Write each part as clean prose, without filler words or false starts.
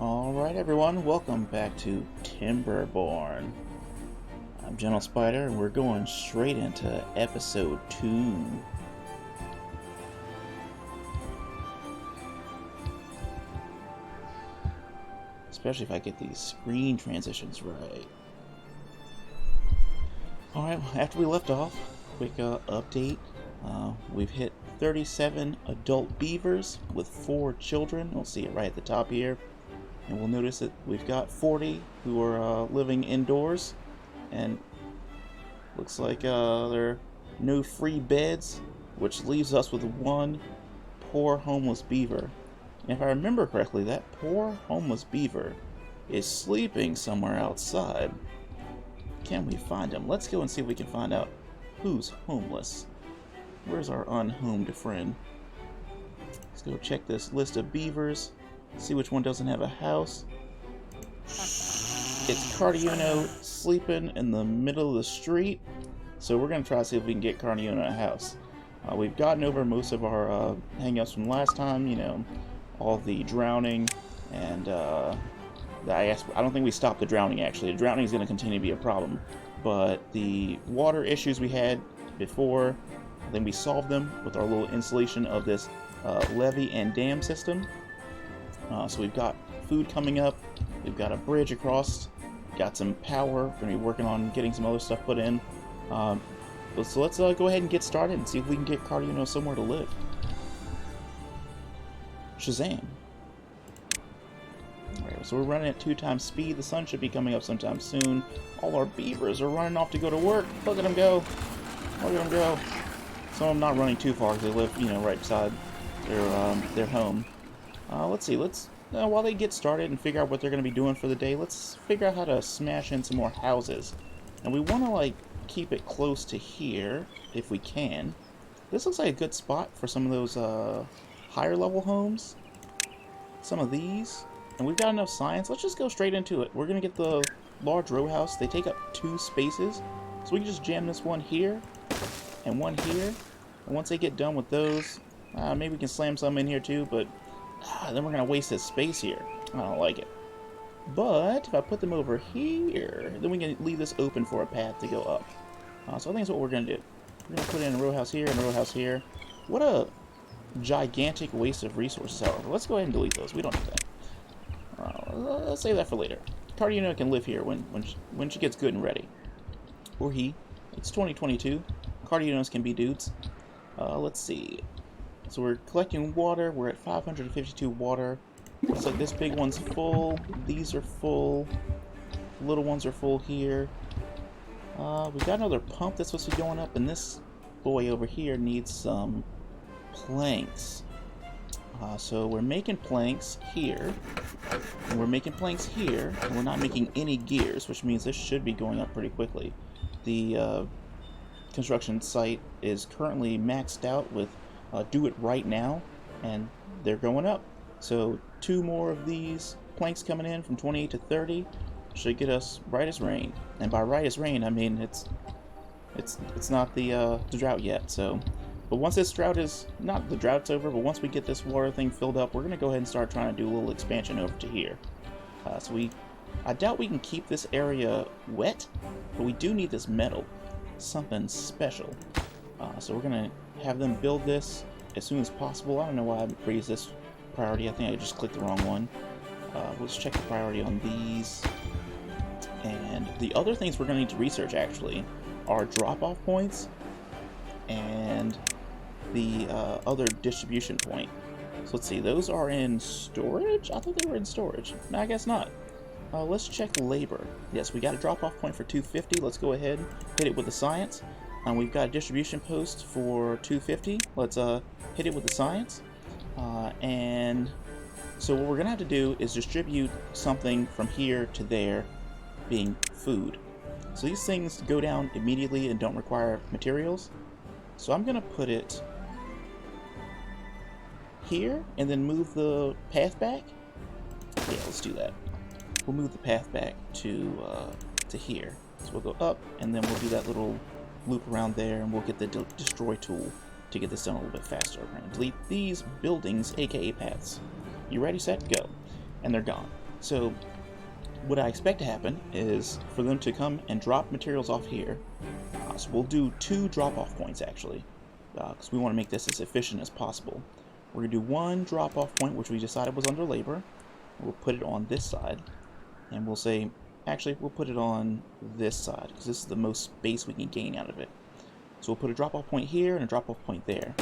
Alright everyone, welcome back to Timberborn. I'm Gentle Spider and we're going straight into episode 2. Especially if I get these screen transitions right. Alright, after we left off, quick update. We've hit 37 adult beavers with 4 children. We'll see it right at the top here. And we'll notice that we've got 40 who are living indoors, and looks like there are no free beds, which leaves us with 1 poor homeless beaver. And if I remember correctly, that poor homeless beaver is sleeping somewhere outside. Can we find him? Let's go and see if we can find out who's homeless. Where's our unhomed friend? Let's go check this list of beavers. See which one doesn't have a house. It's Cardiuno sleeping in the middle of the street. So we're going to try to see if we can get Cardiuno a house. We've gotten over most of our hang-ups from last time. You know, all the drowning and I don't think we stopped the drowning actually. The drowning is going to continue to be a problem. But the water issues we had before, I think we solved them with our little installation of this levee and dam system. So we've got food coming up, we've got a bridge across, got some power, we're going to be working on getting some other stuff put in. So let's go ahead and get started and see if we can get Cardiuno somewhere to live. Shazam! Alright, so we're running at 2 times speed, the sun should be coming up sometime soon. All our beavers are running off to go to work, look at them go! Look at them go! Some of them not running too far because they live, right beside their home. Let's see, while they get started and figure out what they're going to be doing for the day, let's figure out how to smash in some more houses. And we want to, keep it close to here, if we can. This looks like a good spot for some of those, higher level homes. Some of these. And we've got enough science, let's just go straight into it. We're going to get the large row house. They take up 2 spaces. So we can just jam this one here, and one here. And once they get done with those, maybe we can slam some in here too, but then we're going to waste this space here. I don't like it. But if I put them over here, then we can leave this open for a path to go up. So I think that's what we're going to do. We're going to put in a row house here and a row house here. What a gigantic waste of resources, however. Let's go ahead and delete those. We don't need that. Let's save that for later. Cardiuno can live here when she gets good and ready. Or he. It's 2022. Cardiunos can be dudes. Let's see. So we're collecting water. We're at 552 water. Looks like this big one's full. These are full. Little ones are full here. We've got another pump that's supposed to be going up, and this boy over here needs some planks. So we're making planks here, and we're making planks here, and we're not making any gears, which means this should be going up pretty quickly. The construction site is currently maxed out with do it right now, and they're going up. So 2 more of these planks coming in from 28 to 30 should get us right as rain. And by right as rain, I mean it's not the drought yet. So, but once this drought is not the drought's over, but once we get this water thing filled up, we're gonna go ahead and start trying to do a little expansion over to here. I doubt we can keep this area wet, but we do need this metal, something special. So we're gonna have them build this as soon as possible. I don't know why I raised this priority. I think I just clicked the wrong one. Let's check the priority on these. And the other things we're gonna need to research actually are drop-off points and the other distribution point. So let's see, those are in storage? I thought they were in storage. No, I guess not. Let's check labor. Yes, we got a drop-off point for 250. Let's go ahead and hit it with the science. We've got a distribution post for 250. Let's hit it with the science. And so what we're going to have to do is distribute something from here to there, being food. So these things go down immediately and don't require materials. So I'm going to put it here and then move the path back. Yeah, let's do that. We'll move the path back to here. So we'll go up, and then we'll do that little loop around there, and we'll get the destroy tool to get this done a little bit faster. We're going to delete these buildings, aka paths. You ready, set, go. And they're gone. So what I expect to happen is for them to come and drop materials off here. So we'll do 2 drop-off points actually, because we want to make this as efficient as possible. We're going to do 1 drop-off point, which we decided was under labor. We'll put it on this side, and we'll say, actually, we'll put it on this side, because this is the most space we can gain out of it. So we'll put a drop-off point here and a drop-off point there.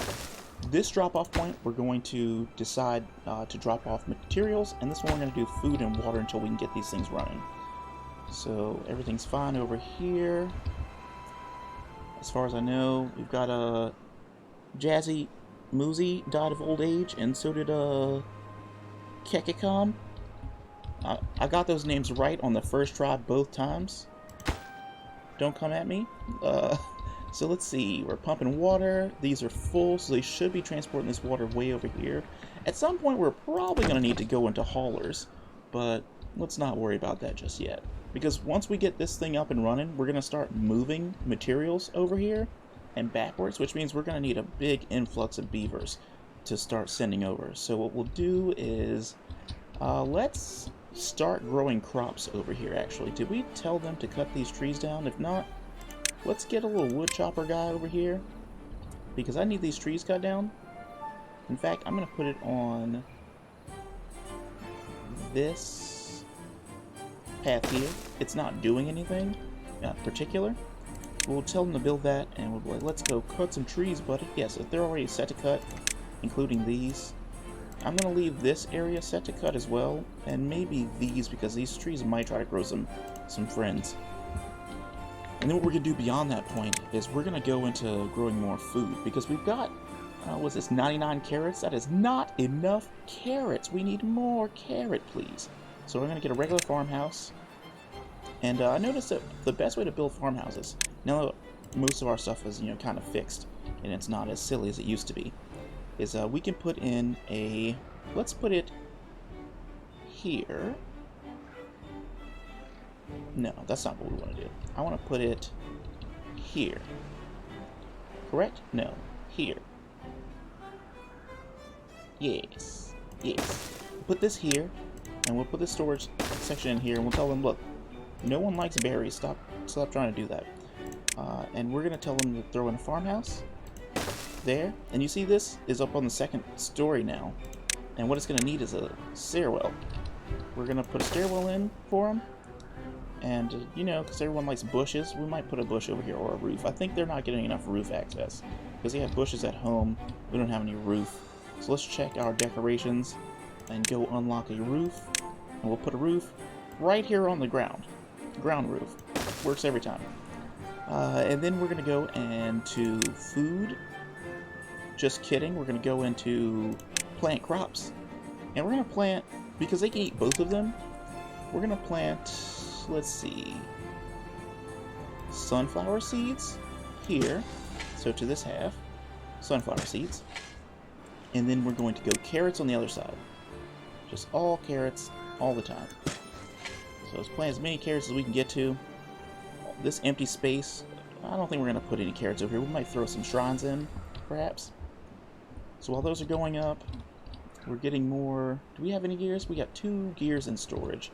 This drop-off point, we're going to decide to drop off materials, and this one we're going to do food and water until we can get these things running. So everything's fine over here. As far as I know, we've got a Jazzy Moozy died of old age, and so did Kekikam. I got those names right on the first try both times. Don't come at me. So let's see, we're pumping water. These are full, so they should be transporting this water way over here. At some point, we're probably going to need to go into haulers, but let's not worry about that just yet. Because once we get this thing up and running, we're going to start moving materials over here and backwards, which means we're going to need a big influx of beavers to start sending over. So what we'll do is, let's start growing crops over here, actually. Did we tell them to cut these trees down? If not, let's get a little wood chopper guy over here, because I need these trees cut down. In fact, I'm going to put it on this path here. It's not doing anything particular. We'll tell them to build that, and we'll be like, let's go cut some trees, buddy. Yes, if they're already set to cut, including these. I'm going to leave this area set to cut as well, and maybe these, because these trees might try to grow some friends. And then what we're going to do beyond that point is we're going to go into growing more food, because we've got, what's this, 99 carrots? That is not enough carrots. We need more carrot, please. So we're going to get a regular farmhouse. And I noticed that the best way to build farmhouses, now that most of our stuff is, kind of fixed, and it's not as silly as it used to be, is we can put in a, let's put it here. No, that's not what we want to do. I want to put it here. Correct? No, here. Yes, yes. Put this here, and we'll put the storage section in here, and we'll tell them, look, no one likes berries. Stop trying to do that. And we're going to tell them to throw in a farmhouse there. And you see this is up on the 2nd story now. And what it's going to need is a stairwell. We're going to put a stairwell in for them. And, because everyone likes bushes, we might put a bush over here or a roof. I think they're not getting enough roof access, because they have bushes at home. We don't have any roof. So let's check our decorations and go unlock a roof. And we'll put a roof right here on the ground. Ground roof. Works every time. And then we're going to go into food. Just kidding. We're going to go into plant crops. And we're going to plant, because they can eat both of them, we're going to plant, let's see, sunflower seeds here. So to this half, sunflower seeds. And then we're going to go carrots on the other side. Just all carrots all the time. So let's plant as many carrots as we can get to. This empty space, I don't think we're going to put any carrots over here. We might throw some shrines in, perhaps. So while those are going up, we're getting more. Do we have any gears? We got 2 gears in storage.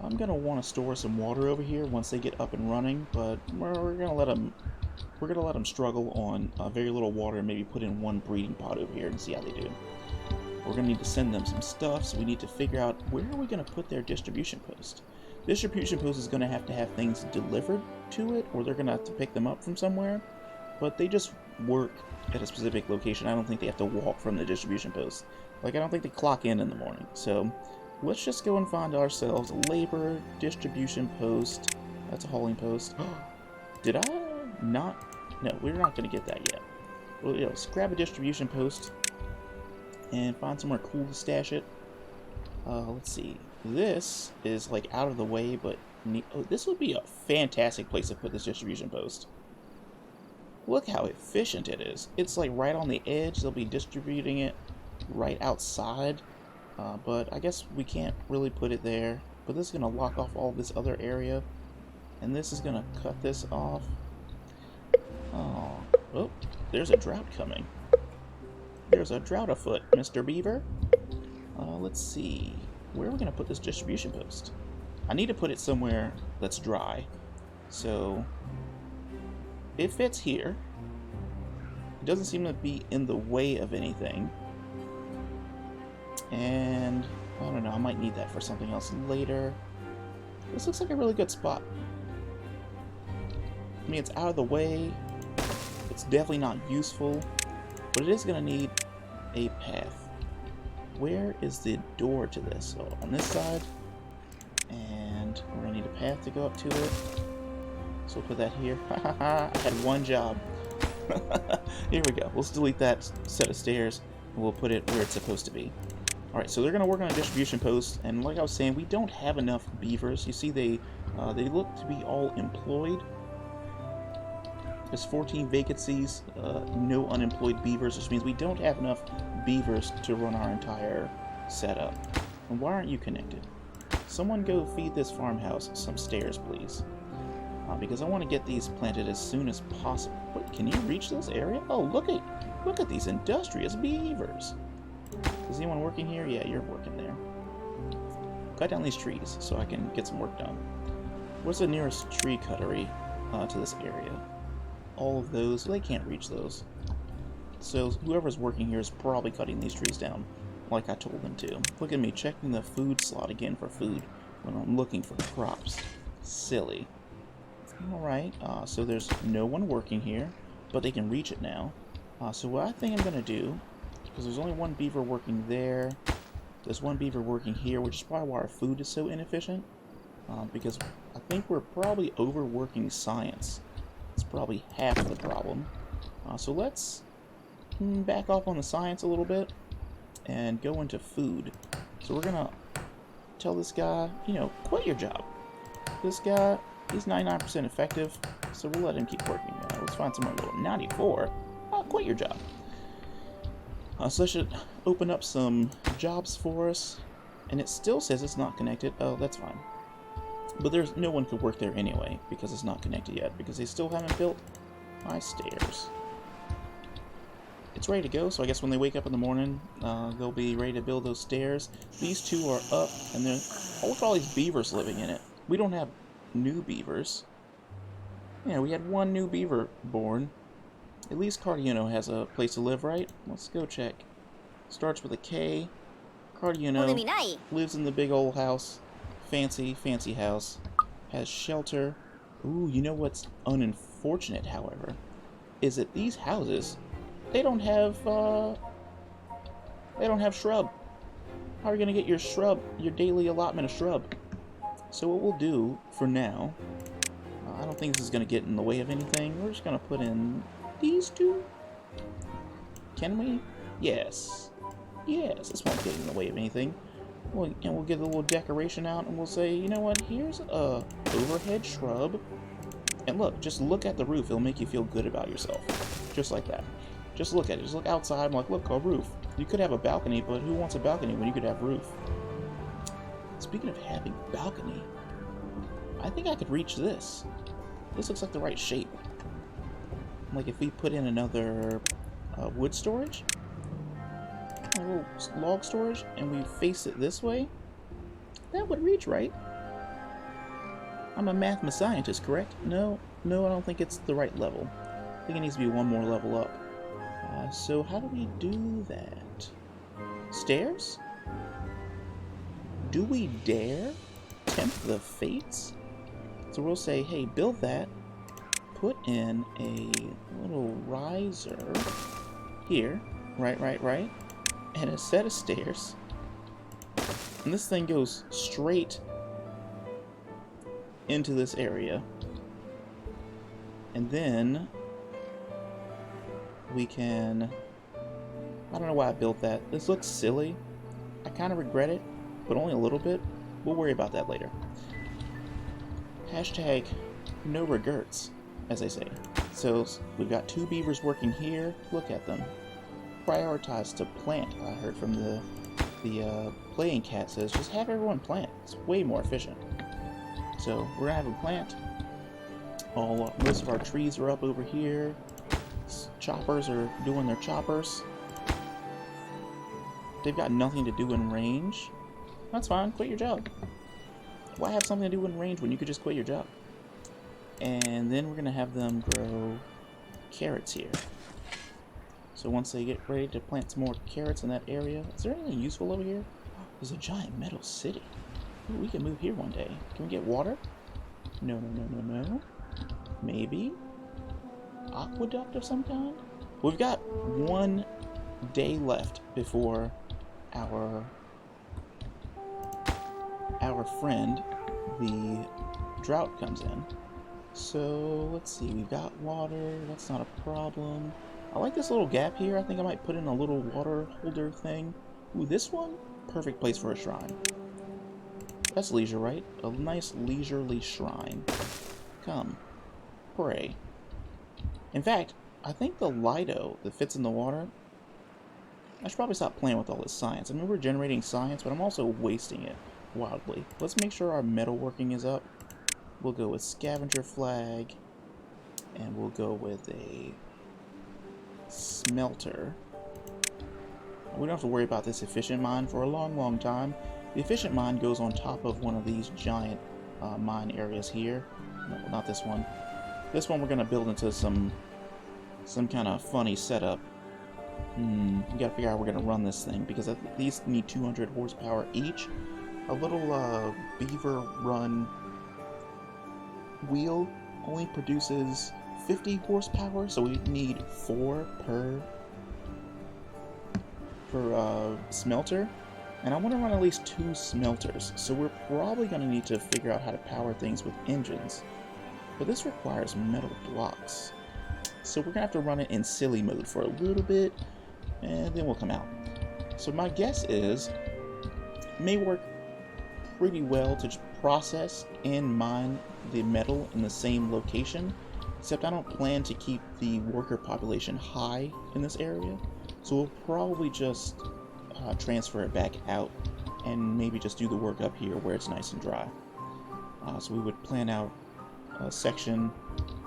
I'm going to want to store some water over here once they get up and running, but we're going to let them struggle on very little water, and maybe put in 1 breeding pod over here and see how they do. We're going to need to send them some stuff, so we need to figure out where are we going to put their distribution post. Distribution post is going to have things delivered to it, or they're going to have to pick them up from somewhere, but they just work at a specific location. I don't think they have to walk from the distribution post. Like, I don't think they clock in the morning. So let's just go and find ourselves a labor distribution post. That's a hauling post. Did I not? No, we're not going to get that yet. Well, let's grab a distribution post and find somewhere cool to stash it. Let's see. This is like out of the way, but this would be a fantastic place to put this distribution post. Look how efficient it is. It's like right on the edge. They'll be distributing it right outside. But I guess we can't really put it there. But this is going to lock off all this other area. And this is going to cut this off. Oh, there's a drought coming. There's a drought afoot, Mr. Beaver. Let's see. where are we going to put this distribution post? I need to put it somewhere that's dry. So, it fits here. It doesn't seem to be in the way of anything. And, I don't know, I might need that for something else later. This looks like a really good spot. I mean, it's out of the way. It's definitely not useful. But it is going to need a path. Where is the door to this? So, on this side. And we're going to need a path to go up to it. So we'll put that here. I had one job. Here we go. Let's delete that set of stairs. And we'll put it where it's supposed to be. Alright, so they're going to work on a distribution post, and like I was saying, we don't have enough beavers. You see, they look to be all employed. There's 14 vacancies, no unemployed beavers, which means we don't have enough beavers to run our entire setup. And why aren't you connected? Someone go feed this farmhouse some stairs, please. Because I want to get these planted as soon as possible. Wait, can you reach this area? Oh, look at these industrious beavers. Is anyone working here? Yeah, you're working there. Cut down these trees so I can get some work done. Where's the nearest tree cuttery to this area? All of those, they can't reach those. So whoever's working here is probably cutting these trees down like I told them to. Look at me checking the food slot again for food when I'm looking for crops. Silly. Alright, so there's no one working here, but they can reach it now. So what I think I'm going to do, because there's only one beaver working there, there's one beaver working here, which is probably why our food is so inefficient, because I think we're probably overworking science. It's probably half the problem. So let's back off on the science a little bit and go into food. So we're going to tell this guy, you know, quit your job. This guy, he's 99% effective, so we'll let him keep working. Let's find someone low. 94? Quit your job. So that should open up some jobs for us. And it still says it's not connected. Oh, that's fine. But there's no one could work there anyway, because it's not connected yet, because they still haven't built my stairs. It's ready to go, so I guess when they wake up in the morning, they'll be ready to build those stairs. These two are up, and there's all these beavers living in it. We don't have new beavers. Yeah, we had one new beaver born. At least Cardiano has a place to live, right? Let's go check. Starts with a K. Cardiano lives in the big old house. Fancy, fancy house. Has shelter. Ooh, you know what's unfortunate, however, is that these houses, they don't have shrub. How are you gonna get your shrub, your daily allotment of shrub? So what we'll do for now, I don't think this is gonna get in the way of anything. We're just gonna put in these two. Can we? Yes. Yes, this won't get in the way of anything. And we'll get a little decoration out, and we'll say, you know what? Here's a overhead shrub. And look, just look at the roof. It'll make you feel good about yourself. Just like that. Just look at it. Just look outside. I'm like, look, a roof. You could have a balcony, but who wants a balcony when you could have roof? Speaking of having balcony, I think I could reach this. This looks like the right shape. Like if we put in another wood storage, a little log storage, and we face it this way, that would reach, right? I'm a math scientist, correct? No, I don't think it's the right level. I think it needs to be one more level up. So how do we do that? Stairs? Do we dare tempt the fates? So we'll say, hey, build that. Put in a little riser here. Right. And a set of stairs. And this thing goes straight into this area. And then we can... I don't know why I built that. This looks silly. I kind of regret it, but only a little bit. We'll worry about that later. Hashtag no regrets, as they say. So we've got two beavers working here. Look at them. Prioritize to plant. I heard from the playing cat says just have everyone plant. It's way more efficient. So we're gonna have them plant. Most of our trees are up over here. Choppers are doing their choppers. They've got nothing to do in range. That's fine. Quit your job. Why have something to do in range when you could just quit your job? And then we're going to have them grow carrots here. So once they get ready to plant some more carrots in that area, is there anything useful over here? There's a giant metal city. Ooh, we can move here one day. Can we get water? No, no, no, no, no. Maybe? Aqueduct of some kind? We've got 1 day left before our friend, the drought, comes in. So, let's see, we've got water, that's not a problem. I like this little gap here. I think I might put in a little water holder thing. Ooh, this one? Perfect place for a shrine. That's leisure, right? A nice leisurely shrine. Come. Pray. In fact, I think the Lido that fits in the water, I should probably stop playing with all this science. I mean, we're generating science, but I'm also wasting it wildly. Let's make sure our metalworking is up. We'll go with scavenger flag, and we'll go with a smelter. We don't have to worry about this efficient mine for a long, long time. The efficient mine goes on top of one of these giant mine areas here. No, not this one. This one we're going to build into some kind of funny setup. We gotta figure out how we're going to run this thing, because these need 200 horsepower each. A little Beaver run wheel only produces 50 horsepower, so we need 4 per smelter. And I want to run at least 2 smelters, so we're probably going to need to figure out how to power things with engines. But this requires metal blocks. So we're going to have to run it in silly mode for a little bit, and then we'll come out. So my guess is, it may work pretty well to just process and mine the metal in the same location, except I don't plan to keep the worker population high in this area. So we'll probably just transfer it back out and maybe just do the work up here where it's nice and dry. So we would plan out a section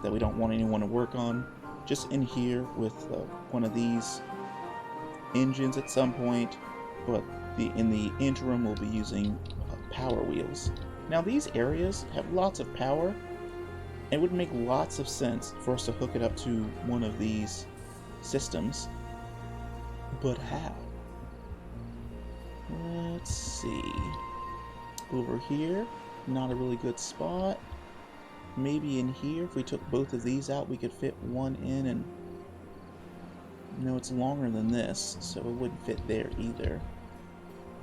that we don't want anyone to work on just in here with one of these engines at some point, but in the interim we'll be using power wheels. Now these areas have lots of power. It would make lots of sense for us to hook it up to one of these systems, but how? Let's see. Over here, not a really good spot. Maybe in here, if we took both of these out, we could fit one in, and no, it's longer than this, so it wouldn't fit there either.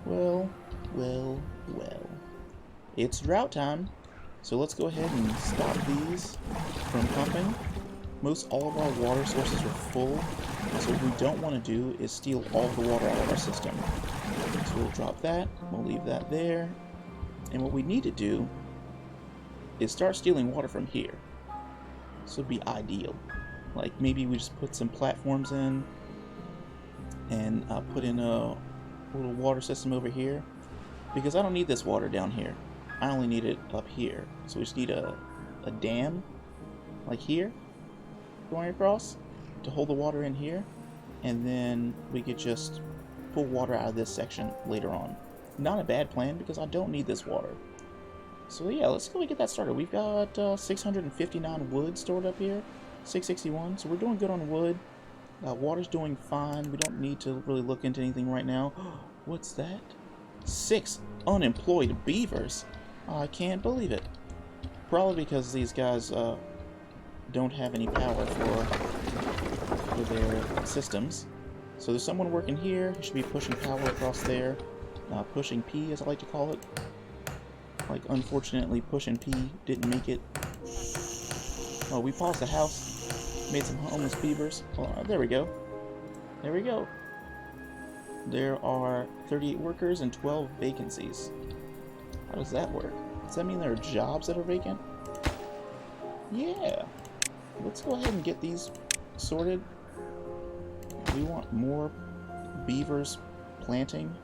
Well, well, well. It's drought time, so let's go ahead and stop these from pumping. Most all of our water sources are full, so what we don't want to do is steal all the water out of our system. So we'll drop that, we'll leave that there, and what we need to do is start stealing water from here. This would be ideal. Like maybe we just put some platforms in and put in a little water system over here, because I don't need this water down here. I only need it up here. So we just need a dam like here going across to hold the water in here, and then we could just pull water out of this section later on. Not a bad plan, because I don't need this water. So yeah, let's go and get that started. We've got 659 wood stored up here, 661, so we're doing good on wood. Water's doing fine. We don't need to really look into anything right now. What's that? 6 unemployed beavers. I can't believe it. Probably because these guys don't have any power for their systems. So there's someone working here. He should be pushing power across there. Pushing P, as I like to call it. Like, unfortunately, pushing P didn't make it. Oh, we paused the house. Made some homeless beavers. Oh, there we go. There we go. There are 38 workers and 12 vacancies. How does that work? Does that mean there are jobs that are vacant? Yeah. Let's go ahead and get these sorted. We want more beavers planting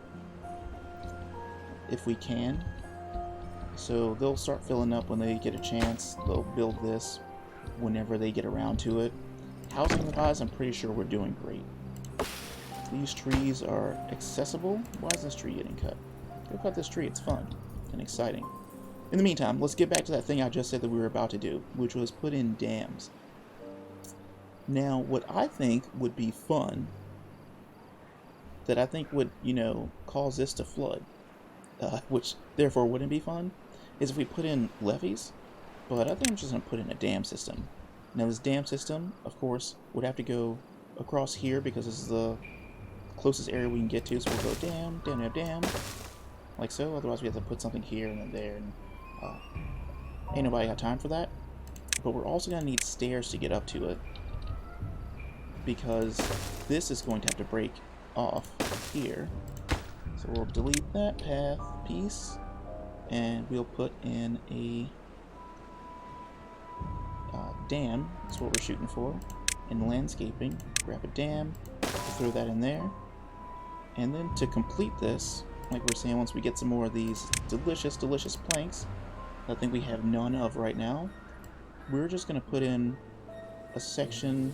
if we can. So they'll start filling up when they get a chance. They'll build this whenever they get around to it. Housing wise, I'm pretty sure we're doing great. These trees are accessible. Why is this tree getting cut? Go cut this tree. It's fun and exciting. In the meantime, let's get back to that thing I just said that we were about to do, which was put in dams. Now, what I think would be fun, that I think would, you know, cause this to flood, which therefore wouldn't be fun, is if we put in levees. But I think I'm just going to put in a dam system. Now, this dam system, of course, would have to go across here because this is the closest area we can get to. So we'll go dam, dam, dam, dam, like so. Otherwise, we have to put something here and then there, and ain't nobody got time for that. But we're also going to need stairs to get up to it, because this is going to have to break off here. So we'll delete that path piece, and we'll put in a dam. That's what we're shooting for. In landscaping, grab a dam, throw that in there, and then to complete this, like we're saying, once we get some more of these delicious, delicious planks, I think we have none of right now, we're just going to put in a section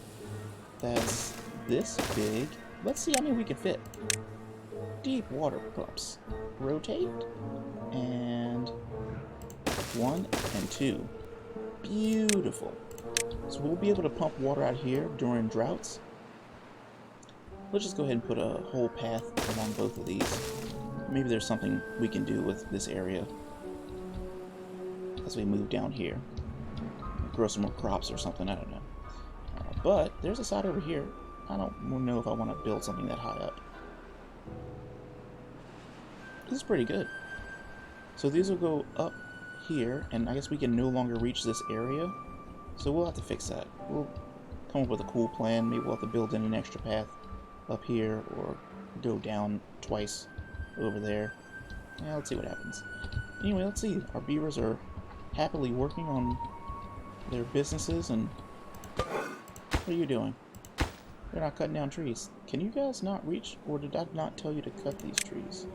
that's this big. Let's see how many we can fit. Deep water pumps. Rotate. And 1 and 2. Beautiful. So we'll be able to pump water out here during droughts. Let's just go ahead and put a whole path along both of these. Maybe there's something we can do with this area as we move down here. Grow some more crops or something, I don't know. But there's a side over here. I don't know if I want to build something that high up. This is pretty good. So these will go up here, and I guess we can no longer reach this area. So we'll have to fix that. We'll come up with a cool plan. Maybe we'll have to build in an extra path up here, or go down twice over there. Yeah, let's see what happens. Anyway, let's see. Our beavers are happily working on their businesses, and what are you doing? They're not cutting down trees. Can you guys not reach, or did I not tell you to cut these trees?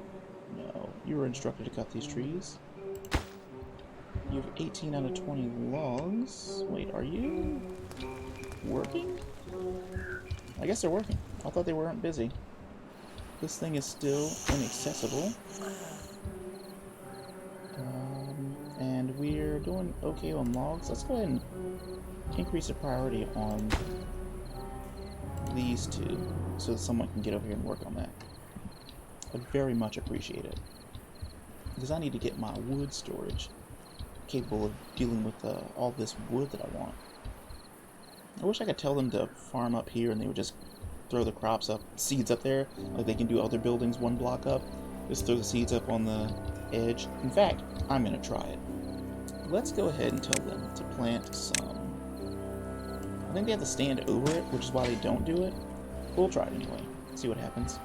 No, you were instructed to cut these trees. You have 18 out of 20 logs. Wait, are you working? I guess they're working. I thought they weren't busy. This thing is still inaccessible. And we're doing okay on logs. Let's go ahead and increase the priority on these two so that someone can get over here and work on that. I'd very much appreciate it, because I need to get my wood storage capable of dealing with all this wood that I want. I wish I could tell them to farm up here and they would just throw the crops up, seeds up there, like they can do other buildings one block up. Just throw the seeds up on the edge. In fact, I'm going to try it. Let's go ahead and tell them to plant some. I think they have to stand over it, which is why they don't do it. We'll try it anyway. See what happens.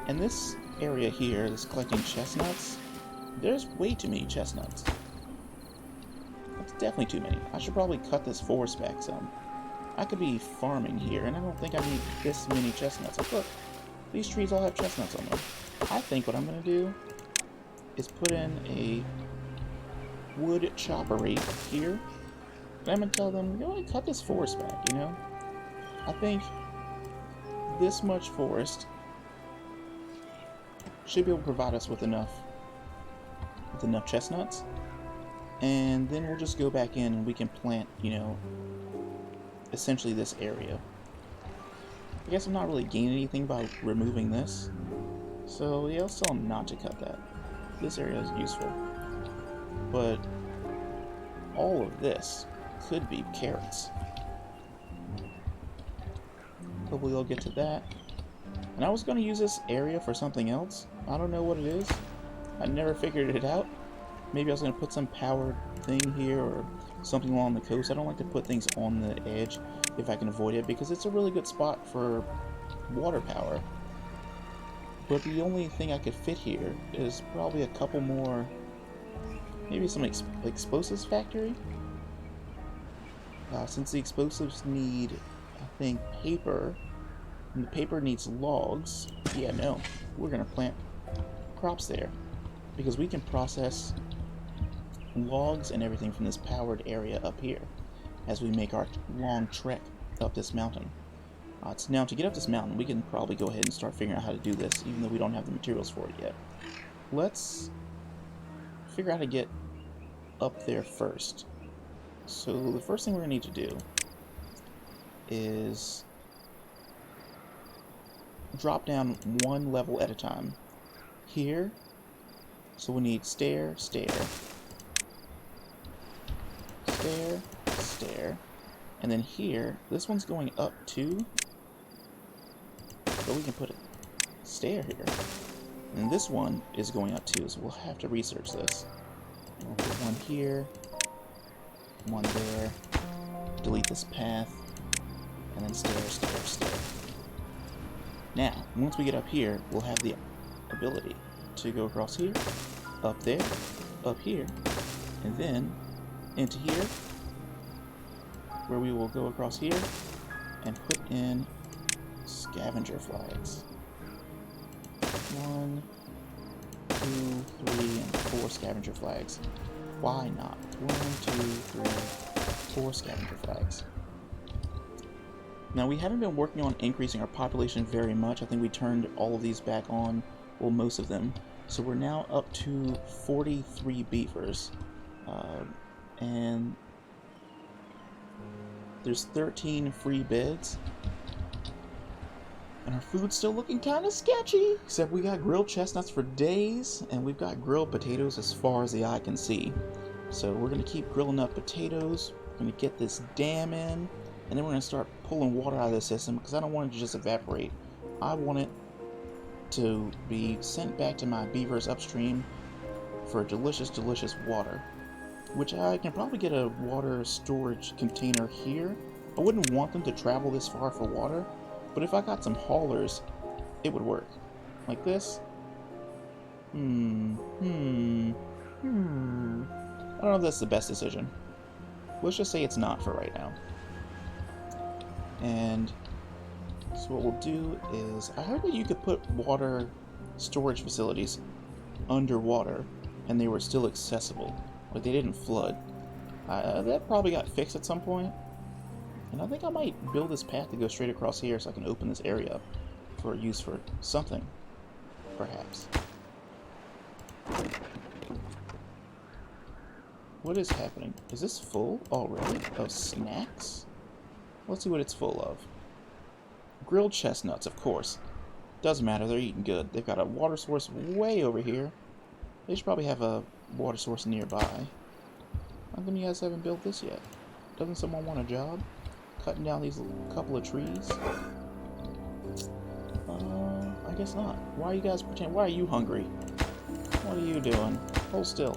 And this area here, this collecting chestnuts, there's way too many chestnuts. That's definitely too many. I should probably cut this forest back some. I could be farming here, and I don't think I need this many chestnuts. Like, look, these trees all have chestnuts on them. I think what I'm going to do is put in a wood chopper rate here. And I'm going to tell them, go ahead and cut this forest back, you know? I think this much forest should be able to provide us with enough chestnuts. And then we'll just go back in and we can plant, you know, essentially this area. I guess I'm not really gaining anything by removing this. So yeah, I'll tell them not to cut that. This area is useful. But all of this could be carrots. Hopefully they'll get to that. And I was going to use this area for something else. I don't know what it is. I never figured it out. Maybe I was going to put some powered thing here or something along the coast. I don't like to put things on the edge if I can avoid it, because it's a really good spot for water power. But the only thing I could fit here is probably a couple more, maybe some explosives factory. Since the explosives need, I think, paper, and the paper needs logs, yeah, no, we're going to plant crops there, because we can process logs and everything from this powered area up here as we make our long trek up this mountain. So now to get up this mountain, we can probably go ahead and start figuring out how to do this, even though we don't have the materials for it yet. Let's figure out how to get up there first. So the first thing we're going to need to do is drop down one level at a time. Here, so we need stair, stair, stair, stair, and then here, this one's going up too, but we can put a stair here. And this one is going up too, so we'll have to research this. We'll put one here, one there, delete this path, and then stair, stair, stair. Now, once we get up here, we'll have the ability to go across here, up there, up here, and then into here, where we will go across here and put in scavenger flags. 1, 2, 3, and 4 scavenger flags. Why not? 1, 2, 3, 4 scavenger flags. Now, we haven't been working on increasing our population very much. I think we turned all of these back on, well, most of them. So we're now up to 43 beavers. And there's 13 free beds. And our food's still looking kind of sketchy. Except we got grilled chestnuts for days, and we've got grilled potatoes as far as the eye can see. So we're going to keep grilling up potatoes. We're going to get this dam in, and then we're going to start pulling water out of the system, because I don't want it to just evaporate. I want it to be sent back to my beavers upstream for delicious, delicious water. Which I can probably get a water storage container here. I wouldn't want them to travel this far for water, but if I got some haulers, it would work. Like this. I don't know if that's the best decision. Let's just say it's not for right now. And so what we'll do is, I heard that you could put water storage facilities underwater and they were still accessible. Like they didn't flood. That probably got fixed at some point. And I think I might build this path to go straight across here so I can open this area up for use for something, perhaps. What is happening? Is this full already of snacks? Let's see what it's full of. Grilled chestnuts, of course. Doesn't matter, they're eating good. They've got a water source way over here. They should probably have a water source nearby. How come you guys haven't built this yet? Doesn't someone want a job? Cutting down these couple of trees? I guess not. Why are you guys pretending? Why are you hungry? What are you doing? Hold still.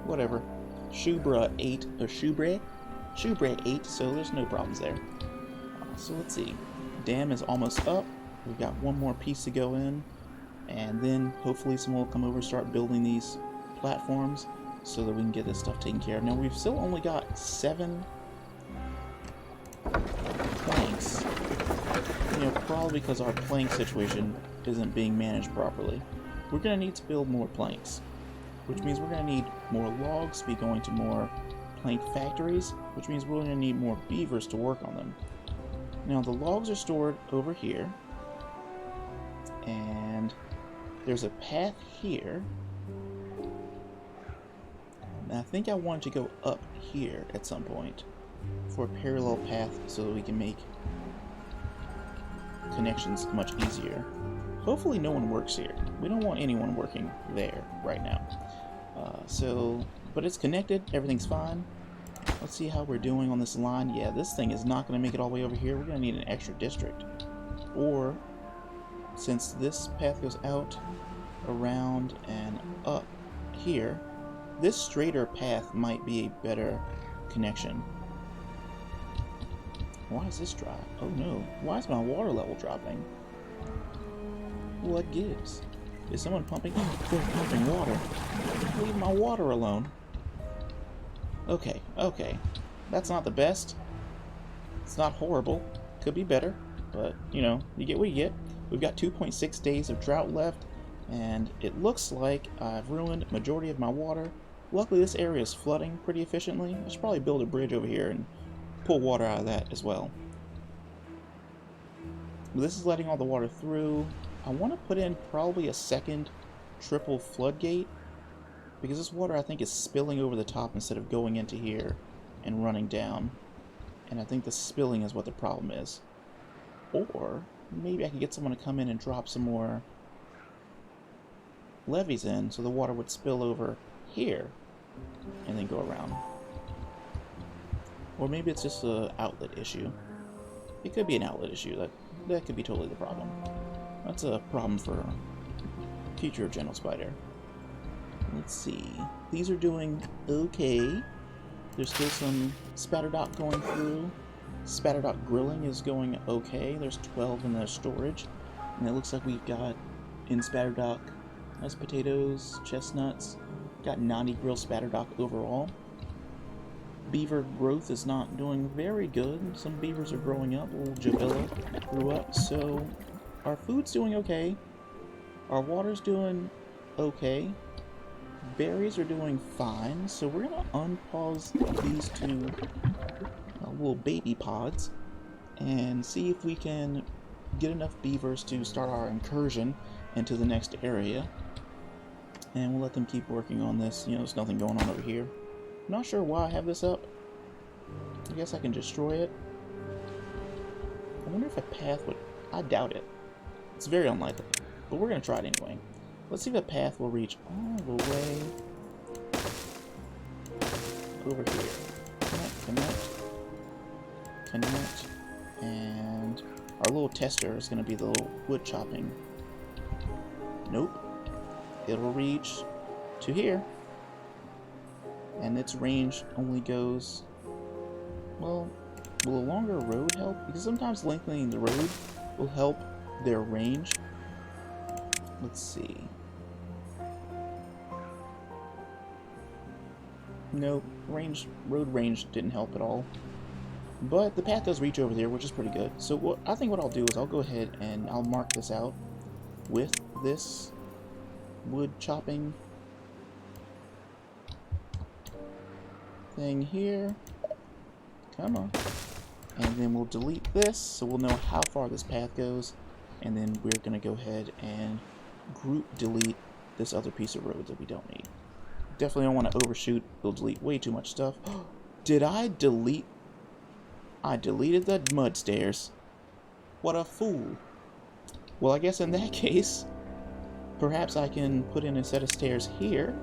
Whatever. Shubra ate, or Shubre ate, so there's no problems there. So let's see. Dam is almost up. We've got one more piece to go in, and then hopefully someone will come over and start building these platforms so that we can get this stuff taken care of. Now we've still only got 7 planks. You know, probably because our plank situation isn't being managed properly. We're going to need to build more planks, which means we're going to need more logs to be going to more plank factories, which means we're going to need more beavers to work on them. Now the logs are stored over here, and there's a path here. And I think I wanted to go up here at some point for a parallel path so that we can make connections much easier. Hopefully no one works here. We don't want anyone working there right now. But it's connected, everything's fine. Let's see how we're doing on this line. Yeah, this thing is not going to make it all the way over here. We're going to need an extra district. Or, since this path goes out, around, and up here, this straighter path might be a better connection. Why is this dry? Oh no. Why is my water level dropping? What gives? Is someone pumping? They're pumping water. Leave my water alone. Okay, okay. That's not the best. It's not horrible. Could be better. But, you know, you get what you get. We've got 2.6 days of drought left. And it looks like I've ruined majority of my water. Luckily, this area is flooding pretty efficiently. I should probably build a bridge over here and pull water out of that as well. This is letting all the water through. I want to put in probably a second triple floodgate, because this water I think is spilling over the top instead of going into here and running down. And I think the spilling is what the problem is. Or maybe I could get someone to come in and drop some more levees in so the water would spill over here and then go around. Or maybe it's just an outlet issue. It could be an outlet issue. That could be totally the problem. That's a problem for future General Spider. Let's see. These are doing okay. There's still some Spatterdock going through. Spatterdock grilling is going okay. There's 12 in the storage. And it looks like we've got in Spatterdock mashed potatoes, chestnuts. Got 90 grilled Spatterdock overall. Beaver growth is not doing very good. Some beavers are growing up. Little Javilla grew up. So our food's doing okay. Our water's doing okay. Berries are doing fine. So we're going to unpause these two little baby pods and see if we can get enough beavers to start our incursion into the next area. And we'll let them keep working on this. You know, there's nothing going on over here. I'm not sure why I have this up. I guess I can destroy it. I wonder if a path would... I doubt it. It's very unlikely. But we're going to try it anyway. Let's see if a path will reach all the way over here. Connect. And our little tester is going to be the little wood chopping. Nope. It'll reach to here. And its range only goes... Well, will a longer road help? Because sometimes lengthening the road will help their range. Let's see. Nope, road range didn't help at all. But the path does reach over there, which is pretty good. So I think what I'll do is I'll go ahead and I'll mark this out with this wood chopping thing here. Come on. And then we'll delete this so we'll know how far this path goes. And then we're going to go ahead and group delete this other piece of road that we don't need. Definitely don't want to overshoot. It'll delete way too much stuff. Did I delete? I deleted the mud stairs. What a fool. Well, I guess in that case, perhaps I can put in a set of stairs here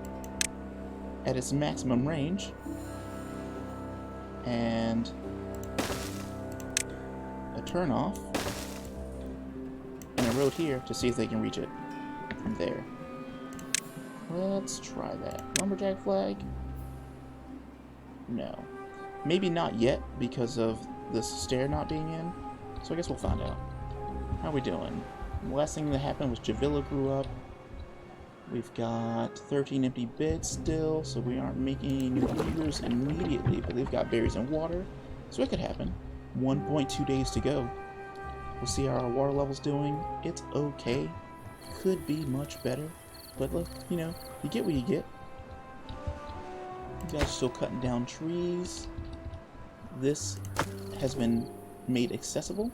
at its maximum range. And a turn off and a road here to see if they can reach it from there. Let's try that. Lumberjack flag? No. Maybe not yet because of this stair not being in. So I guess we'll find out. How are we doing? The last thing that happened was Javilla grew up. We've got 13 empty beds still, so we aren't making beavers immediately, but they've got berries and water, so it could happen. 1.2 days to go. We'll see how our water level's doing. It's okay. Could be much better, but look, you know, you get what you get. You guys are still cutting down trees. This has been made accessible,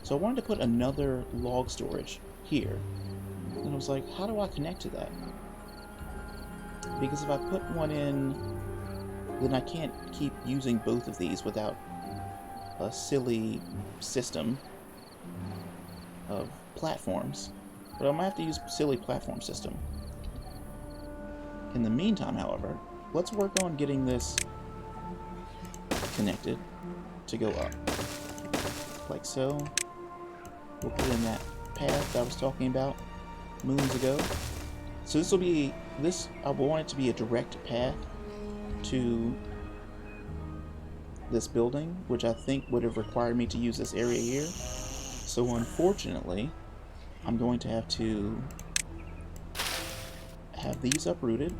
so I wanted to put another log storage here. And I was like, how do I connect to that? Because if I put one in, then I can't keep using both of these without a silly system of platforms. But I might have to use a silly platform system. In the meantime, however, let's work on getting this connected to go up. Like so. We'll put in that path that I was talking about moons ago. So this will be, I want it to be a direct path to this building, which I think would have required me to use this area here. So unfortunately, I'm going to have these uprooted.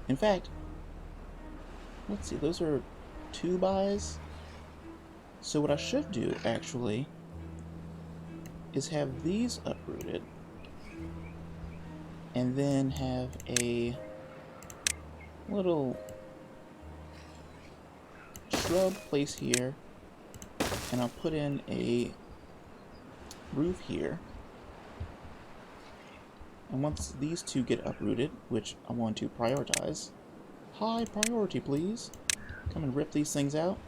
In fact, let's see, those are 2x. So what I should do, actually, is have these uprooted, and then have a little shrub place here, and I'll put in a roof here. And once these two get uprooted, which I want to prioritize, high priority please, come and rip these things out.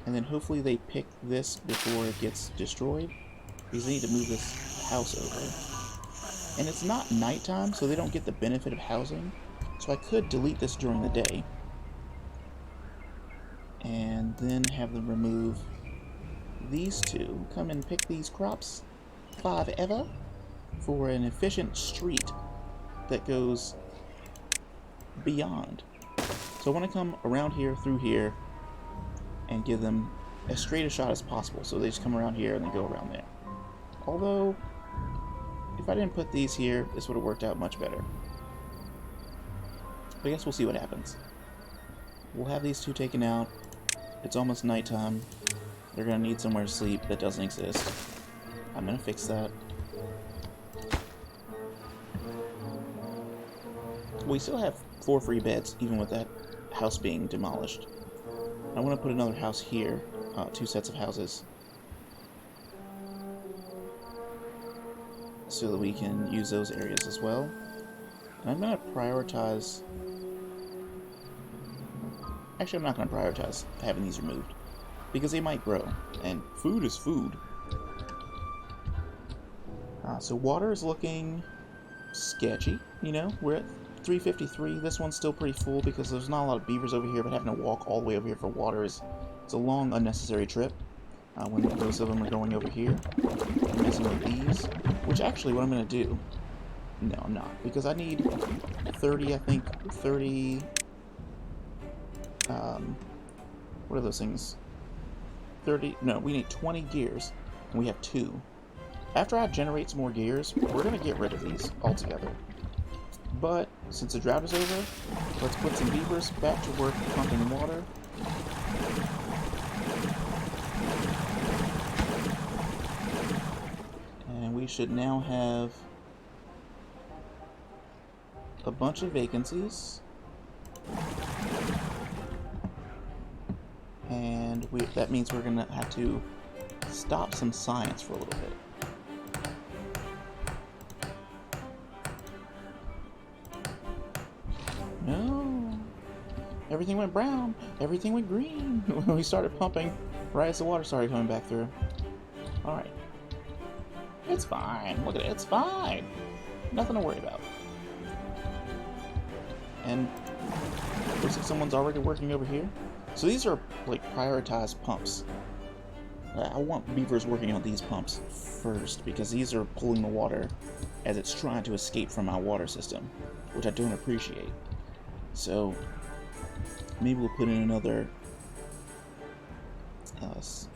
And then hopefully they pick this before it gets destroyed, because they need to move this house over. And it's not nighttime, so they don't get the benefit of housing. So I could delete this during the day. And then have them remove these two. Come and pick these crops 5 ever for an efficient street that goes beyond. So I want to come around here through here and give them as straight a shot as possible. So they just come around here and then go around there. Although, if I didn't put these here, this would have worked out much better. But I guess we'll see what happens. We'll have these two taken out. It's almost nighttime. They're going to need somewhere to sleep that doesn't exist. I'm going to fix that. We still have 4 free beds, even with that house being demolished. I want to put another house here, 2 sets of houses, so that we can use those areas as well. And I'm going to prioritize... Actually, I'm not going to prioritize having these removed, because they might grow, and food is food. So water is looking sketchy, you know, we're at 353. This one's still pretty full because there's not a lot of beavers over here, but having to walk all the way over here for water is it's a long, unnecessary trip. When most of them are going over here, I'm messing with these, which actually what I'm going to do, no, I'm not, because I need 30, I think, 30, what are those things? 30, no, we need 20 gears, and we have 2. After I generate some more gears, we're going to get rid of these altogether. But, since the drought is over, let's put some beavers back to work pumping water. And we should now have a bunch of vacancies. And that means we're going to have to stop some science for a little bit. No. Everything went brown. Everything went green. When we started pumping, right as the water started coming back through. Alright. It's fine. Look at it. It's fine. Nothing to worry about. And looks like someone's already working over here. So these are like prioritized pumps. I want beavers working on these pumps first because these are pulling the water as it's trying to escape from my water system, which I don't appreciate. So maybe we'll put in another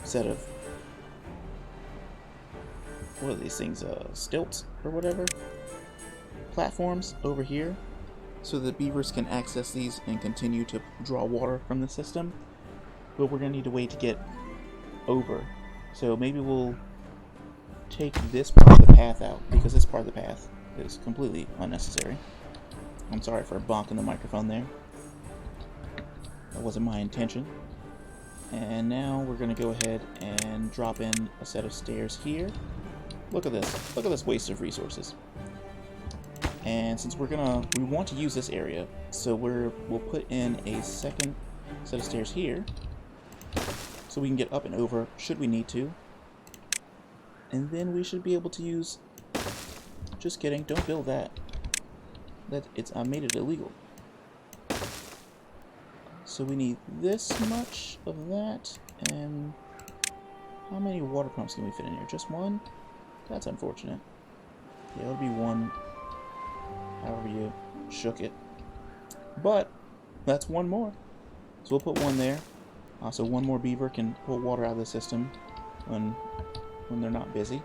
set of, what are these things, stilts or whatever, platforms over here, so that beavers can access these and continue to draw water from the system. But we're going to need a way to get over. So maybe we'll take this part of the path out, because this part of the path is completely unnecessary. I'm sorry for bonking the microphone there. That wasn't my intention. And now we're going to go ahead and drop in a set of stairs here. Look at this. Look at this waste of resources. And since we want to use this area, so we'll put in a second set of stairs here, so we can get up and over should we need to. And then we should be able to use... Just kidding, don't build that. I made it illegal. So we need this much of that, and how many water pumps can we fit in here? Just one? That's unfortunate. Yeah, it would be one, however you shook it. But that's one more. So we'll put one there. So one more beaver can pull water out of the system when they're not busy.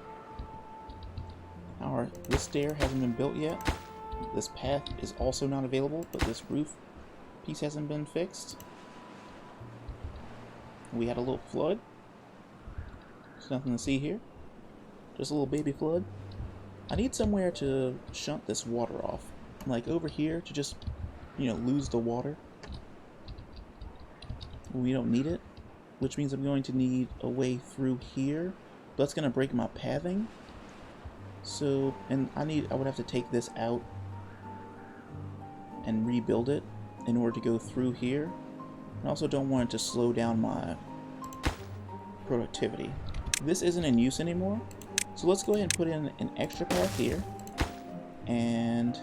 This stair hasn't been built yet. This path is also not available, but this roof piece hasn't been fixed. We had a little flood. There's nothing to see here. Just a little baby flood. I need somewhere to shunt this water off. Like over here to just, lose the water. We don't need it, which means I'm going to need a way through here. That's going to break my pathing. So, and I would have to take this out and rebuild it in order to go through here. I also don't want it to slow down my productivity. This isn't in use anymore, so let's go ahead and put in an extra path here and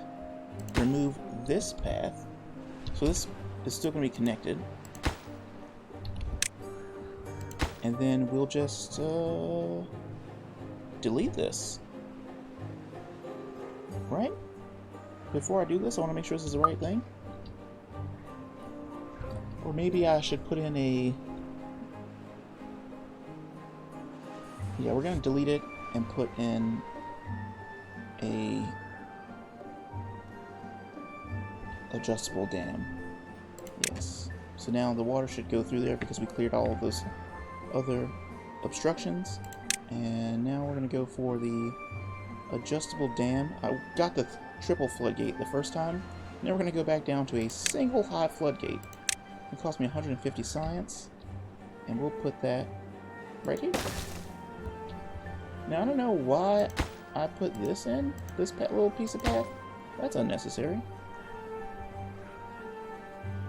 remove this path. So this is still going to be connected. And then we'll just delete this. Right? Before I do this, I want to make sure this is the right thing. Or maybe I should put in a... Yeah, we're going to delete it and put in a adjustable dam. Yes. So now the water should go through there because we cleared all of those other obstructions. And now we're going to go for the adjustable dam. I got the triple floodgate the first time. Now we're going to go back down to a single high floodgate. It cost me 150 science. And we'll put that right here. Now I don't know why I put this in, this little piece of path. That's unnecessary.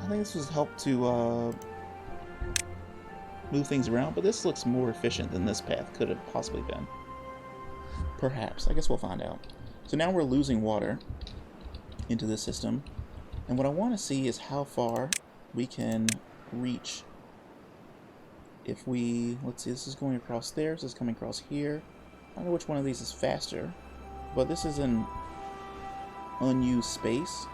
I think this was help to move things around, but this looks more efficient than this path could have possibly been. Perhaps. I guess we'll find out. So now we're losing water into the system, and what I want to see is how far we can reach if we... Let's see, this is going across there, this is coming across here. I don't know which one of these is faster, but this is an unused space.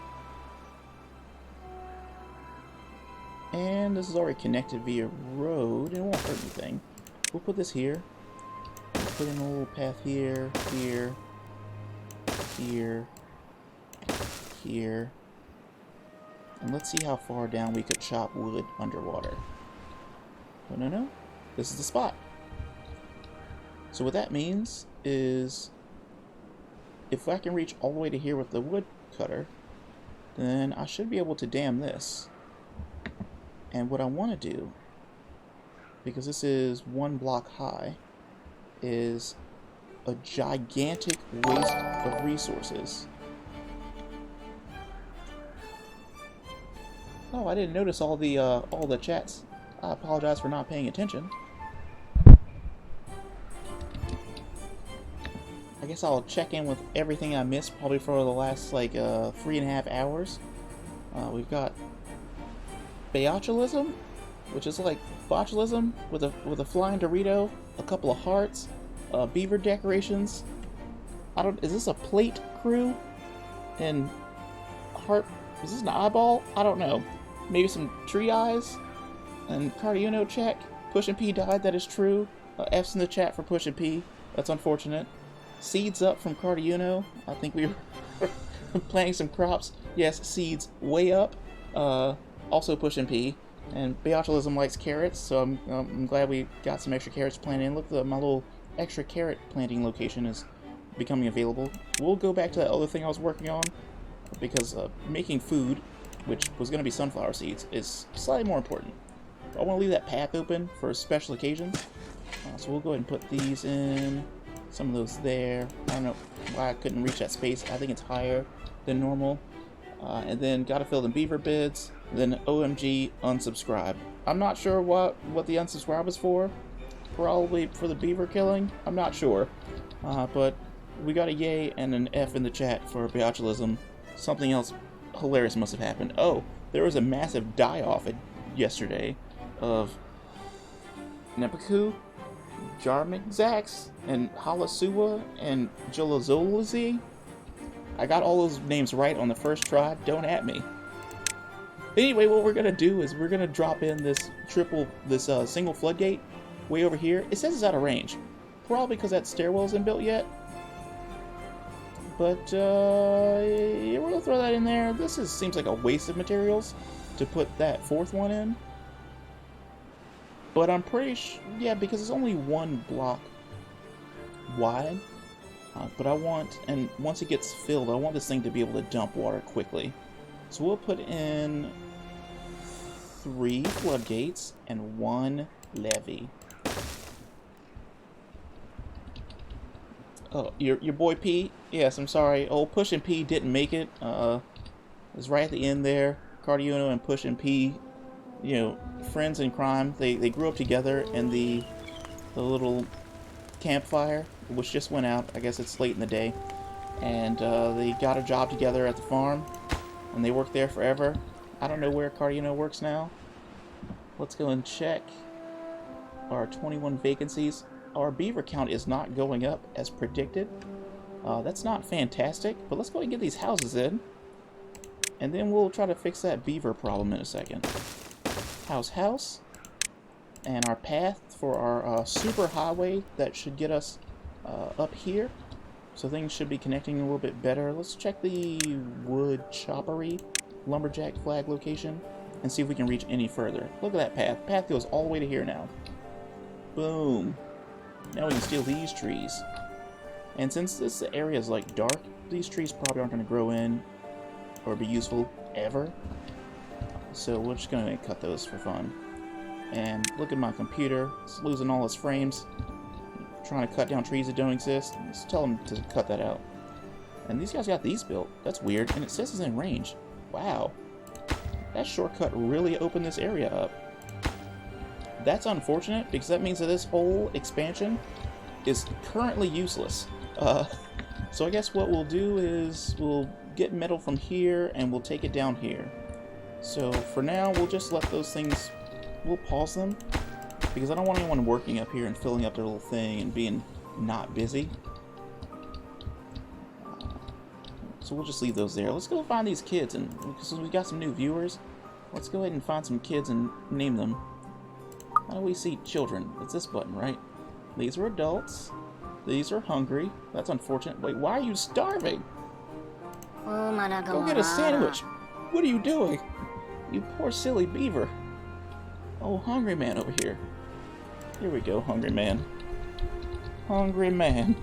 And this is already connected via road, and it won't hurt anything. We'll put this here. Put in a little path here, here, here, here. And let's see how far down we could chop wood underwater. Oh, no. This is the spot. So what that means is if I can reach all the way to here with the wood cutter, then I should be able to dam this. And what I want to do, because this is 1 block high, is a gigantic waste of resources. Oh, I didn't notice all the chats. I apologize for not paying attention. I guess I'll check in with everything I missed probably for the last like 3.5 hours. We've got botulism, which is like botulism with a flying Dorito, a couple of hearts, beaver decorations. Is this a plate crew? And heart? Is this an eyeball? I don't know. Maybe some tree eyes. And Cardiuno check. Push and P died. That is true. F's in the chat for Push and P. That's unfortunate. Seeds up from Cardiuno. I think we were planting some crops. Yes, seeds way up. Also Push and P. And botulism likes carrots, so I'm glad we got some extra carrots planted in. Look, my little extra carrot planting location is becoming available. We'll go back to that other thing I was working on, because making food, which was going to be sunflower seeds, is slightly more important. I want to leave that path open for special occasions. So we'll go ahead and put these in. Some of those there. I don't know why I couldn't reach that space. I think it's higher than normal. And then gotta fill the beaver bids. Then OMG unsubscribe. I'm not sure what the unsubscribe was for. Probably for the beaver killing. I'm not sure. But we got a yay and an F in the chat for botulism. Something else hilarious must have happened. Oh, there was a massive die-off yesterday of Nepaku, Jarmixax, and Halasua, and Jolazolazi. I got all those names right on the first try. Don't at me. Anyway, what we're gonna do is we're gonna drop in this single floodgate way over here. It says it's out of range, probably because that stairwell isn't built yet. But yeah, we're gonna throw that in there. This seems like a waste of materials to put that 4th one in. But I'm pretty sure, yeah, because it's only 1 block wide. But I want, and once it gets filled, I want this thing to be able to dump water quickly. So we'll put in 3 floodgates, and 1 levee. Oh, your boy P? Yes, I'm sorry. Old Push and P didn't make it. It was right at the end there. Cardiuno and Push and P, you know, friends in crime. They grew up together in the little campfire, which just went out. I guess it's late in the day. And they got a job together at the farm, and they worked there forever. I don't know where Cardiuno works now. Let's go and check our 21 vacancies. Our beaver count is not going up as predicted. That's not fantastic, but let's go ahead and get these houses in. And then we'll try to fix that beaver problem in a second. House. And our path for our super highway that should get us up here. So things should be connecting a little bit better. Let's check the wood choppery lumberjack flag location and see if we can reach any further. Look at that path. The path goes all the way to here now. Boom. Now we can steal these trees. And since this area is like dark, these trees probably aren't going to grow in or be useful ever. So we're just going to cut those for fun. And look at my computer. It's losing all its frames. Trying to cut down trees that don't exist. Just tell them to cut that out. And these guys got these built. That's weird. And it says it's in range. Wow. That shortcut really opened this area up. That's unfortunate, because that means that this whole expansion is currently useless. So I guess what we'll do is we'll get metal from here and we'll take it down here. So for now, we'll just let those things, we'll pause them, because I don't want anyone working up here and filling up their little thing and being not busy. So we'll just leave those there. Let's go find these kids, and because we got some new viewers, let's go ahead and find some kids and name them. How do we see children? It's this button, right? These are adults. These are hungry. That's unfortunate. Wait, why are you starving? Go get a sandwich. What are you doing? You poor silly beaver. Oh, hungry man over here. Here we go, hungry man. Hungry man.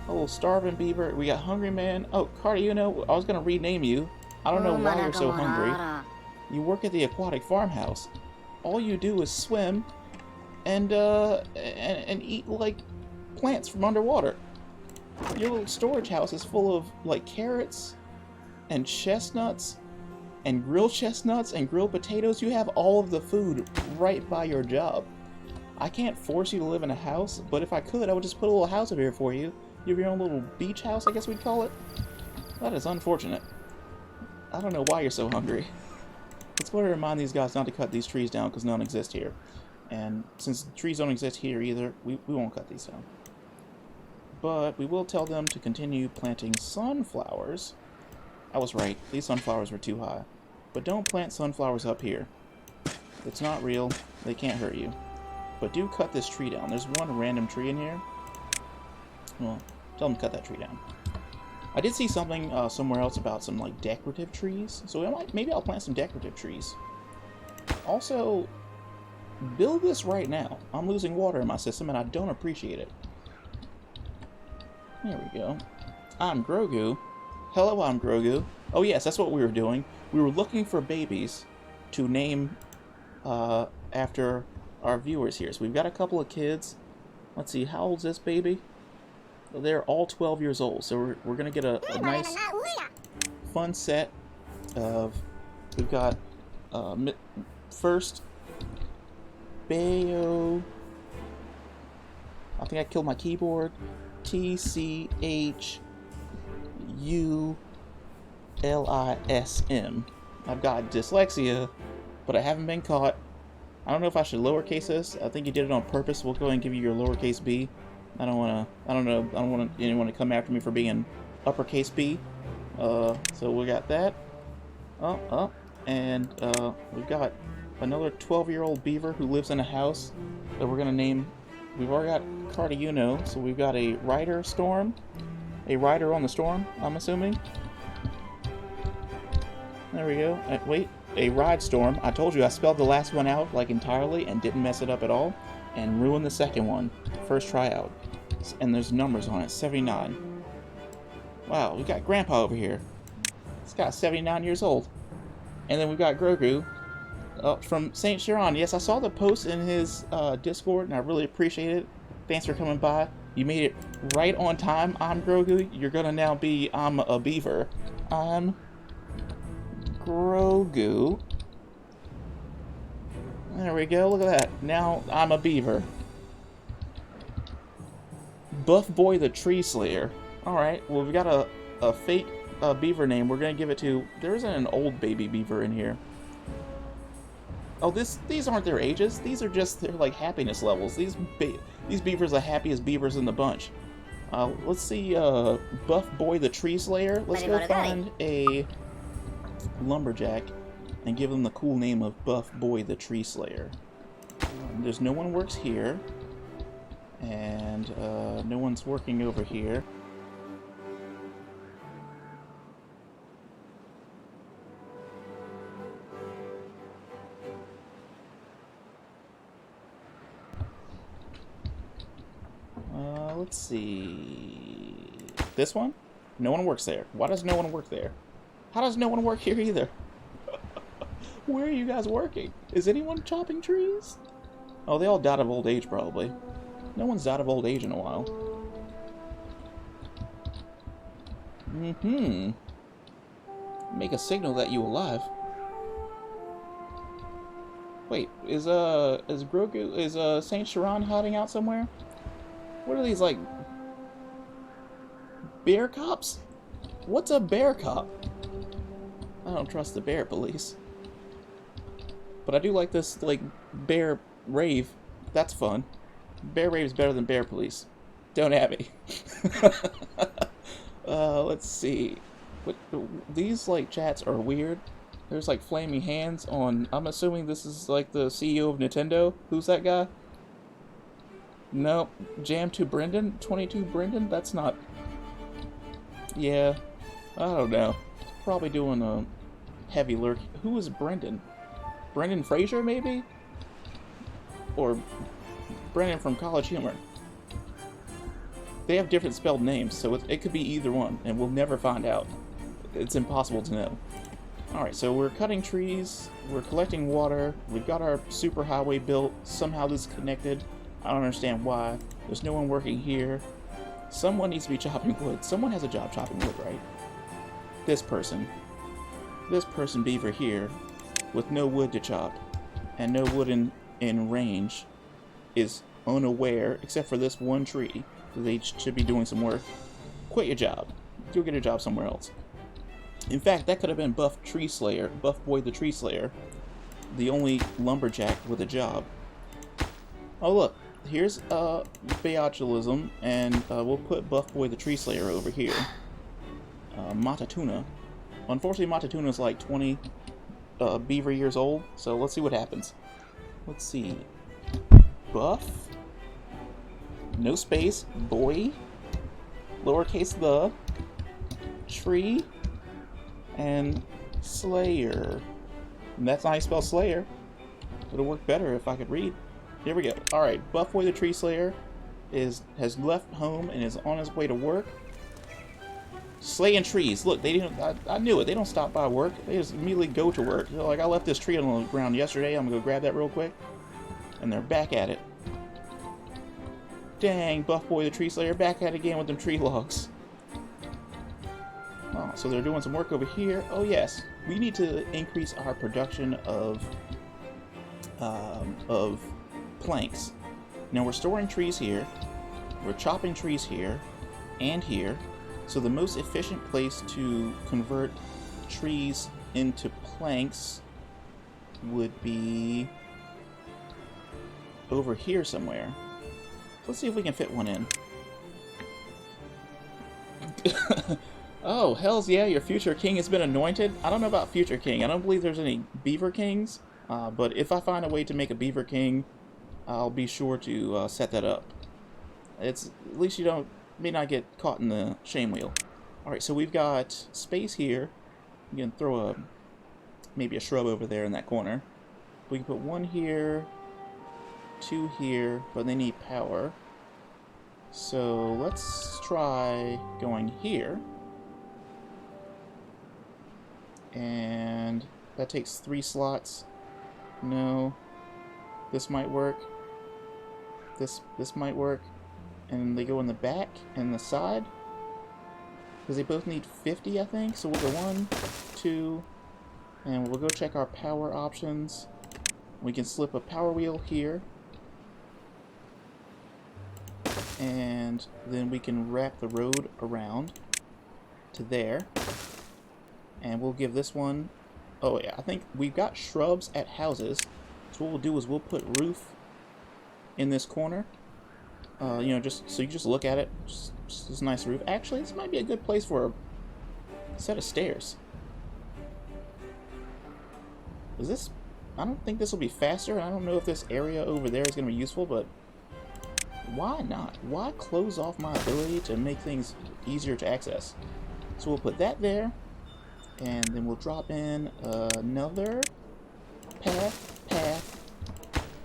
Oh, starving beaver. We got hungry man. Oh, Cardiuno, I was going to rename you. I don't know why you're so hungry. You work at the aquatic farmhouse. All you do is swim and eat like plants from underwater. Your little storage house is full of like carrots and chestnuts and grilled chestnuts and grilled potatoes. You have all of the food right by your job. I can't force you to live in a house, but if I could, I would just put a little house over here for you. You have your own little beach house, I guess we'd call it. That is unfortunate. I don't know why you're so hungry. Let's go ahead and remind these guys not to cut these trees down because none exist here. And since trees don't exist here either, we won't cut these down. But we will tell them to continue planting sunflowers. I was right. These sunflowers were too high. But don't plant sunflowers up here. It's not real. They can't hurt you. But do cut this tree down. There's one random tree in here. Well, tell them to cut that tree down. I did see something somewhere else about some like decorative trees, so maybe I'll plant some decorative trees. Also, build this right now. I'm losing water in my system and I don't appreciate it. There we go. I'm Grogu. Hello, I'm Grogu. Oh yes, that's what we were doing. We were looking for babies to name after our viewers here. So we've got a couple of kids. Let's see, how old's this baby? They're all 12 years old, so we're going to get a nice, fun set of, we've got, first, Bayo, I think I killed my keyboard, TCHULISM. I've got dyslexia, but I haven't been caught. I don't know if I should lowercase this. I think you did it on purpose. We'll go ahead and give you your lowercase b. I don't want anyone to come after me for being uppercase B. So we got that. And we've got another 12-year-old beaver who lives in a house that we're gonna name. We've already got Cardiuno, so we've got a rider storm, a rider on the storm. I'm assuming. There we go. Wait, a ride storm. I told you I spelled the last one out like entirely and didn't mess it up at all, and ruined the second one. First try out. And there's numbers on it, 79. Wow, we got Grandpa over here. This guy's 79 years old. And then we've got Grogu from St. Chiron. Yes, I saw the post in his Discord, and I really appreciate it. Thanks for coming by. You made it right on time. I'm Grogu. You're gonna now be I'm a Beaver. I'm Grogu. There we go. Look at that. Now I'm a Beaver. Buff Boy the Tree Slayer. Alright, well, we've got a fake beaver name. We're going to give it to... There isn't an old baby beaver in here. Oh, these aren't their ages. These are just their, like, happiness levels. These beavers are the happiest beavers in the bunch. Let's see, Buff Boy the Tree Slayer. Let's go find a lumberjack and give them the cool name of Buff Boy the Tree Slayer. There's no one works here. And no one's working over here. Let's see... This one? No one works there. Why does no one work there? How does no one work here either? Where are you guys working? Is anyone chopping trees? Oh, they all died of old age, probably. No one's died of old age in a while. Make a signal that you alive. Wait, is Grogu, is Saint Chiron hiding out somewhere? What are these, like, bear cops? What's a bear cop? I don't trust the bear police. But I do like this, like, bear rave. That's fun. Bear rave is better than bear police. Don't at me. Let's see. These, like, chats are weird. There's, like, flaming hands on... I'm assuming this is, like, the CEO of Nintendo. Who's that guy? Nope. Jam to Brendan? 22 Brendan? That's not... Yeah. I don't know. Probably doing a heavy lurk. Who is Brendan? Brendan Fraser, maybe? Or Brendan from College Humor. They have different spelled names, so it could be either one, and we'll never find out. It's impossible to know. Alright, so we're cutting trees, we're collecting water, we've got our superhighway built, somehow this is connected. I don't understand why. There's no one working here. Someone needs to be chopping wood. Someone has a job chopping wood, right? This person. This person beaver here, with no wood to chop, and no wood in range, is unaware, except for this one tree. They should be doing some work. Quit your job. Go get a job somewhere else. In fact, that could have been Buff Boy the Tree Slayer, the only lumberjack with a job. Oh look, here's Beatualism, and we'll put Buff Boy the Tree Slayer over here. Matatuna. Unfortunately, Matatuna's like 20 beaver years old, so let's see what happens. Let's see. Buff. No space. Boy. Lowercase the. Tree. And Slayer. And that's not how you spell Slayer. It'll work better if I could read. Here we go. Alright, Buff Boy the Tree Slayer has left home and is on his way to work. Slaying trees. Look, they didn't. I knew it. They don't stop by work. They just immediately go to work. They're like, I left this tree on the ground yesterday. I'm gonna go grab that real quick. And they're back at it. Dang, Buff Boy the Tree Slayer back at it again with them tree logs. Oh, so they're doing some work over here. Oh yes, we need to increase our production of planks. Now we're storing trees here. We're chopping trees here and here. So the most efficient place to convert trees into planks would be over here somewhere. Let's see if we can fit one in. Oh, hells yeah, your future king has been anointed. I don't know about future king. I don't believe there's any beaver kings. But if I find a way to make a beaver king, I'll be sure to set that up. At least you may not get caught in the shame wheel. Alright, so we've got space here. You can throw maybe a shrub over there in that corner. We can put one here, two here, but they need power. So let's try going here. And that takes 3 slots. No. This might work. This might work. And they go in the back and the side. Because they both need 50, I think. So we'll go 1, 2, and we'll go check our power options. We can slip a power wheel here. And then we can wrap the road around to there. And we'll give this one... Oh yeah, I think we've got shrubs at houses. So what we'll do is we'll put roof in this corner. You know, just so you just look at it. Just this nice roof. Actually, this might be a good place for a set of stairs. Is this... I don't think this will be faster. I don't know if this area over there is going to be useful, but why not? Why close off my ability to make things easier to access? So we'll put that there, and then we'll drop in another path.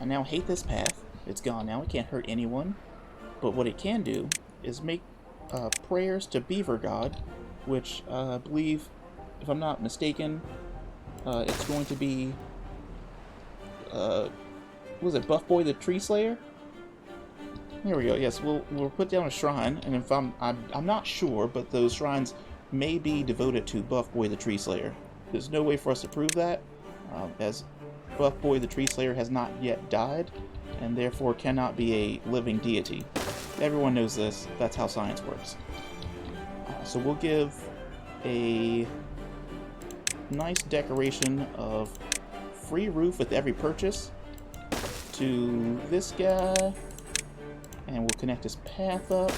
I now hate this path. It's gone now. It can't hurt anyone. But what it can do is make prayers to Beaver God, which I believe, if I'm not mistaken, it's going to be... was it Buff Boy the Tree Slayer? Here we go. Yes, we'll put down a shrine, and if I'm not sure, but those shrines may be devoted to Buff Boy the Tree Slayer. There's no way for us to prove that, as Buff Boy the Tree Slayer has not yet died, and therefore cannot be a living deity. Everyone knows this. That's how science works. So we'll give a nice decoration of free roof with every purchase to this guy, and we'll connect his path up.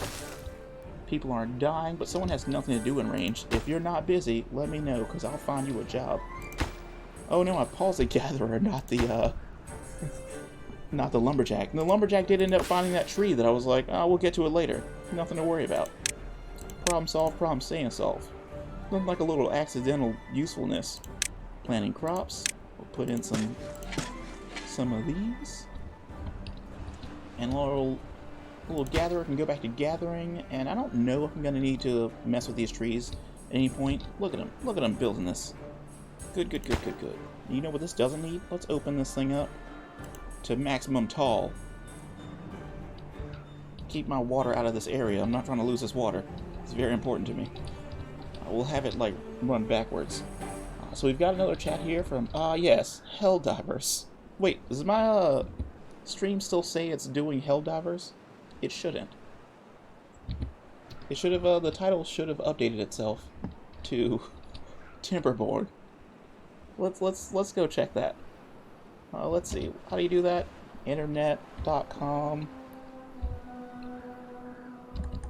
People aren't dying, but someone has nothing to do in range. If you're not busy, let me know, because I'll find you a job. Oh no, I paused the gatherer, not the not the lumberjack. And the lumberjack did end up finding that tree that I was like, oh, we'll get to it later. Nothing to worry about. Problem solved, problem staying solved. Nothing like a little accidental usefulness. Planting crops. We'll put in some of these. And a little gatherer can go back to gathering. And I don't know if I'm going to need to mess with these trees at any point. Look at them. Look at them building this. Good, good, good, good, good. You know what this doesn't need? Let's open this thing up to maximum tall. Keep my water out of this area. I'm not trying to lose this water. It's very important to me. We'll have it, like, run backwards. So we've got another chat here from, yes, Helldivers. Wait, does my, stream still say it's doing Helldivers? It shouldn't. It should have, the title should have updated itself to Timberborn. Let's go check that. Let's see. How do you do that? Internet.com.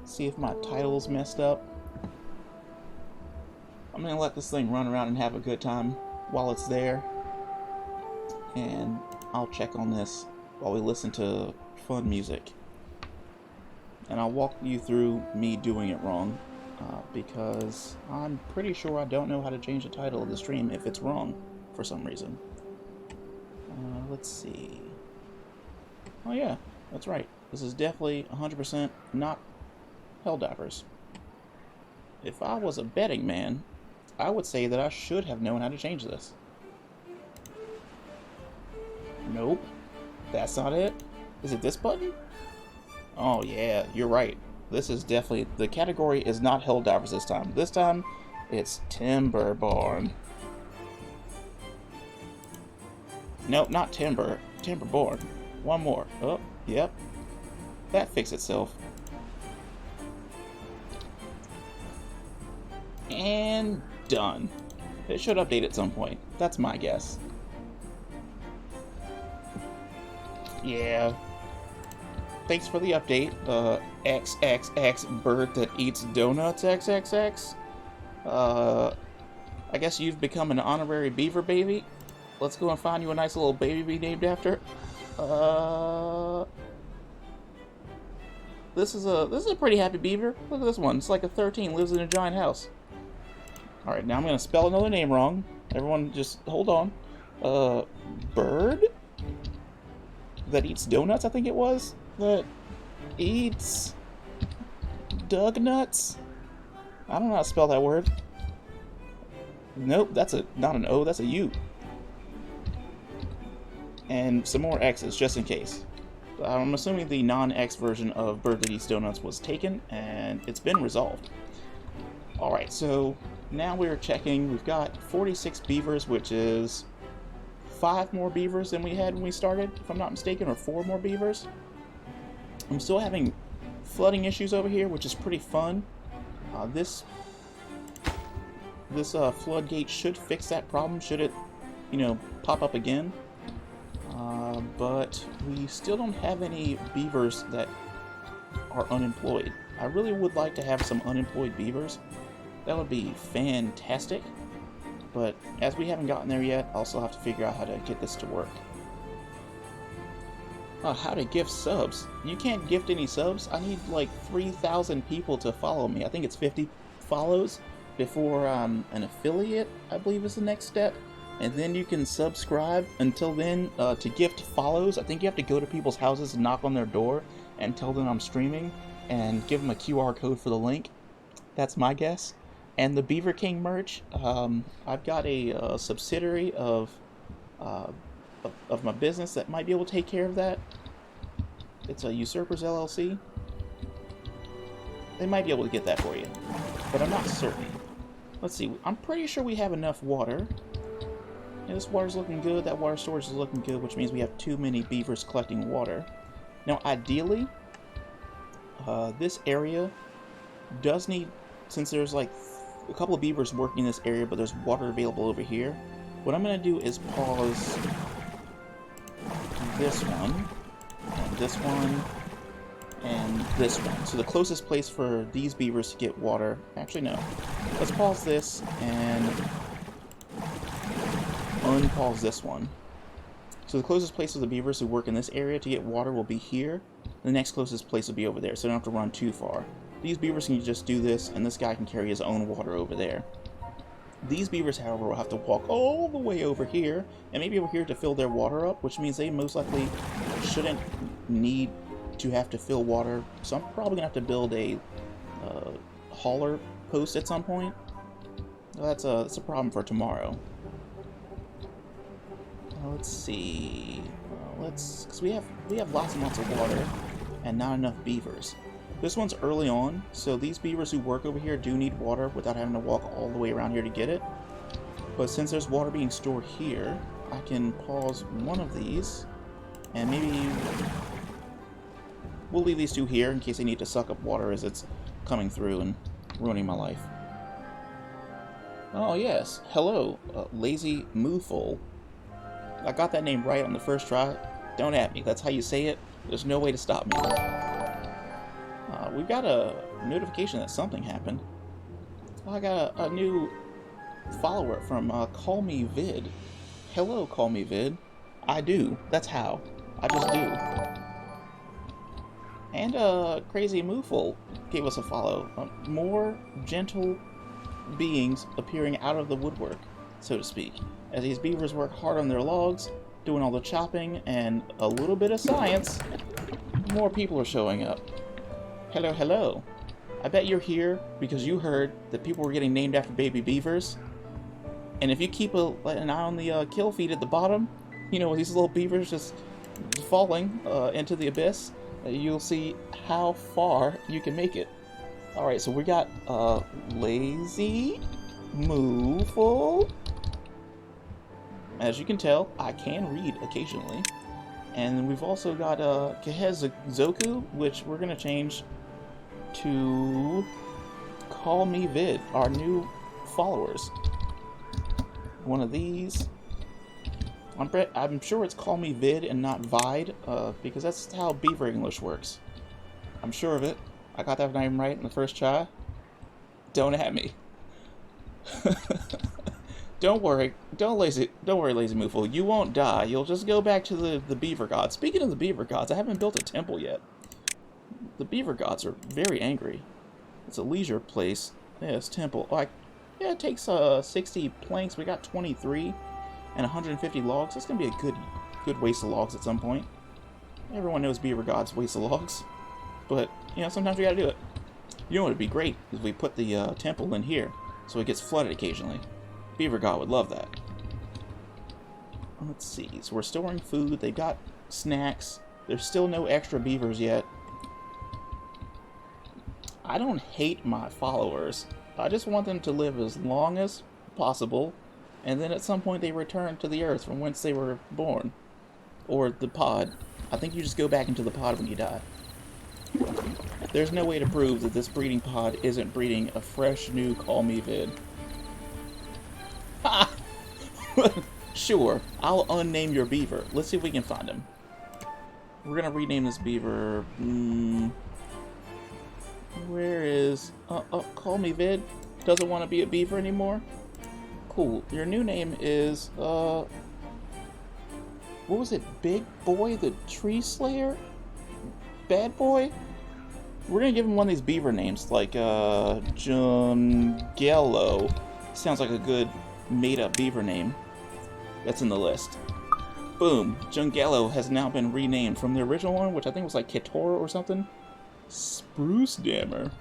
See if my title's messed up. I'm gonna let this thing run around and have a good time while it's there. And I'll check on this while we listen to fun music. And I'll walk you through me doing it wrong. Because I'm pretty sure I don't know how to change the title of the stream if it's wrong for some reason. Let's see. Oh yeah, that's right. This is definitely 100% not Helldivers. If I was a betting man, I would say that I should have known how to change this. Nope. That's not it. Is it this button? Oh yeah, you're right. This is definitely... The category is not Helldivers this time. This time, it's Timberborn. Nope, not Timber. Timberborn. One more. Oh, yep. That fixed itself. And done. It should update at some point. That's my guess. Yeah. Thanks for the update, XXX bird that eats donuts, XXX. I guess you've become an honorary beaver baby. Let's go and find you a nice little baby to be named after. This is a pretty happy beaver. Look at this one. It's like a 13, lives in a giant house. Alright, now I'm gonna spell another name wrong. Everyone just hold on. Bird? That eats donuts, I think it was? That eats Dug nuts? I don't know how to spell that word. Nope, that's not an O, that's a U. And some more X's, just in case. I'm assuming the non-X version of Bird Lady's Donuts was taken, and it's been resolved. Alright, so now we're checking. We've got 46 beavers, which is 5 more beavers than we had when we started, if I'm not mistaken, or 4 more beavers. I'm still having flooding issues over here, which is pretty fun. This floodgate should fix that problem, should it, pop up again. But we still don't have any beavers that are unemployed. I really would like to have some unemployed beavers. That would be fantastic. But as we haven't gotten there yet, I also have to figure out how to get this to work. How to gift subs. You can't gift any subs. I need like 3,000 people to follow me. I think it's 50 follows before an affiliate, I believe, is the next step. And then you can subscribe. Until then, to gift follows, I think you have to go to people's houses and knock on their door and tell them I'm streaming and give them a QR code for the link. That's my guess. And the Beaver King merch, I've got a subsidiary of my business that might be able to take care of that. It's a Usurpers LLC. They might be able to get that for you, but I'm not certain. Let's see. I'm pretty sure we have enough water. Yeah, this water's looking good. That water storage is looking good, which means we have too many beavers collecting water. Now, ideally, this area does need, since there's like a couple of beavers working in this area, but there's water available over here. What I'm going to do is pause this one, and this one, and this one. So the closest place for these beavers to get water, actually no, let's pause this and unpause this one. So the closest place for the beavers who work in this area to get water will be here. The next closest place will be over there, so they don't have to run too far. These beavers can just do this, and this guy can carry his own water over there. These beavers, however, will have to walk all the way over here, and maybe over here to fill their water up, which means they most likely shouldn't need to have to fill water. So I'm probably going to have to build a hauler post at some point. That's a problem for tomorrow. Let's see. Because we have lots and lots of water and not enough beavers. This one's early on, so these beavers who work over here do need water without having to walk all the way around here to get it. But since there's water being stored here, I can pause one of these, and maybe we'll leave these two here in case they need to suck up water as it's coming through and ruining my life. Oh yes, hello, Lazy Mooful. I got that name right on the first try. Don't at me, that's how you say it. There's no way to stop me. We've got a notification that something happened. I got a new follower from Call Me Vid. Hello, Call Me Vid. I do. That's how. I just do. And Crazy Mooful gave us a follow. More gentle beings appearing out of the woodwork, so to speak. As these beavers work hard on their logs, doing all the chopping and a little bit of science, more people are showing up. Hello, hello. I bet you're here because you heard that people were getting named after baby beavers. And if you keep an eye on the kill feed at the bottom, with these little beavers just falling into the abyss, you'll see how far you can make it. Alright, so we got Lazy Mooful. As you can tell, I can read occasionally. And we've also got Kehezoku, which we're going to change to Call Me Vid, our new followers. One of these. I'm sure it's Call Me Vid and not Vide, because that's how Beaver English works. I'm sure of it. I got that name right in the first try. Don't at me. Don't worry, Lazy Mooful. You won't die. You'll just go back to the Beaver Gods. Speaking of the Beaver Gods, I haven't built a temple yet. The Beaver Gods are very angry. It's a leisure place. Yes, temple. Yeah, it takes 60 planks. We got 23 and 150 logs. That's gonna be a good waste of logs at some point. Everyone knows Beaver Gods waste of logs, but sometimes we gotta do it. You know what would be great is we put the temple in here so it gets flooded occasionally. Beaver God would love that. Let's see. So we're storing food. They've got snacks. There's still no extra beavers yet. I don't hate my followers. I just want them to live as long as possible, and then at some point they return to the earth from whence they were born. Or the pod. I think you just go back into the pod when you die. There's no way to prove that this breeding pod isn't breeding a fresh new Call Me vid. Ha! Sure, I'll unname your beaver. Let's see if we can find him. We're gonna rename this beaver. Where is... Call Me vid. Doesn't want to be a beaver anymore? Cool. Your new name is, what was it? Big Boy the Tree Slayer? Bad Boy? We're gonna give him one of these beaver names, like, Jungello. Sounds like a good made-up beaver name. That's in the list. Boom. Jungello has now been renamed from the original one, which I think was like Kitoro or something. Spruce Dammer.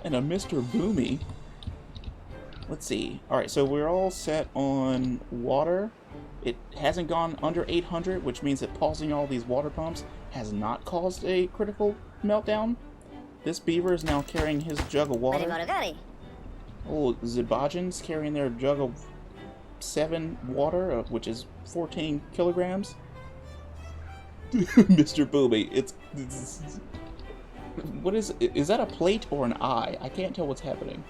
And a Mr. Boomy. Let's see. Alright, so we're all set on water. It hasn't gone under 800, which means that pausing all these water pumps has not caused a critical meltdown. This beaver is now carrying his jug of water. Oh, Zibajan's carrying their jug of 7 water, which is 14 kilograms. Mr. Booby, it's... What is that a plate or an eye? I can't tell what's happening.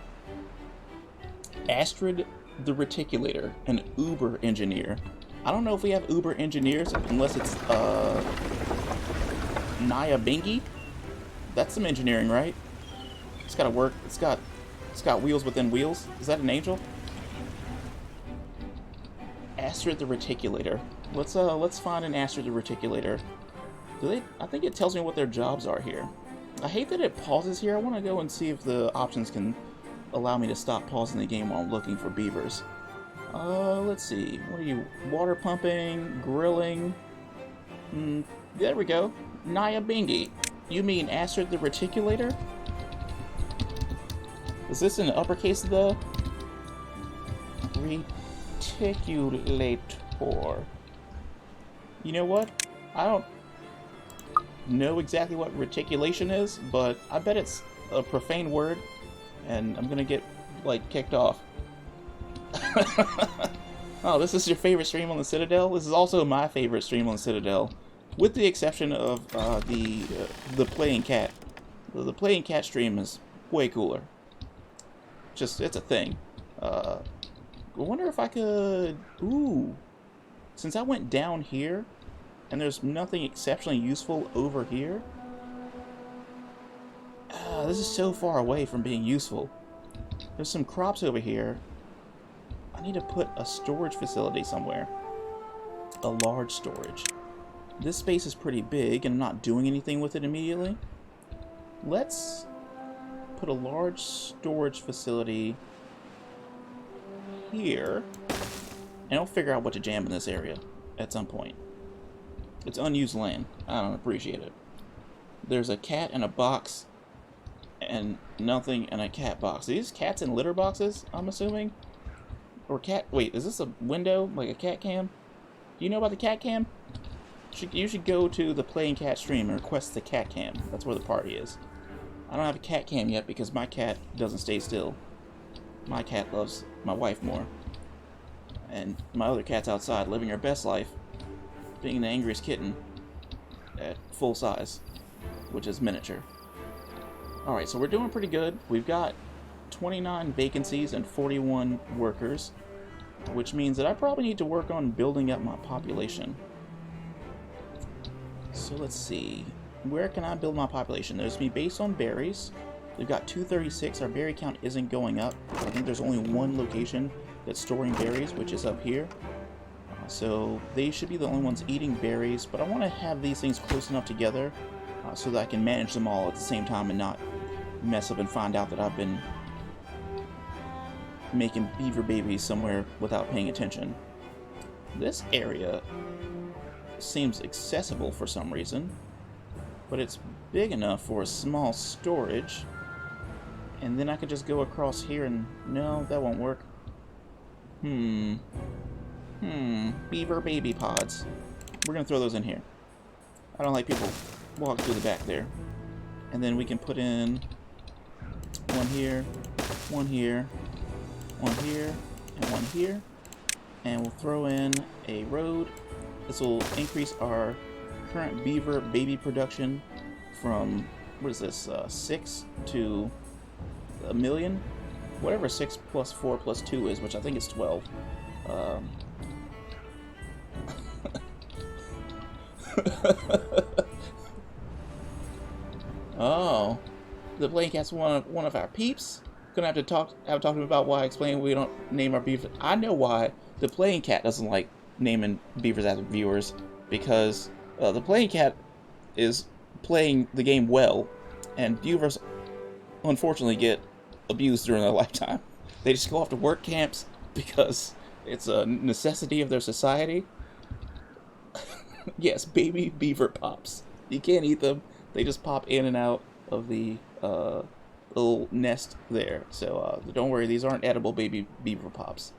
Astrid the Reticulator, an Uber engineer. I don't know if we have Uber engineers unless it's Naya Bingy. That's some engineering, right? It's gotta work. It's got wheels within wheels. Is that an angel? Astrid the Reticulator. Let's find an Astrid the Reticulator. I think it tells me what their jobs are here. I hate that it pauses here. I want to go and see if the options can allow me to stop pausing the game while I'm looking for beavers. Let's see. What are you? Water pumping, grilling. There we go. Naya Bingy. You mean Astrid the Reticulator? Is this an uppercase of the Reticulator? You know what? I don't know exactly what reticulation is, but I bet it's a profane word, and I'm gonna get, like, kicked off. Oh, this is your favorite stream on the Citadel? This is also my favorite stream on the Citadel, with the exception of the Playing Cat. The Playing Cat stream is way cooler. Just, it's a thing. I wonder if I could... Ooh. Since I went down here, and there's nothing exceptionally useful over here... this is so far away from being useful. There's some crops over here. I need to put a storage facility somewhere. A large storage. This space is pretty big, and I'm not doing anything with it immediately. Let's put a large storage facility here, and I'll figure out what to jam in this area at some point. It's unused land. I don't appreciate it. There's a cat in a box, and nothing in a cat box. Are these cats in litter boxes, I'm assuming? Or cat... Wait, is this a window? Like a cat cam? Do you know about the cat cam? You should go to the Playing Cat stream and request the cat cam. That's where the party is. I don't have a cat cam yet because my cat doesn't stay still. My cat loves my wife more. And my other cat's outside living her best life, being the angriest kitten at full size, which is miniature. Alright, so we're doing pretty good. We've got 29 vacancies and 41 workers, which means that I probably need to work on building up my population. So let's see. Where can I build my population? There's me based on berries. We've got 236. Our berry count isn't going up. I think there's only one location that's storing berries, which is up here. So they should be the only ones eating berries, but I want to have these things close enough together so that I can manage them all at the same time and not mess up and find out that I've been making beaver babies somewhere without paying attention. This area seems accessible for some reason, but it's big enough for a small storage, And then I could just go across here and... No, that won't work. Beaver baby pods. We're going to throw those in here. I don't like people walking through the back there. And then we can put in one here, one here, one here, and one here. And we'll throw in a road. This will increase our current beaver baby production from, what is this, 6 to a million? Whatever 6 plus 4 plus 2 is, which I think is 12. Oh, the playing cat's one of our peeps. Gonna have to talk to him about why I explain we don't name our beavers. I know why the playing cat doesn't like naming beavers after viewers, because the playing cat is playing the game well, and viewers unfortunately get abused during their lifetime. They just go off to work camps because it's a necessity of their society. Yes, baby beaver pops. You can't eat them. They just pop in and out of the little nest there. So don't worry, these aren't edible baby beaver pops.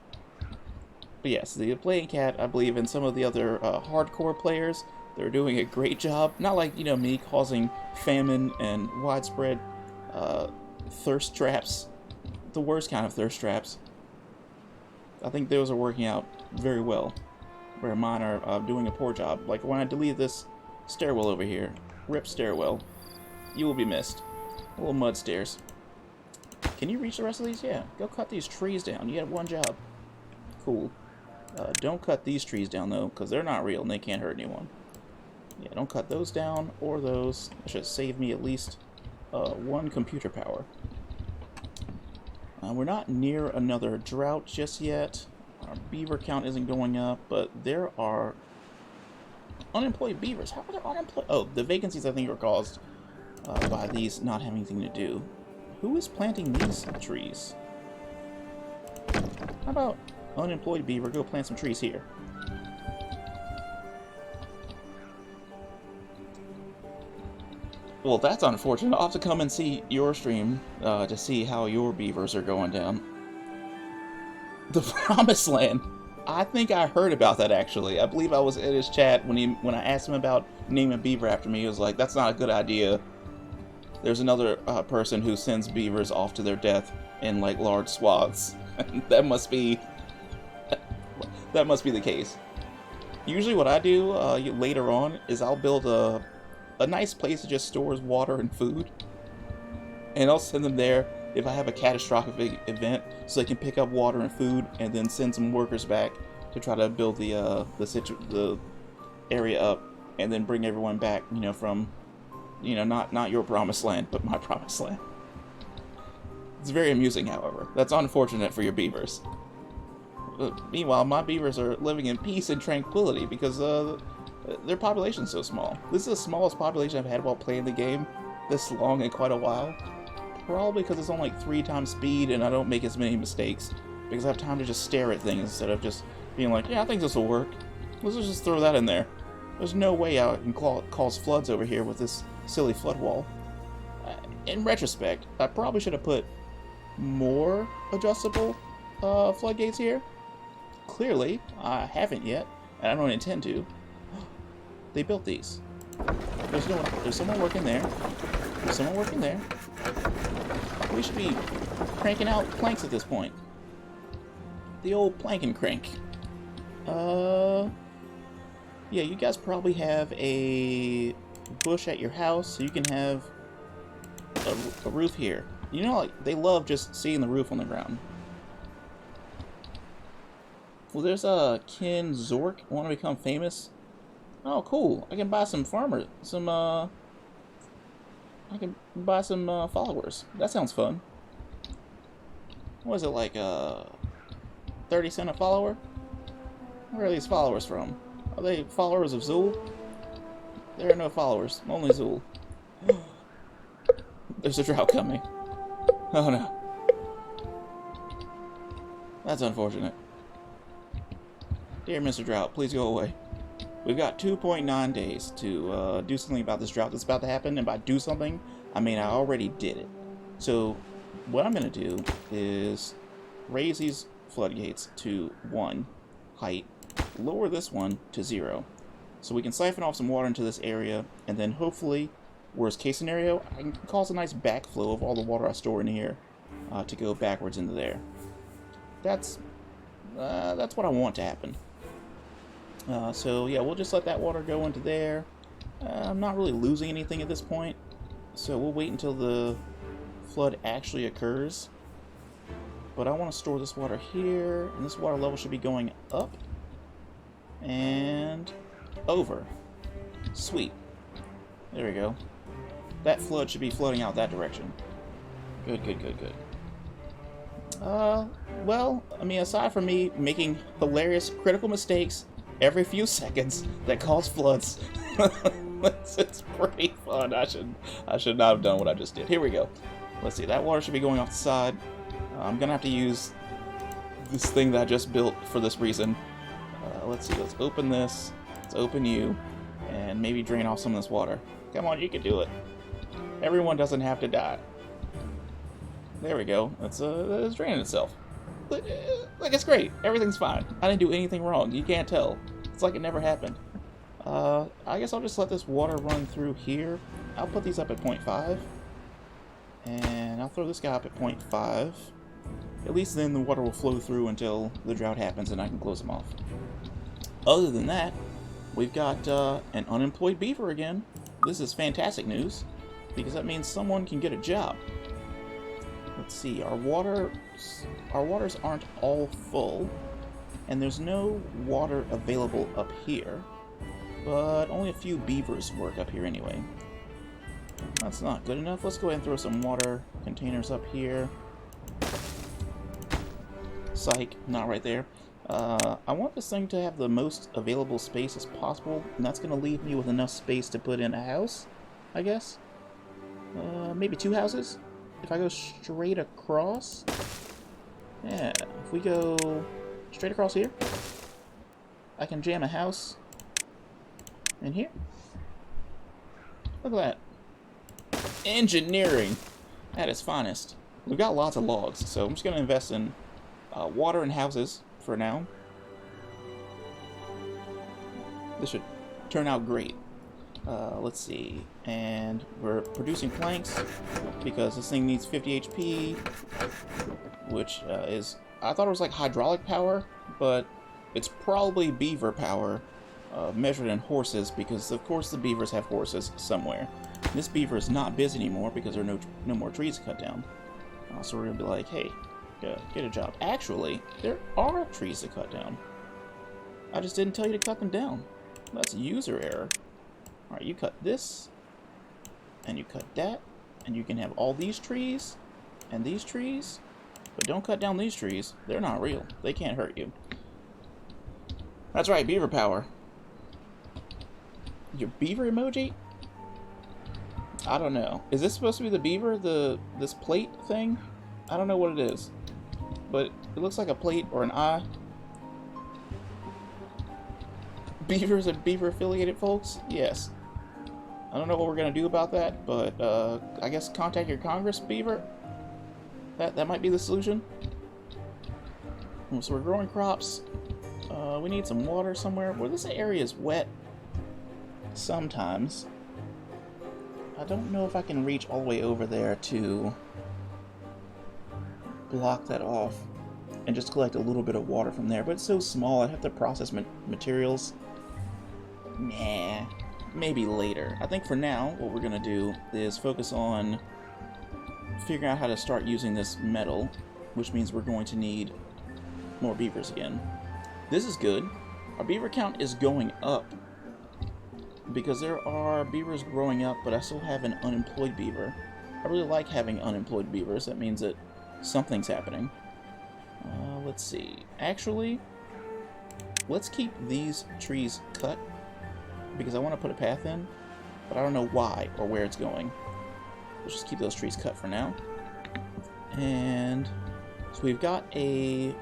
But yes, the playing cat, I believe, and some of the other hardcore players, they're doing a great job. Not like, you know, me causing famine and widespread thirst traps. The worst kind of thirst traps. I think those are working out very well. Where mine are doing a poor job. Like when I delete this stairwell over here. Rip stairwell. You will be missed. Little mud stairs. Can you reach the rest of these? Yeah. Go cut these trees down. You had one job. Cool. Don't cut these trees down though, because they're not real and they can't hurt anyone. Yeah, don't cut those down or those. That should save me at least 1 computer power. We're not near another drought just yet. Our beaver count isn't going up, but there are unemployed beavers. How are there unemployed? Oh, the vacancies I think are caused by these not having anything to do. Who is planting these trees? How about unemployed beaver go plant some trees here? Well, that's unfortunate. I'll have to come and see your stream to see how your beavers are going down. The Promised Land. I think I heard about that actually. I believe I was in his chat when I asked him about naming a beaver after me. He was like, "That's not a good idea." There's another person who sends beavers off to their death in like large swaths. that must be the case. Usually, what I do later on is I'll build a nice place that just stores water and food, and I'll send them there if I have a catastrophic event, so they can pick up water and food, and then send some workers back to try to build the area up, and then bring everyone back, you know, from, you know, not your promised land, but my promised land. It's very amusing, however. That's unfortunate for your beavers. Meanwhile, my beavers are living in peace and tranquility because their population's so small. This is the smallest population I've had while playing the game this long in quite a while. Probably because it's on like 3 times speed and I don't make as many mistakes. Because I have time to just stare at things instead of just being like, yeah, I think this will work. Let's just throw that in there. There's no way I can cause floods over here with this silly flood wall. In retrospect, I probably should have put more adjustable floodgates here. Clearly, I haven't yet, and I don't intend to. They built these. There's someone working there. There's someone working there. We should be cranking out planks at this point. The old plank and crank. Yeah, you guys probably have a bush at your house, so you can have a roof here. You know, like, they love just seeing the roof on the ground. Well, there's a Ken Zork. Want to become famous? Oh, cool. I can buy some I can buy some followers. That sounds fun. What is it, like 30 cents a follower? Where are these followers from? Are they followers of Zool? There are no followers, only Zool. There's a drought coming. Oh no. That's unfortunate. Dear Mr. Drought, please go away. We've got 2.9 days to do something about this drought that's about to happen, and by do something, I mean I already did it. So, what I'm going to do is raise these floodgates to 1 height, lower this one to 0, so we can siphon off some water into this area, and then hopefully, worst case scenario, I can cause a nice backflow of all the water I store in here to go backwards into there. That's what I want to happen. So yeah, we'll just let that water go into there. I'm not really losing anything at this point, so we'll wait until the flood actually occurs. But I want to store this water here, and this water level should be going up and over. Sweet. There we go. That flood should be flooding out that direction. Good, good, good, good. Well, I mean, aside from me making hilarious critical mistakes every few seconds that cause floods, it's pretty fun. I should not have done what I just did. Here we go. Let's see, that water should be going off the side. I'm gonna have to use this thing that I just built for this reason. Let's see, let's open this, let's open you, and maybe drain off some of this water. Come on, you can do it. Everyone doesn't have to die. There we go. It's draining itself. Like, it's great. Everything's fine. I didn't do anything wrong. You can't tell. It's like it never happened. I guess I'll just let this water run through here. I'll put these up at 0.5. And I'll throw this guy up at 0.5. At least then the water will flow through until the drought happens and I can close them off. Other than that, we've got an unemployed beaver again. This is fantastic news, because that means someone can get a job. Let's see, our waters aren't all full, and there's no water available up here, but only a few beavers work up here anyway. That's not good enough. Let's go ahead and throw some water containers up here. Psych, not right there. I want this thing to have the most available space as possible, and that's going to leave me with enough space to put in a house, I guess. Maybe 2 houses? If I go straight across? Yeah, if we go straight across here, I can jam a house in here. Look at that. Engineering at its finest. We've got lots of logs, so I'm just going to invest in water and houses for now. This should turn out great. Let's see, and we're producing planks because this thing needs 50 HP, which is, I thought it was like hydraulic power, but it's probably beaver power measured in horses, because of course the beavers have horses somewhere. This beaver is not busy anymore because there are no more trees to cut down. So we're gonna be like, hey, get a job. Actually, there are trees to cut down. I just didn't tell you to cut them down. That's user error. Alright, you cut this, and you cut that, and you can have all these trees, and these trees, but don't cut down these trees. They're not real. They can't hurt you. That's right, beaver power. Your beaver emoji? I don't know. Is this supposed to be the beaver, this plate thing? I don't know what it is, but it looks like a plate or an eye. Beavers and beaver affiliated folks? Yes. I don't know what we're gonna do about that, but I guess contact your Congress, Beaver. That might be the solution. So we're growing crops. We need some water somewhere. Well, this area is wet sometimes. I don't know if I can reach all the way over there to block that off and just collect a little bit of water from there, but it's so small I'd have to process materials. Nah, maybe later. I think for now what we're gonna do is focus on figuring out how to start using this metal, which means we're going to need more beavers again. This is good. Our beaver count is going up because there are beavers growing up, but I still have an unemployed beaver. I really like having unemployed beavers. That means that something's happening. Let's see. Actually, let's keep these trees cut because I want to put a path in, but I don't know why or where it's going. Let's just keep those trees cut for now. And so we've got a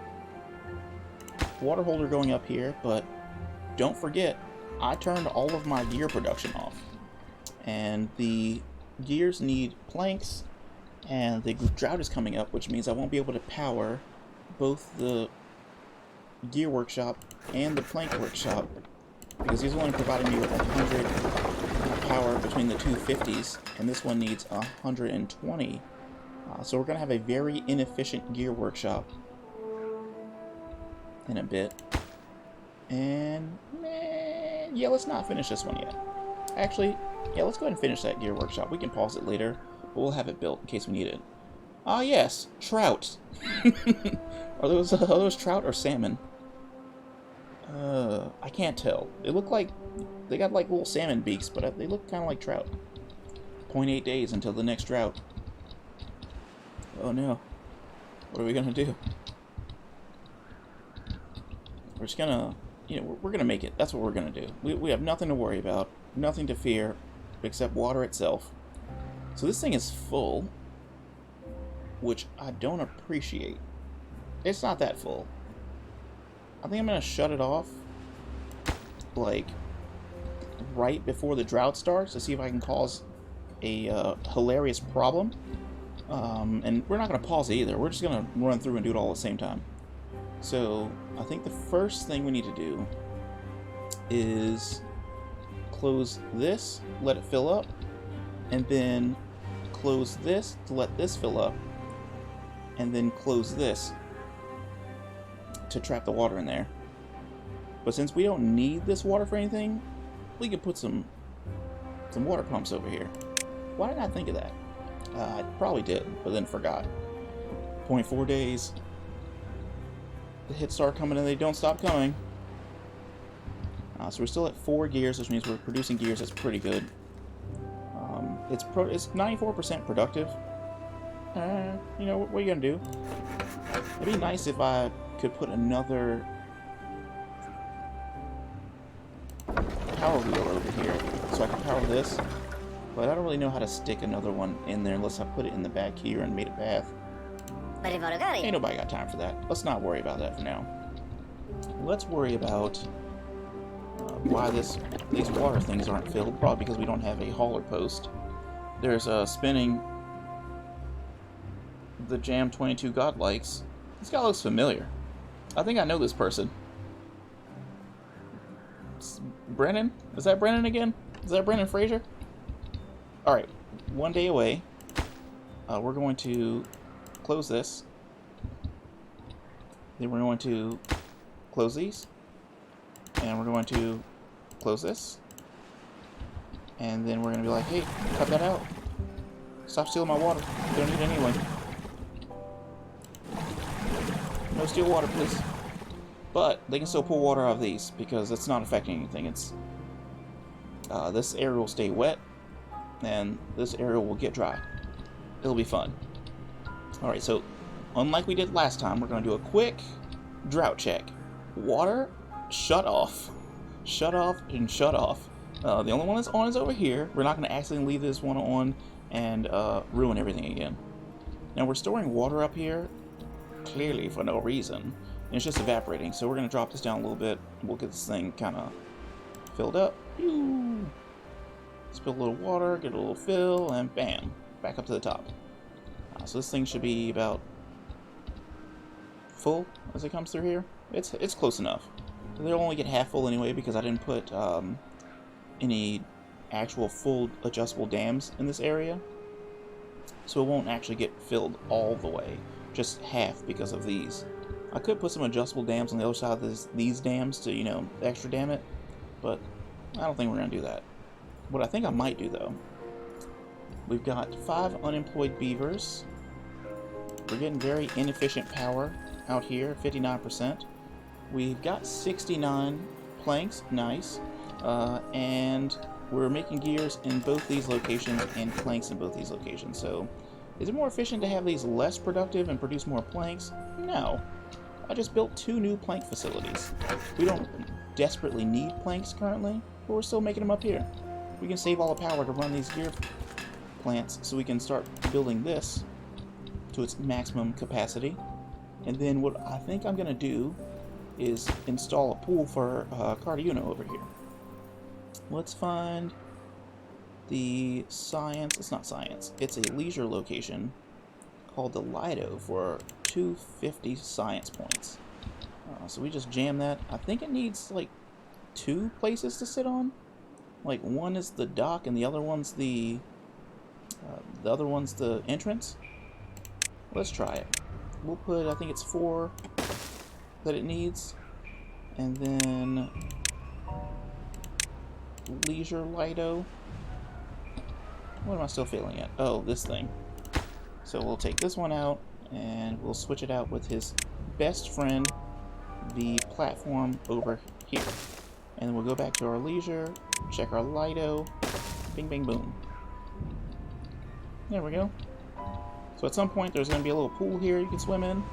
water holder going up here, but don't forget, I turned all of my gear production off. And the gears need planks And the drought is coming up, which means I won't be able to power both the gear workshop and the plank workshop, because he's only providing me with 100 power between the two 50s, and this one needs 120. So we're going to have a very inefficient gear workshop in a bit. And, yeah, let's not finish this one yet. Actually, yeah, let's go ahead and finish that gear workshop. We can pause it later, but we'll have it built in case we need it. Ah, yes, trout. Are those trout or salmon? I can't tell. They look like they got like little salmon beaks, but they look kind of like trout. 0.8 days until the next drought. Oh no. What are we gonna do? We're just gonna, we're gonna make it. That's what we're gonna do. We have nothing to worry about, nothing to fear, except water itself. So this thing is full, which I don't appreciate. It's not that full. I think I'm gonna shut it off, like, right before the drought starts to see if I can cause a hilarious problem. And we're not gonna pause it either. We're just gonna run through and do it all at the same time. So I think the first thing we need to do is close this, let it fill up, and then close this to let this fill up, and then close this to trap the water in there. But since we don't need this water for anything, we could put some water pumps over here. Why didn't I think of that? I probably did, but then forgot. 0.4 days. The hits start coming and they don't stop coming. So we're still at 4 gears, which means we're producing gears. That's pretty good. It's 94% productive. What are you gonna do? It'd be nice if I could put another power wheel over here so I can power this, but I don't really know how to stick another one in there unless I put it in the back here and made a path. Ain't nobody got time for that. Let's not worry about that for now. Let's worry about why these water things aren't filled. Probably because we don't have a hauler post. There's spinning the Jam 22 Godlikes. This guy looks familiar. I think I know this person. Brennan? Is that Brennan again? Is that Brennan Fraser? Alright, 1 day away. We're going to close this. Then we're going to close these. And we're going to close this. And then we're going to be like, hey, cut that out. Stop stealing my water. They don't need it anyway. No steal water, please. But they can still pull water out of these because it's not affecting anything. It's this area will stay wet, and this area will get dry. It'll be fun. All right, so unlike we did last time, we're going to do a quick drought check. Water, shut off. Shut off and shut off. The only one that's on is over here. We're not going to accidentally leave this one on and ruin everything again. Now we're storing water up here, clearly for no reason. And it's just evaporating. So we're going to drop this down a little bit. We'll get this thing kind of filled up. Spill a little water, get a little fill, and bam, back up to the top. So this thing should be about full as it comes through here. It's close enough. They'll only get half full anyway because I didn't put any actual full adjustable dams in this area, so it won't actually get filled all the way, just half because of these. I could put some adjustable dams on the other side of these dams to, extra dam it, but I don't think we're going to do that. What I think I might do, though, we've got 5 unemployed beavers. We're getting very inefficient power out here, 59%. We've got 69 planks, nice, and we're making gears in both these locations and planks in both these locations. So, is it more efficient to have these less productive and produce more planks? No. I just built 2 new plank facilities. We don't desperately need planks currently, but we're still making them up here. We can save all the power to run these gear plants so we can start building this to its maximum capacity. And then what I think I'm going to do is install a pool for Cardiuno over here. Let's find the science. It's not science. It's a leisure location called the Lido for 250 science points. So we just jam that. I think it needs like 2 places to sit on. Like one is the dock and the other one's the entrance. Let's try it. We'll put, I think it's 4 that it needs, and then Leisure Lido. What am I still failing at? Oh, this thing. So we'll take this one out and we'll switch it out with his best friend, the platform over here. And then we'll go back to our Leisure, check our Lido, bing, bing, boom. There we go. So at some point there's going to be a little pool here you can swim in.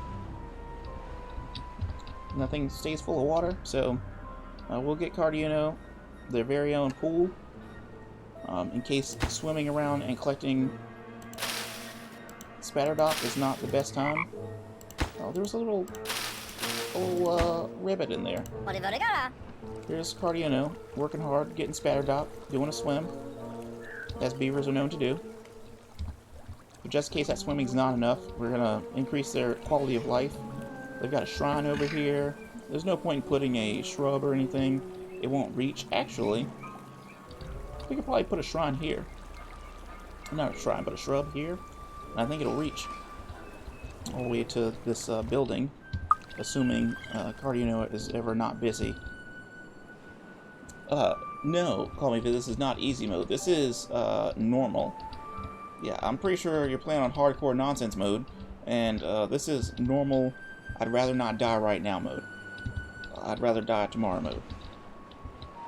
Nothing stays full of water, so we'll get Cardino their very own pool in case swimming around and collecting Spatterdock is not the best time. Oh, there's a little ribbit in there. Here's Cardino working hard, getting Spatterdock, doing a swim, as beavers are known to do. But just in case that swimming's not enough, we're gonna increase their quality of life. They've got a shrine over here. There's no point in putting a shrub or anything. It won't reach. Actually, we could probably put a shrine here. Not a shrine, but a shrub here. And I think it'll reach all the way to this building, assuming Cardino is ever not busy. No, call me, this is not easy mode. This is normal. Yeah, I'm pretty sure you're playing on hardcore nonsense mode, and this is normal. I'd rather not die right now mode. I'd rather die tomorrow mode.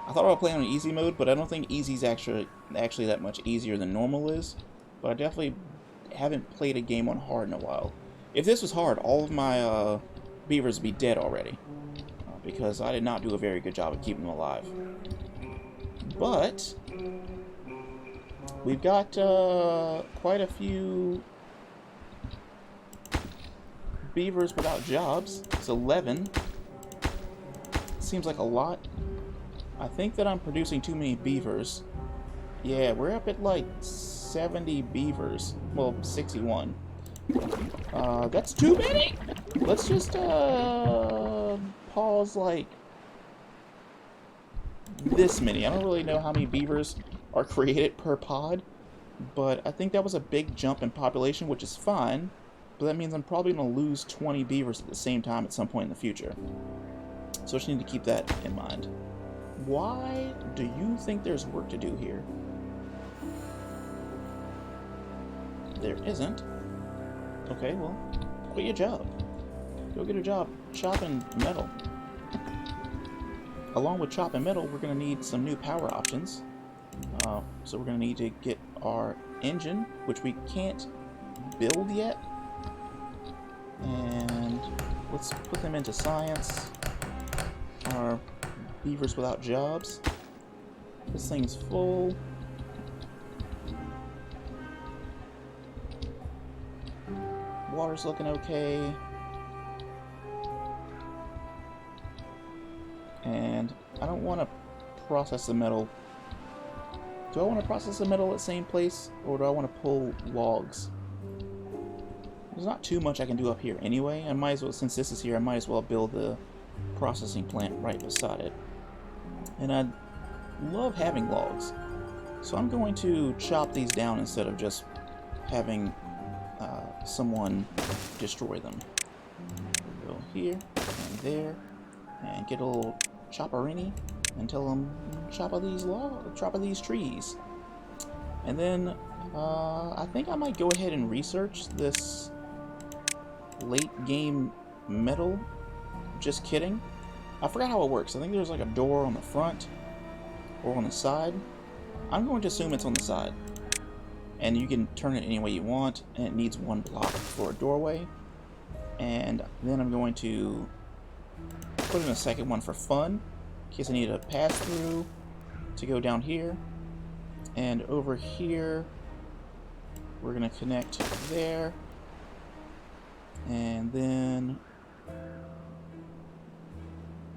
I thought I would play on easy mode, but I don't think easy's actually that much easier than normal is. But I definitely haven't played a game on hard in a while. If this was hard, all of my beavers would be dead already, because I did not do a very good job of keeping them alive. But we've got quite a few beavers without jobs. It's 11. Seems like a lot. I think that I'm producing too many beavers. Yeah, we're up at like 70 beavers. Well, 61. That's too many! Let's just pause like this many. I don't really know how many beavers are created per pod, but I think that was a big jump in population, which is fine. But that means I'm probably going to lose 20 beavers at the same time at some point in the future. So I just need to keep that in mind. Why do you think there's work to do here? There isn't. Okay, well, quit your job. Go get a job chopping metal. Along with chopping metal, we're going to need some new power options. So we're going to need to get our engine, which we can't build yet. And let's put them into science. Our beavers without jobs. This thing's full. Water's looking okay. And I don't want to process the metal. Do I want to process the metal at the same place, or do I want to pull logs? There's not too much I can do up here anyway. I might as well, since this is here, I might as well build the processing plant right beside it. And I love having logs, so I'm going to chop these down instead of just having someone destroy them. We'll go here and there and get a little chopperini and tell them chop of these trees. And then I think I might go ahead and research this late game metal. Just kidding. I forgot how it works. I think there's like a door on the front or on the side. I'm going to assume it's on the side. And you can turn it any way you want, and it needs 1 block for a doorway. And then I'm going to put in a second one for fun, in case I need a pass through to go down here. And over here, we're going to connect there. And then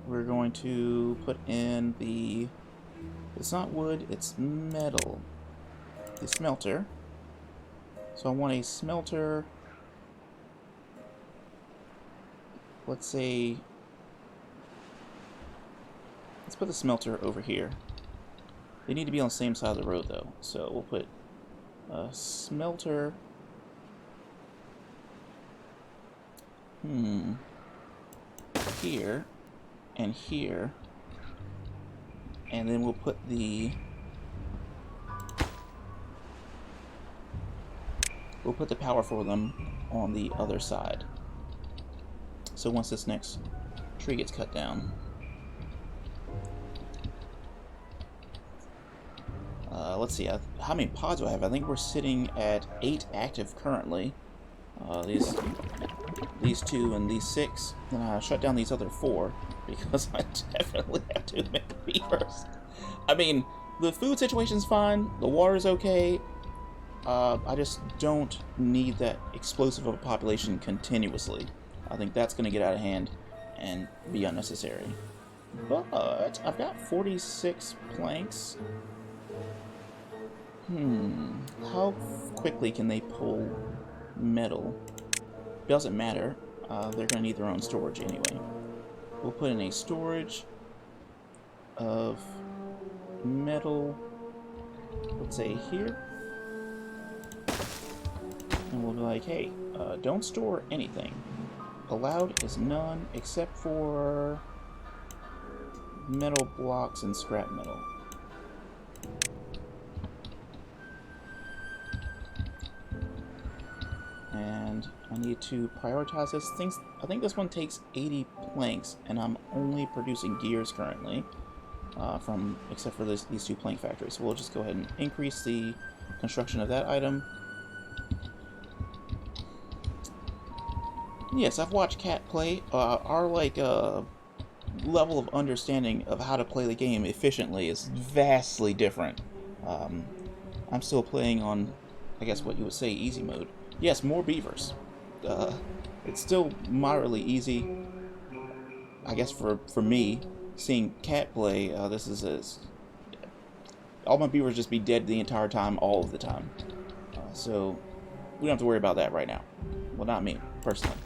we're going to put in the, it's not wood, it's metal, the smelter. So I want a smelter let's say, let's put the smelter over here. They need to be on the same side of the road though, so we'll put a smelter. Here and here, and then we'll put the power for them on the other side. So once this next tree gets cut down, let's see, how many pods do I have? I think we're sitting at 8 active currently. These 2 and these 6. Then I shut down these other 4 because I definitely have too many beavers. I mean, the food situation's fine, the water's okay. I just don't need that explosive of a population continuously. I think that's going to get out of hand and be unnecessary. But I've got 46 planks. How quickly can they pull metal? Doesn't matter. They're going to need their own storage anyway. We'll put in a storage of metal, let's say here. And we'll be like, hey, don't store anything. Allowed is none except for metal blocks and scrap metal. And I need to prioritize this. I think this one takes 80 planks, and I'm only producing gears currently, except for these 2 plank factories. So we'll just go ahead and increase the construction of that item. Yes, I've watched Cat play. Our level of understanding of how to play the game efficiently is vastly different. I'm still playing on, I guess what you would say, easy mode. Yes, more beavers. It's still moderately easy. I guess for me, seeing Cat play, this is all my beavers just be dead the entire time, all of the time. So we don't have to worry about that right now. Well, not me, personally.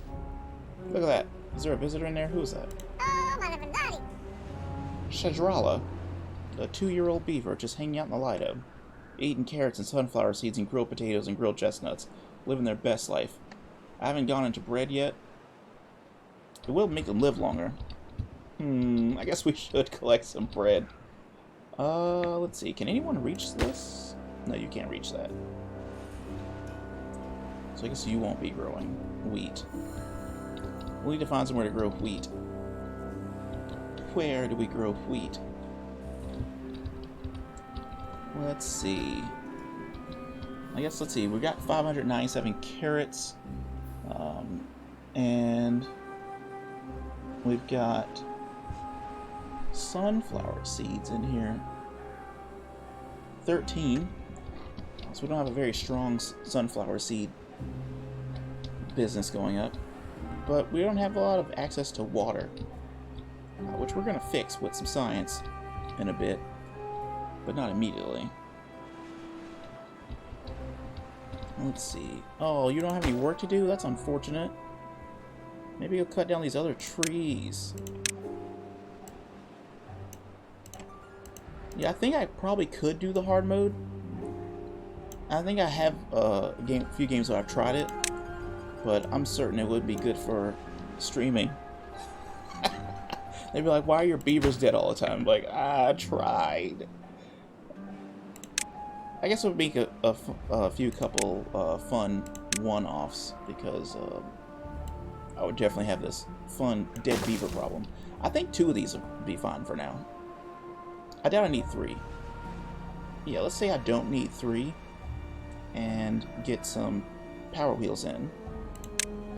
Look at that. Is there a visitor in there? Who is that? Shadrala, a 2-year-old beaver just hanging out in the Lido, eating carrots and sunflower seeds and grilled potatoes and grilled chestnuts, living their best life. I haven't gone into bread yet. It will make them live longer. I guess we should collect some bread. Let's see. Can anyone reach this? No, you can't reach that. So I guess you won't be growing wheat. We need to find somewhere to grow wheat. Where do we grow wheat? Let's see. Let's see. We've got 597 carrots. And we've got sunflower seeds in here. 13. So we don't have a very strong sunflower seed business going up. But we don't have a lot of access to water, which we're going to fix with some science in a bit, but not immediately. Let's see. Oh, you don't have any work to do? That's unfortunate. Maybe you'll cut down these other trees. Yeah, I think I probably could do the hard mode. I think I have a few games where I've tried it, but I'm certain it would be good for streaming. They'd be like, why are your beavers dead all the time? I'm like, I tried. I guess it would make a few couple fun one-offs, because I would definitely have this fun dead beaver problem. I think 2 of these would be fine for now. I doubt I need 3. Yeah, let's say I don't need 3, and get some power wheels in.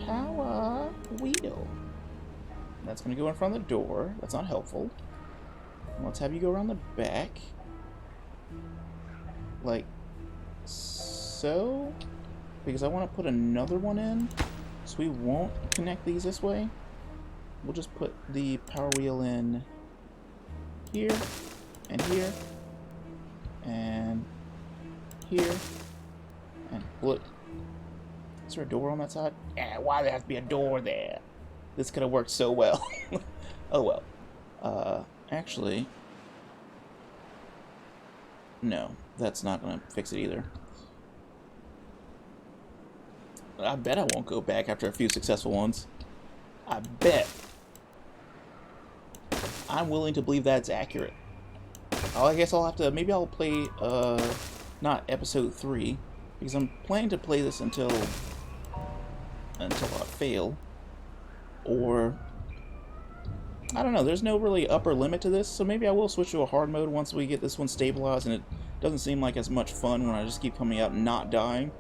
Power wheel. That's going to go in front of the door. That's not helpful. Let's have you go around the back. Like so. Because I want to put another one in. So we won't connect these this way. We'll just put the power wheel in here. And here. And here. And look. Is there a door on that side? Yeah, why there has to be a door there? This could have worked so well. Oh well. Actually, no, that's not gonna fix it either. I bet I won't go back after a few successful ones. I bet. I'm willing to believe that's accurate. Oh, I guess I'll have to, maybe I'll play, not episode 3, because I'm planning to play this until I fail. Or, I don't know, there's no really upper limit to this, so maybe I will switch to a hard mode once we get this one stabilized, and it doesn't seem like as much fun when I just keep coming out and not dying.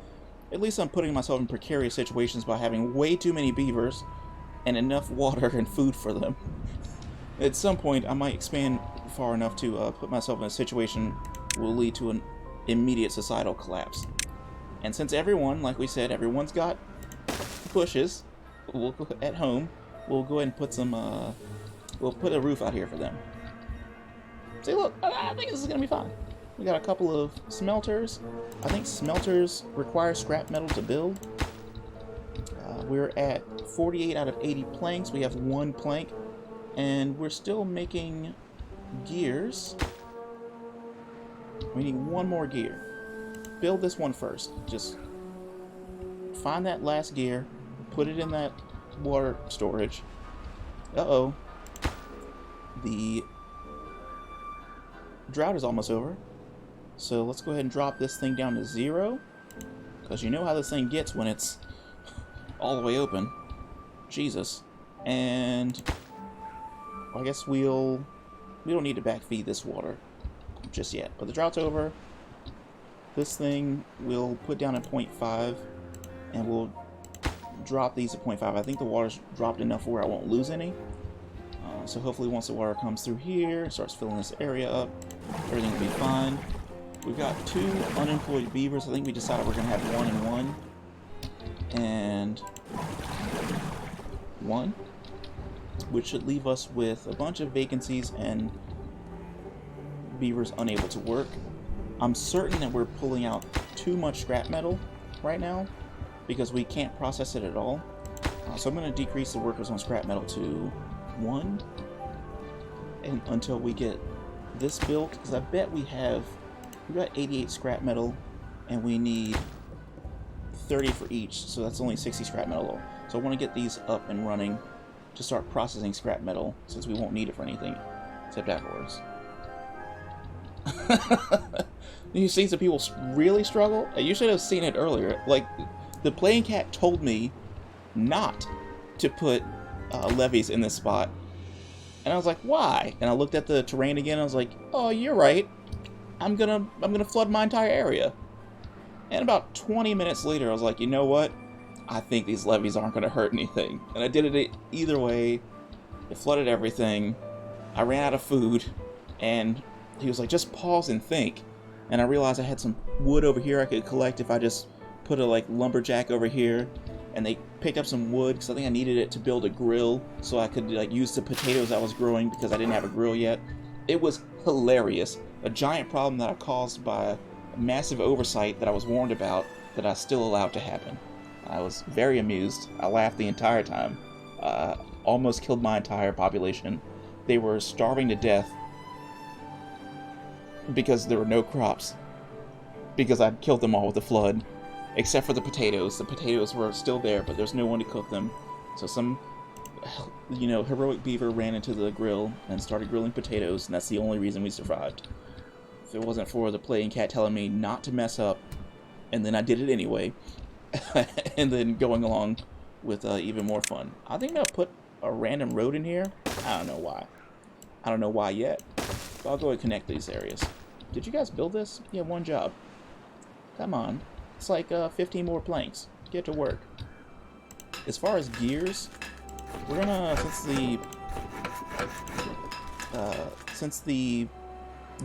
At least I'm putting myself in precarious situations by having way too many beavers and enough water and food for them. At some point, I might expand far enough to put myself in a situation that will lead to an immediate societal collapse. And since everyone, like we said, everyone's got bushes at home, we'll go ahead and put some, we'll put a roof out here for them. See, look, I think this is going to be fine. We got a couple of smelters. I think smelters require scrap metal to build. We're at 48 out of 80 planks. We have 1 plank. And we're still making gears. We need 1 more gear. Build this one first. Just find that last gear. Put it in that water storage. Uh-oh. The drought is almost over. So let's go ahead and drop this thing down to 0. Because you know how this thing gets when it's all the way open. Jesus. And I guess we don't need to backfeed this water just yet. But the drought's over. This thing we'll put down at 0.5. And we'll drop these at 0.5. I think the water's dropped enough where I won't lose any. So hopefully once the water comes through here, starts filling this area up, everything will be fine. We've got 2 unemployed beavers. I think we decided we're going to have 1 and 1. And 1. Which should leave us with a bunch of vacancies and beavers unable to work. I'm certain that we're pulling out too much scrap metal right now because we can't process it at all. So I'm going to decrease the workers on scrap metal to 1 and until we get this built, because I bet we've got 88 scrap metal and we need 30 for each, so that's only 60 scrap metal. So I want to get these up and running to start processing scrap metal, since we won't need it for anything except afterwards. You see some people really struggle? You should have seen it earlier. Like, the playing cat told me not to put levees in this spot, and I was like, why? And I looked at the terrain again and I was like, oh, you're right. I'm gonna flood my entire area. And about 20 minutes later I was like, you know what? I think these levees aren't gonna hurt anything. And I did it either way. It flooded everything. I ran out of food, and he was like, just pause and think. And I realized I had some wood over here I could collect if I just put a lumberjack over here. And they picked up some wood because I think I needed it to build a grill so I could use the potatoes I was growing because I didn't have a grill yet. It was hilarious. A giant problem that I caused by a massive oversight that I was warned about that I still allowed to happen. I was very amused. I laughed the entire time. Almost killed my entire population. They were starving to death because there were no crops. Because I'd killed them all with the flood. Except for the potatoes. The potatoes were still there, but there's no one to cook them. So some, heroic beaver ran into the grill and started grilling potatoes, and that's the only reason we survived. If it wasn't for the playing cat telling me not to mess up, and then I did it anyway, and then going along with even more fun. I think I'll put a random road in here. I don't know why. I don't know why yet. But I'll go and connect these areas. Did you guys build this? Yeah, 1 job. Come on. It's like 15 more planks. Get to work. As far as gears, we're gonna, since the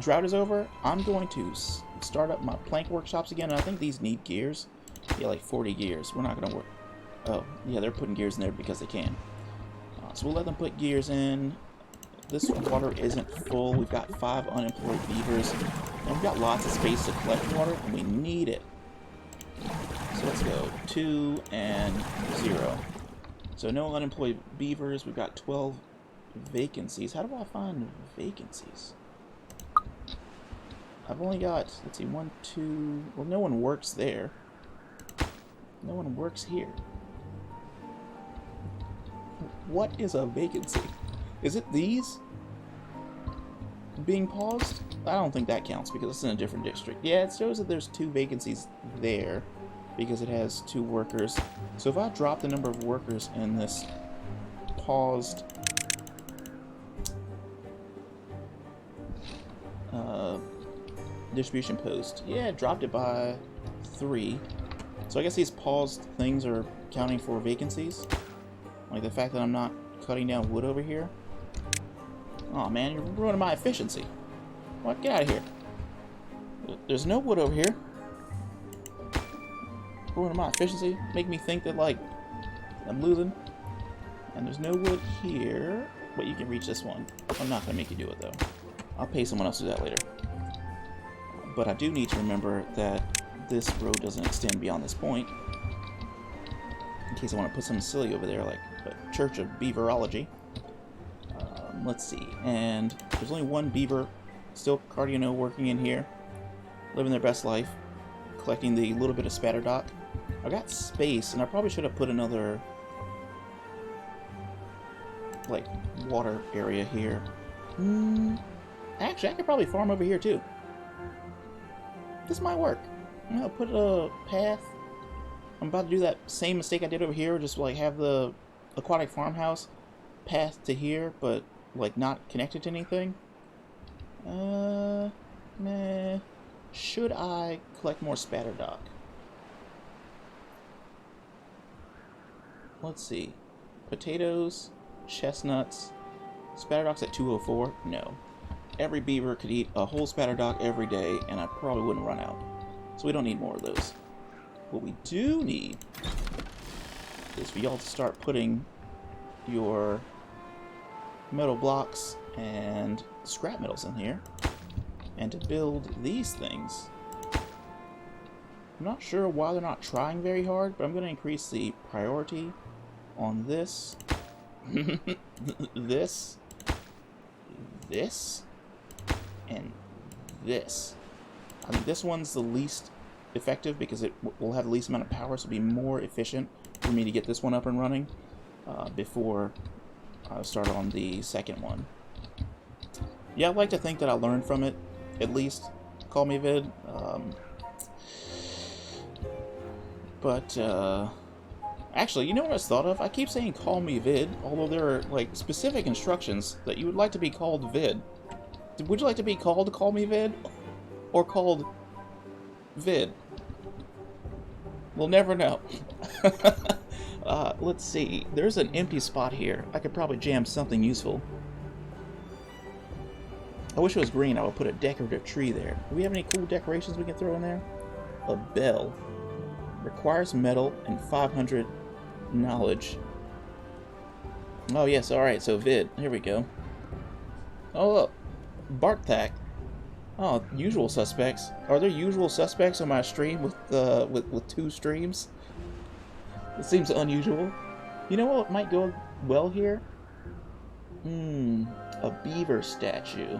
drought is over, I'm going to start up my plank workshops again, and I think these need gears. Yeah, like 40 gears. We're not gonna work. Oh, yeah, they're putting gears in there because they can. So we'll let them put gears in. This water isn't full. We've got 5 unemployed beavers, and we've got lots of space to collect water, and we need it. So let's go 2 and 0. So no unemployed beavers. We've got 12 vacancies. How do I find vacancies? I've only got, let's see, 1, 2... Well, no one works there. No one works here. What is a vacancy? Is it these? Being paused? I don't think that counts because it's in a different district. Yeah, it shows that there's 2 vacancies there because it has 2 workers. So if I drop the number of workers in this paused distribution post, yeah, it dropped it by 3. So I guess these paused things are counting for vacancies. Like the fact that I'm not cutting down wood over here. Aw, man, you're ruining my efficiency. What? Get out of here. There's no wood over here. Ruining my efficiency. Make me think that, like, I'm losing. And there's no wood here. But you can reach this one. I'm not going to make you do it, though. I'll pay someone else to do that later. But I do need to remember that this road doesn't extend beyond this point. In case I want to put something silly over there, like a Church of Beaverology. Let's see. And there's only 1 beaver still Cardiano working in here. Living their best life. Collecting the little bit of spatterdock. I got space, and I probably should have put another, like, water area here. Actually, I could probably farm over here, too. This might work. I'm going to put a path. I'm about to do that same mistake I did over here. Just, like, have the aquatic farmhouse path to here, but, like, not connected to anything. Nah. Should I collect more spatterdock? Let's see. Potatoes, chestnuts, spatterdock's at 204. No. Every beaver could eat a whole spatterdock every day, and I probably wouldn't run out. So we don't need more of those. What we do need is for y'all to start putting your metal blocks and scrap metals in here, and to build these things. I'm not sure why they're not trying very hard, but I'm going to increase the priority on this, this, and this. I think this one's the least effective because it will have the least amount of power, so it'll be more efficient for me to get this one up and running before I start on the second one. Yeah, I'd like to think that I learned from it, at least. Call me vid. Actually, you know what I thought of? I keep saying call me vid, although there are, like, specific instructions that you would like to be called vid. Would you like to be called call me vid? Or called vid? We'll never know. Let's see. There's an empty spot here. I could probably jam something useful. I wish it was green. I would put a decorative tree there. Do we have any cool decorations we can throw in there? A bell. Requires metal and 500 knowledge. Oh, yes. Alright, so vid. Here we go. Oh, look. Barthak. Oh, usual suspects. Are there usual suspects on my stream with 2 streams? It seems unusual. You know what might go well here? A beaver statue.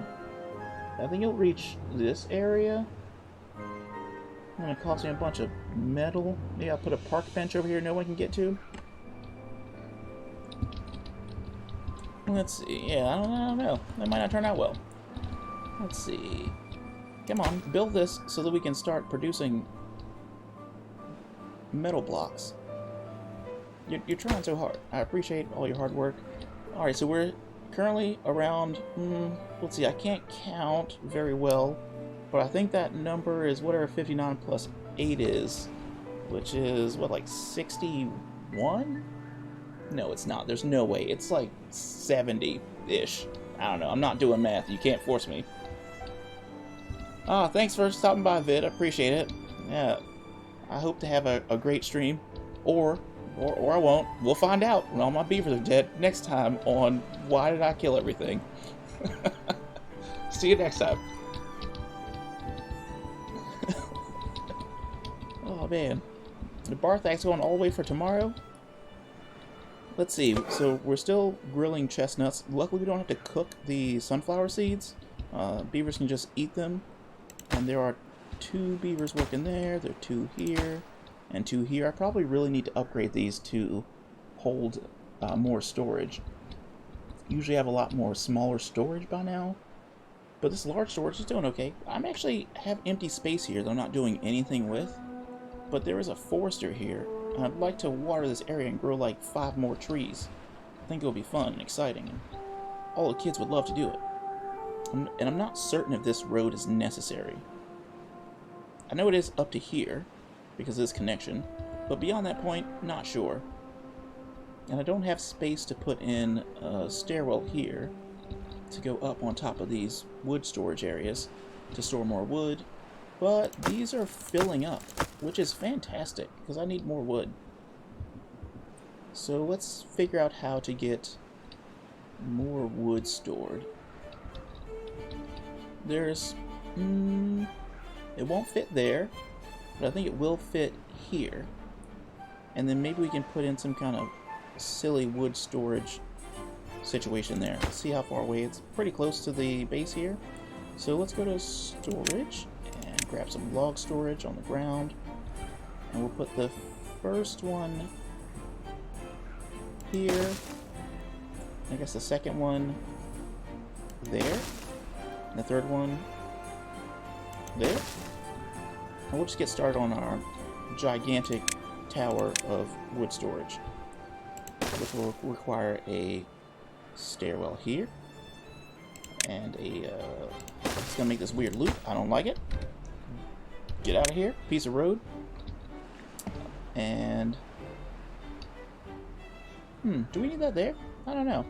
I think it'll reach this area. It's gonna cost me a bunch of metal. Maybe I'll put a park bench over here no one can get to. Let's see. Yeah, I don't know. That might not turn out well. Let's see. Come on, build this so that we can start producing metal blocks. You're trying so hard. I appreciate all your hard work. Alright, so we're currently around, let's see, I can't count very well, but I think that number is whatever 59 plus 8 is, which is, what, like 61? No, it's not. There's no way. It's like 70-ish. I don't know. I'm not doing math. You can't force me. Thanks for stopping by, Vid. I appreciate it. Yeah, I hope to have a great stream, or I won't. We'll find out when all my beavers are dead next time on Why Did I Kill Everything? See you next time. Oh man, the Barthak's going all the way for tomorrow. Let's see. So we're still grilling chestnuts. Luckily, we don't have to cook the sunflower seeds. Beavers can just eat them. And there are 2 beavers working there. There are 2 here and 2 here. I probably really need to upgrade these to hold more storage. Usually have a lot more smaller storage by now. But this large storage is doing okay. I'm actually have empty space here that I'm not doing anything with. But there is a forester here. And I'd like to water this area and grow like 5 more trees. I think it'll be fun and exciting. And all the kids would love to do it. And I'm not certain if this road is necessary. I know it is up to here, because of this connection. But beyond that point, not sure. And I don't have space to put in a stairwell here to go up on top of these wood storage areas to store more wood. But these are filling up, which is fantastic, because I need more wood. So let's figure out how to get more wood stored. There's... it won't fit there, but I think it will fit here. And then maybe we can put in some kind of silly wood storage situation there. Let's see how far away. It's pretty close to the base here. So let's go to storage and grab some log storage on the ground. And we'll put the first one here. I guess the second one there. And the third one there. And we'll just get started on our gigantic tower of wood storage, which will require a stairwell here. And it's gonna make this weird loop. I don't like it. Get out of here. Piece of road. And do we need that there? I don't know.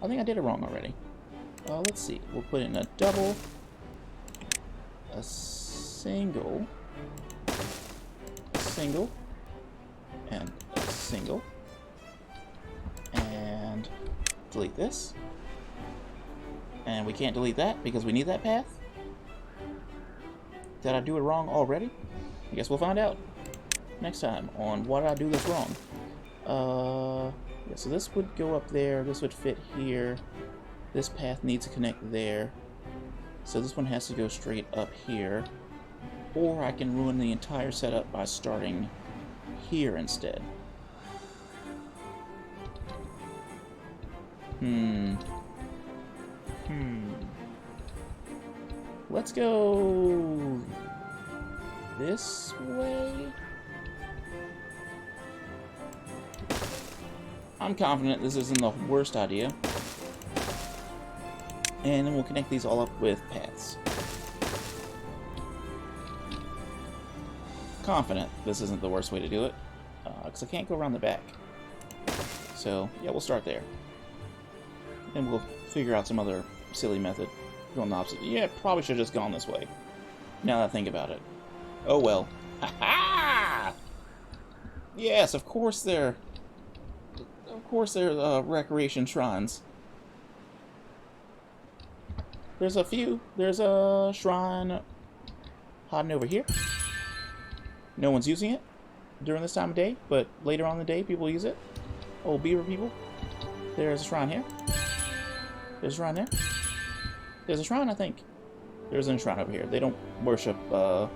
I think I did it wrong already. Let's see. We'll put in a double, a single, and a single, and delete this. And we can't delete that because we need that path. Did I do it wrong already? I guess we'll find out next time on Why Did I Do This Wrong. Yeah, so this would go up there, this would fit here, this path needs to connect there, so this one has to go straight up here, or I can ruin the entire setup by starting here instead. Let's go this way. I'm confident this isn't the worst idea. And then we'll connect these all up with paths. Confident this isn't the worst way to do it, because I can't go around the back. So, yeah, we'll start there. And we'll figure out some other silly method. Going the opposite. Yeah, probably should have just gone this way. Now that I think about it. Oh well. Ha-ha! Yes, of course they're recreation shrines. There's a few. There's a shrine hiding over here. No one's using it during this time of day, but later on in the day, people use it. Old beaver people. There's a shrine here. There's a shrine there. There's a shrine, I think. There's a shrine over here. They don't worship, who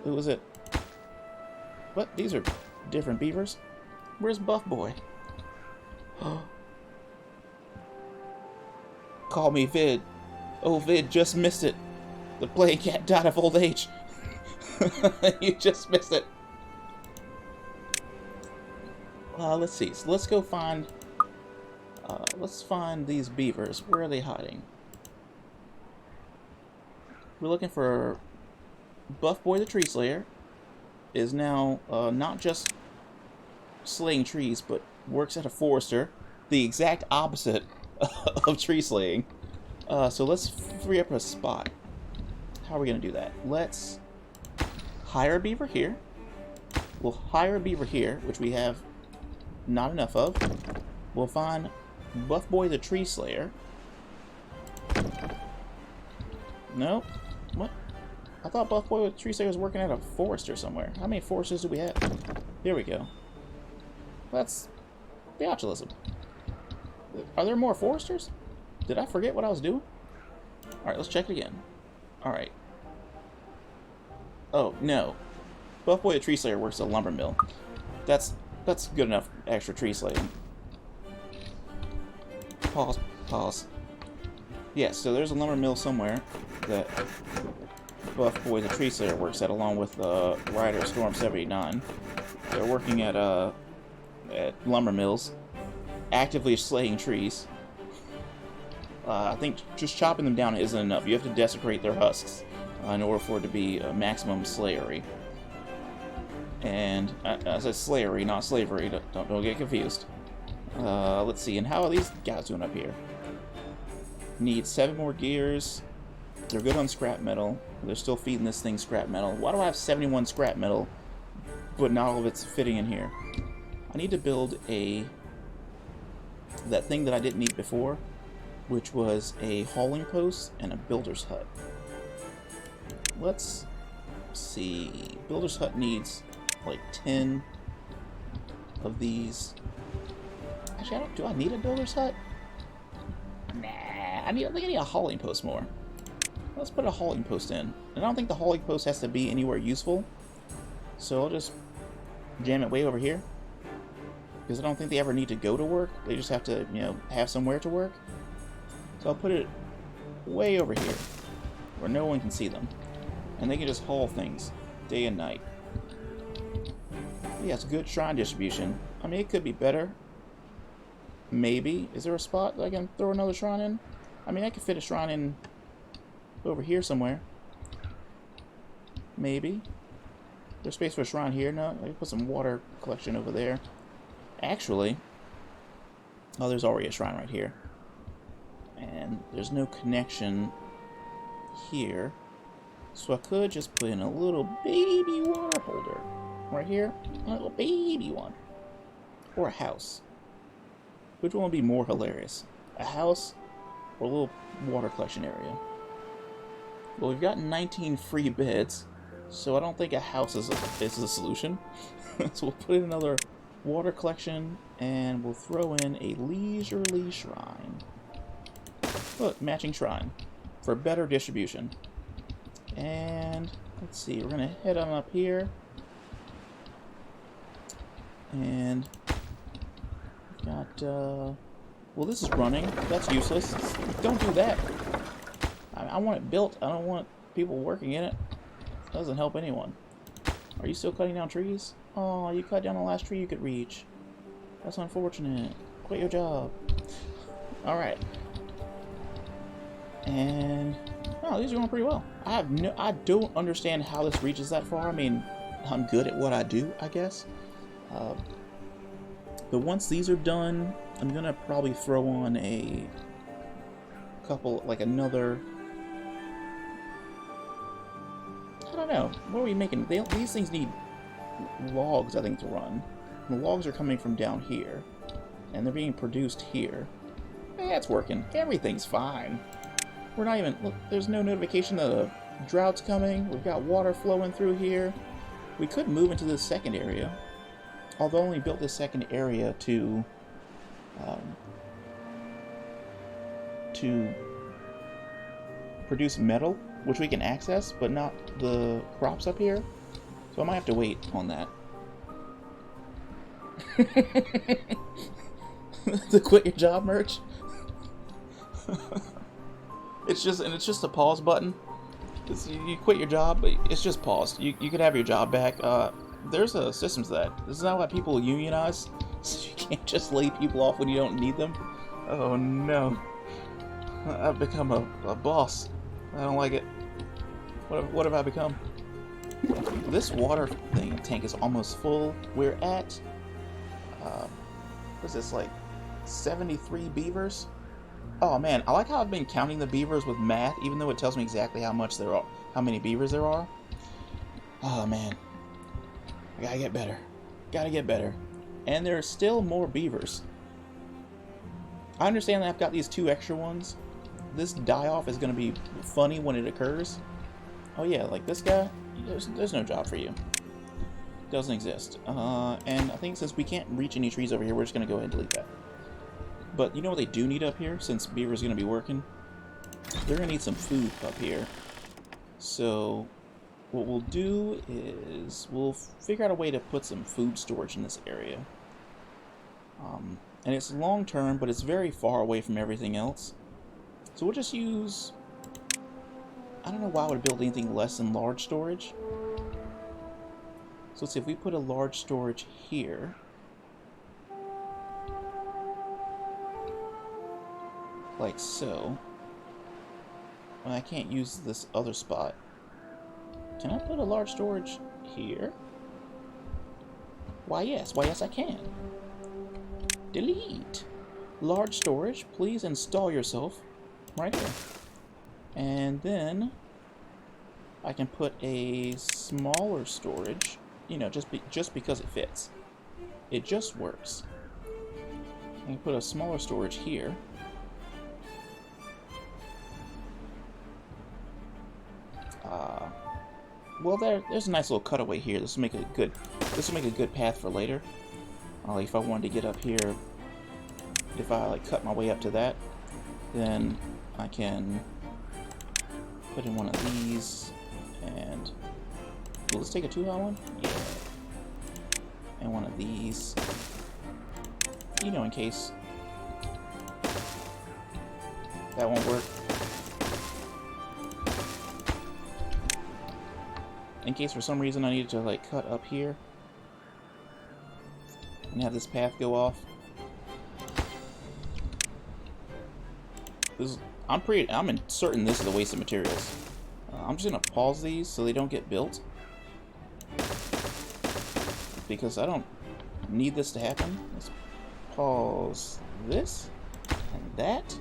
was it? What? These are different beavers. Where's Buff Boy? Call me Vid. Oh, Vid, just missed it. The playing cat died of old age. You just missed it. Let's see. So let's go find... let's find these beavers. Where are they hiding? We're looking for Buff Boy the Tree Slayer. Is now not just slaying trees, but works at a forester. The exact opposite of tree slaying. So let's free up a spot. How are we going to do that? Let's hire a beaver here. We'll hire a beaver here, which we have not enough of. We'll find Buff Boy the Tree Slayer. Nope. What? I thought Buff Boy the Tree Slayer was working at a forester somewhere. How many foresters do we have? Here we go. That's botulism. Are there more foresters? Did I forget what I was doing? Alright, let's check it again. Alright. Oh, no. Buff Boy the Tree Slayer works at a lumber mill. That's good enough extra tree slaying. Pause. Pause. Yeah, so there's a lumber mill somewhere that Buff Boy the Tree Slayer works at, along with Rider Storm 79. They're working at lumber mills, actively slaying trees. I think just chopping them down isn't enough. You have to desecrate their husks in order for it to be maximum slayery. And I said slayery, not slavery. Don't get confused. Let's see. And how are these guys doing up here? Need 7 more gears. They're good on scrap metal. They're still feeding this thing scrap metal. Why do I have 71 scrap metal, but not all of it's fitting in here? I need to build that thing that I didn't need before, which was a hauling post and a builder's hut. Let's see. Builder's hut needs like 10 of these. Actually, do I need a builder's hut? Nah, I think I need a hauling post more. Let's put a hauling post in. And I don't think the hauling post has to be anywhere useful, so I'll just jam it way over here. Because I don't think they ever need to go to work. They just have to, have somewhere to work. So I'll put it way over here, where no one can see them. And they can just haul things, day and night. Yeah, it's good shrine distribution. I mean, it could be better. Maybe. Is there a spot that I can throw another shrine in? I mean, I could fit a shrine in over here somewhere. Maybe. There's space for a shrine here? No, I can put some water collection over there. Actually, oh, there's already a shrine right here. And there's no connection here. So I could just put in a little baby water holder right here. A little baby one. Or a house. Which one would be more hilarious? A house or a little water collection area? Well, we've got 19 free beds, so I don't think a house is a solution. So we'll put in another water collection, and we'll throw in a leisurely shrine. Look, matching shrine for better distribution. And let's see, we're gonna head on up here, and we've got well, this is running. That's useless. Don't do that. I want it built. I don't want people working in it. It doesn't help anyone. Are you still cutting down trees? Oh, you cut down the last tree you could reach. That's unfortunate. Quit your job. Alright. And oh, these are going pretty well. I don't understand how this reaches that far. I mean, I'm good at what I do, I guess. But once these are done, I'm gonna probably throw on a couple, like another. I don't know. What are we making? These things need logs, I think, to run. The logs are coming from down here, and they're being produced here. It's working. Everything's fine. We're not even... Look, there's no notification that a drought's coming. We've got water flowing through here. We could move into this second area. Although I only built this second area to produce metal, which we can access, but not the crops up here. So I might have to wait on that. The quit your job merch. It's just a pause button. You quit your job, but it's just paused. You could have your job back. There's a system to that. This is not why people unionize. So you can't just lay people off when you don't need them. Oh no. I've become a boss. I don't like it. What have I become? This water tank is almost full. We're at what's this, like 73 beavers? Oh man, I like how I've been counting the beavers with math, even though it tells me exactly how many beavers there are. Oh man, I gotta get better. Gotta get better. And there are still more beavers. I understand that I've got these 2 extra ones. This die-off is gonna be funny when it occurs. Oh yeah, like this guy, there's no job for you. Doesn't exist. And I think since we can't reach any trees over here, we're just going to go ahead and delete that. But you know what they do need up here, since Beaver's going to be working? They're going to need some food up here. So what we'll do is we'll figure out a way to put some food storage in this area. And it's long term, but it's very far away from everything else. So we'll just use... I don't know why I would build anything less than large storage. So let's see, if we put a large storage here... like so... well, I can't use this other spot. Can I put a large storage here? Why yes I can. Delete. Large storage, please install yourself right here. And then I can put a smaller storage, you know, just because it fits. It just works. I can put a smaller storage here. Well, there's a nice little cutaway here. This will make a good path for later. If I wanted to get up here, if I like cut my way up to that, then I can put in one of these, and let's take a 2x one, yeah, and one of these, you know, in case that won't work. In case for some reason I needed to like cut up here and have this path go off. I'm certain this is a waste of materials. I'm just gonna pause these so they don't get built, because I don't need this to happen. Let's pause this and that,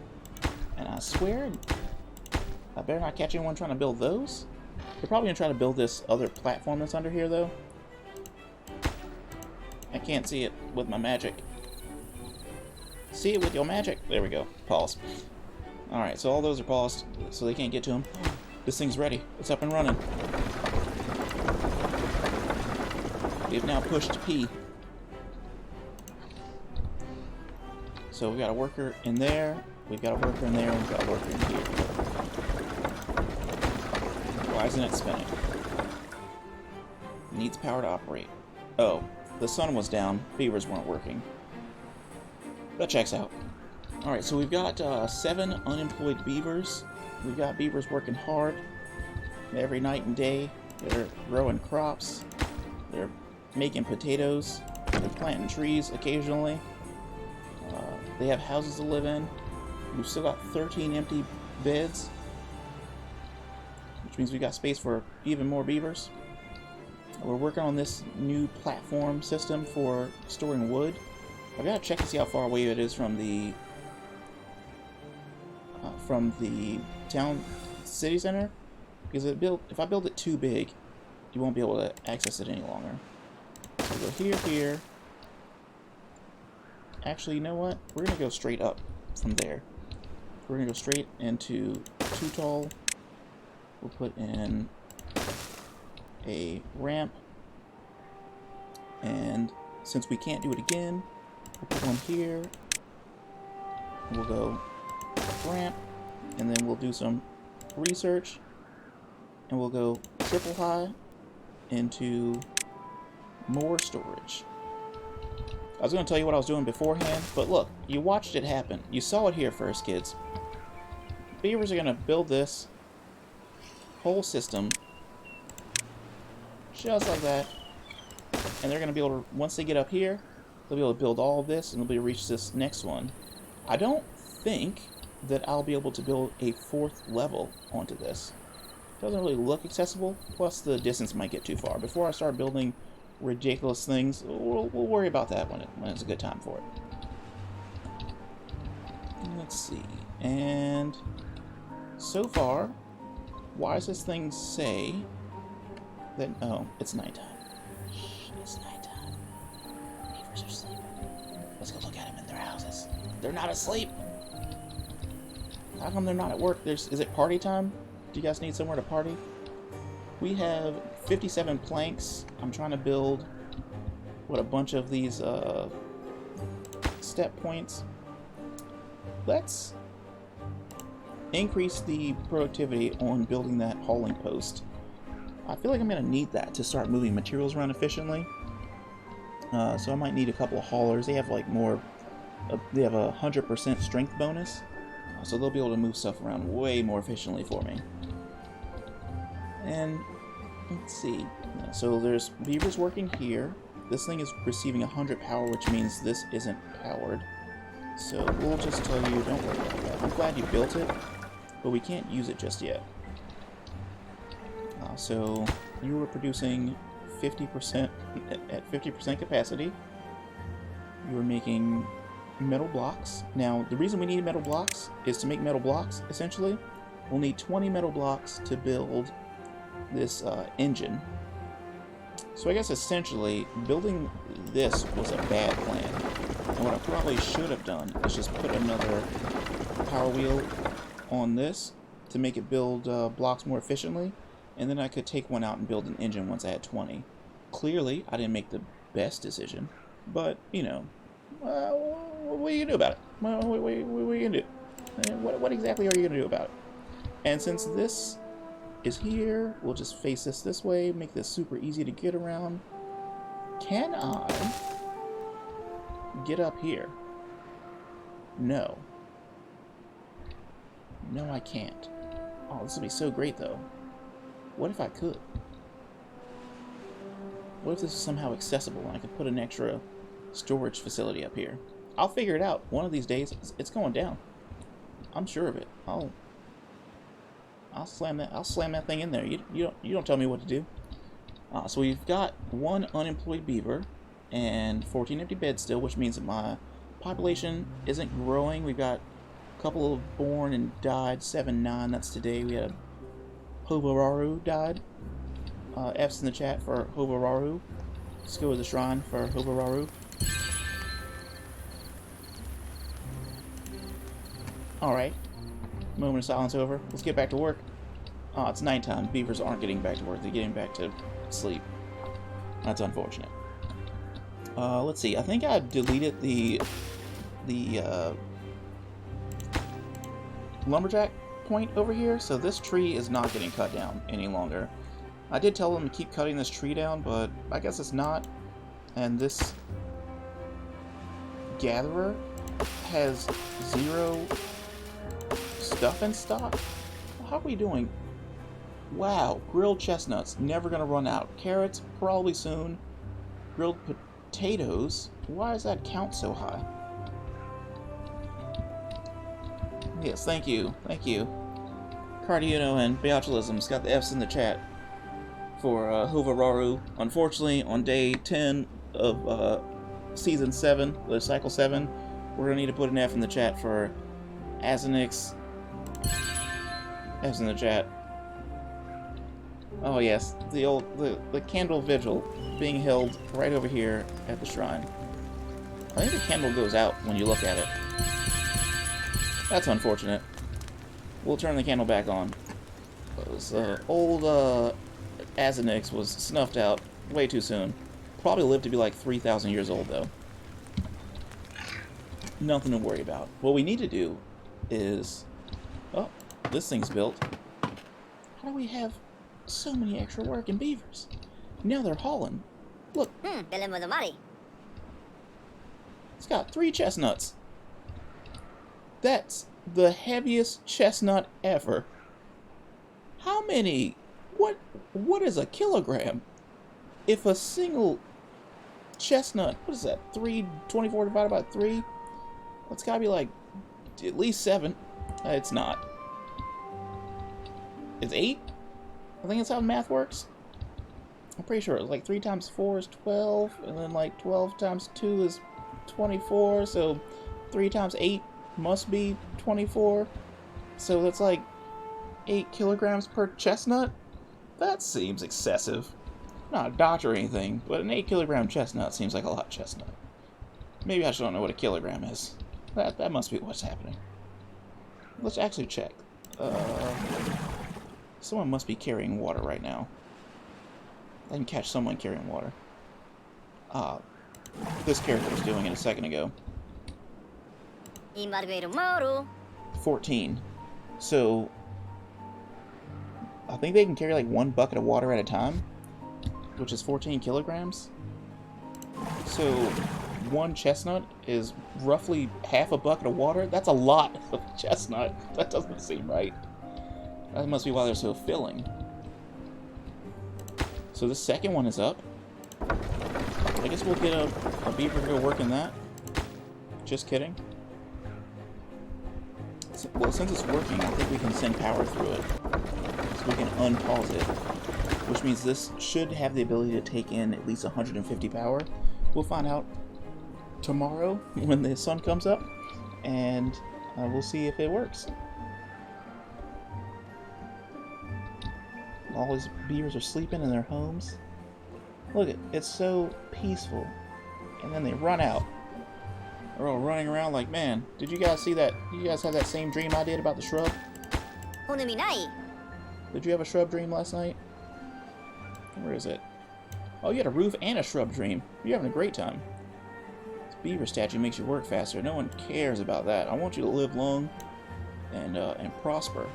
and I swear I better not catch anyone trying to build those. They're probably gonna try to build this other platform that's under here, though. I can't see it with my magic. See it with your magic. There we go. Pause. Alright, so all those are paused, so they can't get to them. This thing's ready. It's up and running. We've now pushed P. So we've got a worker in there, we've got a worker in there, and we've got a worker in here. Why isn't it spinning? Needs power to operate. Oh, the sun was down. Beavers weren't working. That checks out. Alright, so we've got 7 unemployed beavers. We've got beavers working hard every night and day. They're growing crops. They're making potatoes. They're planting trees occasionally. They have houses to live in. We've still got 13 empty beds, which means we've got space for even more beavers. We're working on this new platform system for storing wood. I've got to check to see how far away it is from the town city center, because if I build it too big, you won't be able to access it any longer. So we'll go here. Actually, you know what? We're gonna go straight up from there. We're gonna go straight into too tall. We'll put in a ramp, and since we can't do it again, we'll put one here. We'll go ramp, and then we'll do some research, and we'll go triple high into more storage. I was going to tell you what I was doing beforehand, but look, you watched it happen. You saw it here first, kids. Beavers are going to build this whole system just like that, and they're going to be able to, once they get up here, they'll be able to build all of this, and they'll be able to reach this next one. I don't think that I'll be able to build a 4th level onto this. It doesn't really look accessible, plus the distance might get too far. Before I start building ridiculous things, we'll worry about that when it's a good time for it. Let's see, and so far, why does this thing say that, oh, it's nighttime. Shh, it's nighttime. Beavers are sleeping. Let's go look at them in their houses. They're not asleep. How come they're not at work? Is it party time? Do you guys need somewhere to party? We have 57 planks. I'm trying to build what, a bunch of these step points. Let's increase the productivity on building that hauling post. I feel like I'm going to need that to start moving materials around efficiently. So I might need a couple of haulers. They have like more, they have a 100% strength bonus, so they'll be able to move stuff around way more efficiently for me. And let's see. So there's Beavers working here. This thing is receiving 100 power, which means this isn't powered. So we'll just tell you, don't worry about that. I'm glad you built it, but we can't use it just yet. So you were producing 50% at 50% capacity. You were making metal blocks. Now, the reason we need metal blocks is to make metal blocks, essentially. We'll need 20 metal blocks to build this engine. So I guess essentially, building this was a bad plan. And what I probably should have done is just put another power wheel on this to make it build blocks more efficiently. And then I could take one out and build an engine once I had 20. Clearly, I didn't make the best decision. But, you know, what are you going to do about it? What are you going to do? What exactly are you going to do about it? And since this is here, we'll just face this way, make this super easy to get around. Can I get up here? No. No, I can't. Oh, this would be so great, though. What if I could? What if this is somehow accessible and I could put an extra storage facility up here? I'll figure it out. One of these days, it's going down. I'm sure of it. I'll slam that thing in there. You don't tell me what to do. So we've got one unemployed beaver and 14 empty beds still, which means that my population isn't growing. We've got a couple of born and died, 7-9. That's today. We had Hovararu died. F's in the chat for Hovararu. Let's go to the shrine for Hovararu. Alright. Moment of silence over. Let's get back to work. Oh, it's nighttime. Beavers aren't getting back to work. They're getting back to sleep. That's unfortunate. Let's see. I think I deleted the lumberjack point over here, so this tree is not getting cut down any longer. I did tell them to keep cutting this tree down, but I guess it's not. And this gatherer has 0 stuff in stock. How are we doing? Wow, grilled chestnuts, never gonna run out. Carrots, probably soon. Grilled potatoes, why does that count so high? Yes, thank you, thank you. Cardino and Botulism's got the F's in the chat for Hovararu. Unfortunately, on day 10 of season 7, the cycle 7, we're gonna need to put an F in the chat for Azenix. F's in the chat. Oh yes, the candle vigil being held right over here at the shrine. I think the candle goes out when you look at it. That's unfortunate. We'll turn the candle back on. Those old Azenix was snuffed out way too soon. Probably lived to be like 3,000 years old though. Nothing to worry about. What we need to do is... Oh, this thing's built. How do we have so many extra working beavers? Now they're hauling. Look. It's got 3 chestnuts. That's the heaviest chestnut ever. How many? What is a kilogram? If a single chestnut, what is that? 324 divided by 3? That's gotta be like at least 7. It's not. It's 8? I think that's how math works. I'm pretty sure it's like 3 times 4 is 12, and then like 12 times 2 is 24, so 3 times 8 must be 24. So that's like 8 kilograms per chestnut? That seems excessive. Not a doctor or anything, but an 8 kilogram chestnut seems like a lot of chestnut. Maybe I just don't know what a kilogram is. That must be what's happening. Let's actually check. Someone must be carrying water right now. I can catch someone carrying water. this character was doing it a second ago. 14. So I think they can carry like 1 bucket of water at a time, which is 14 kilograms. So 1 chestnut is roughly half a bucket of water. That's a lot of chestnut. That doesn't seem right. That must be why they're so filling. So the second one is up. I guess we'll get a beaver to go work in that. Just kidding. Well, since it's working, I think we can send power through it. So we can unpause it. Which means this should have the ability to take in at least 150 power. We'll find out tomorrow when the sun comes up. And we'll see if it works. All these beavers are sleeping in their homes. Look, it's so peaceful. And then they run out. They're all running around like, man, did you guys see that? Did you guys have that same dream I did about the shrub? Did you have a shrub dream last night? Where is it? Oh, you had a roof and a shrub dream. You're having a great time. This beaver statue makes you work faster. No one cares about that. I want you to live long and prosper.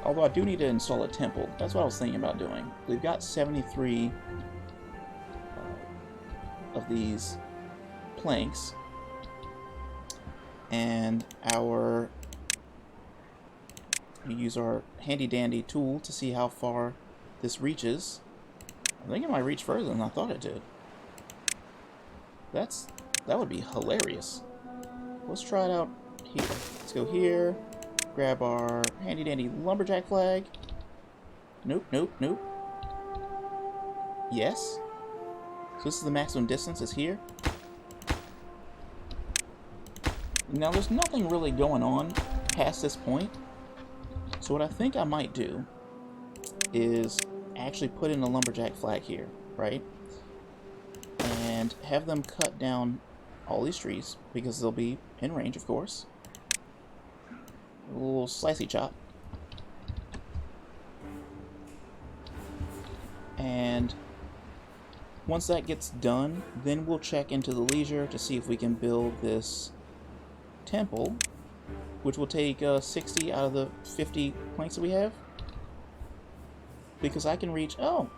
Although I do need to install a temple. That's what I was thinking about doing. We've got 73 of these planks. And we use our handy dandy tool to see how far this reaches. I think it might reach further than I thought it did. That would be hilarious. Let's try it out here. Let's go here. Grab our handy dandy lumberjack flag. Nope, nope, nope. Yes. So this is the maximum distance, is here. Now there's nothing really going on past this point. So what I think I might do is actually put in a lumberjack flag here, right? And have them cut down all these trees, because they'll be in range, of course. A little slicey chop. And once that gets done, then we'll check into the leisure to see if we can build this temple, which will take 60 out of the 50 planks that we have. Because I can reach... Oh!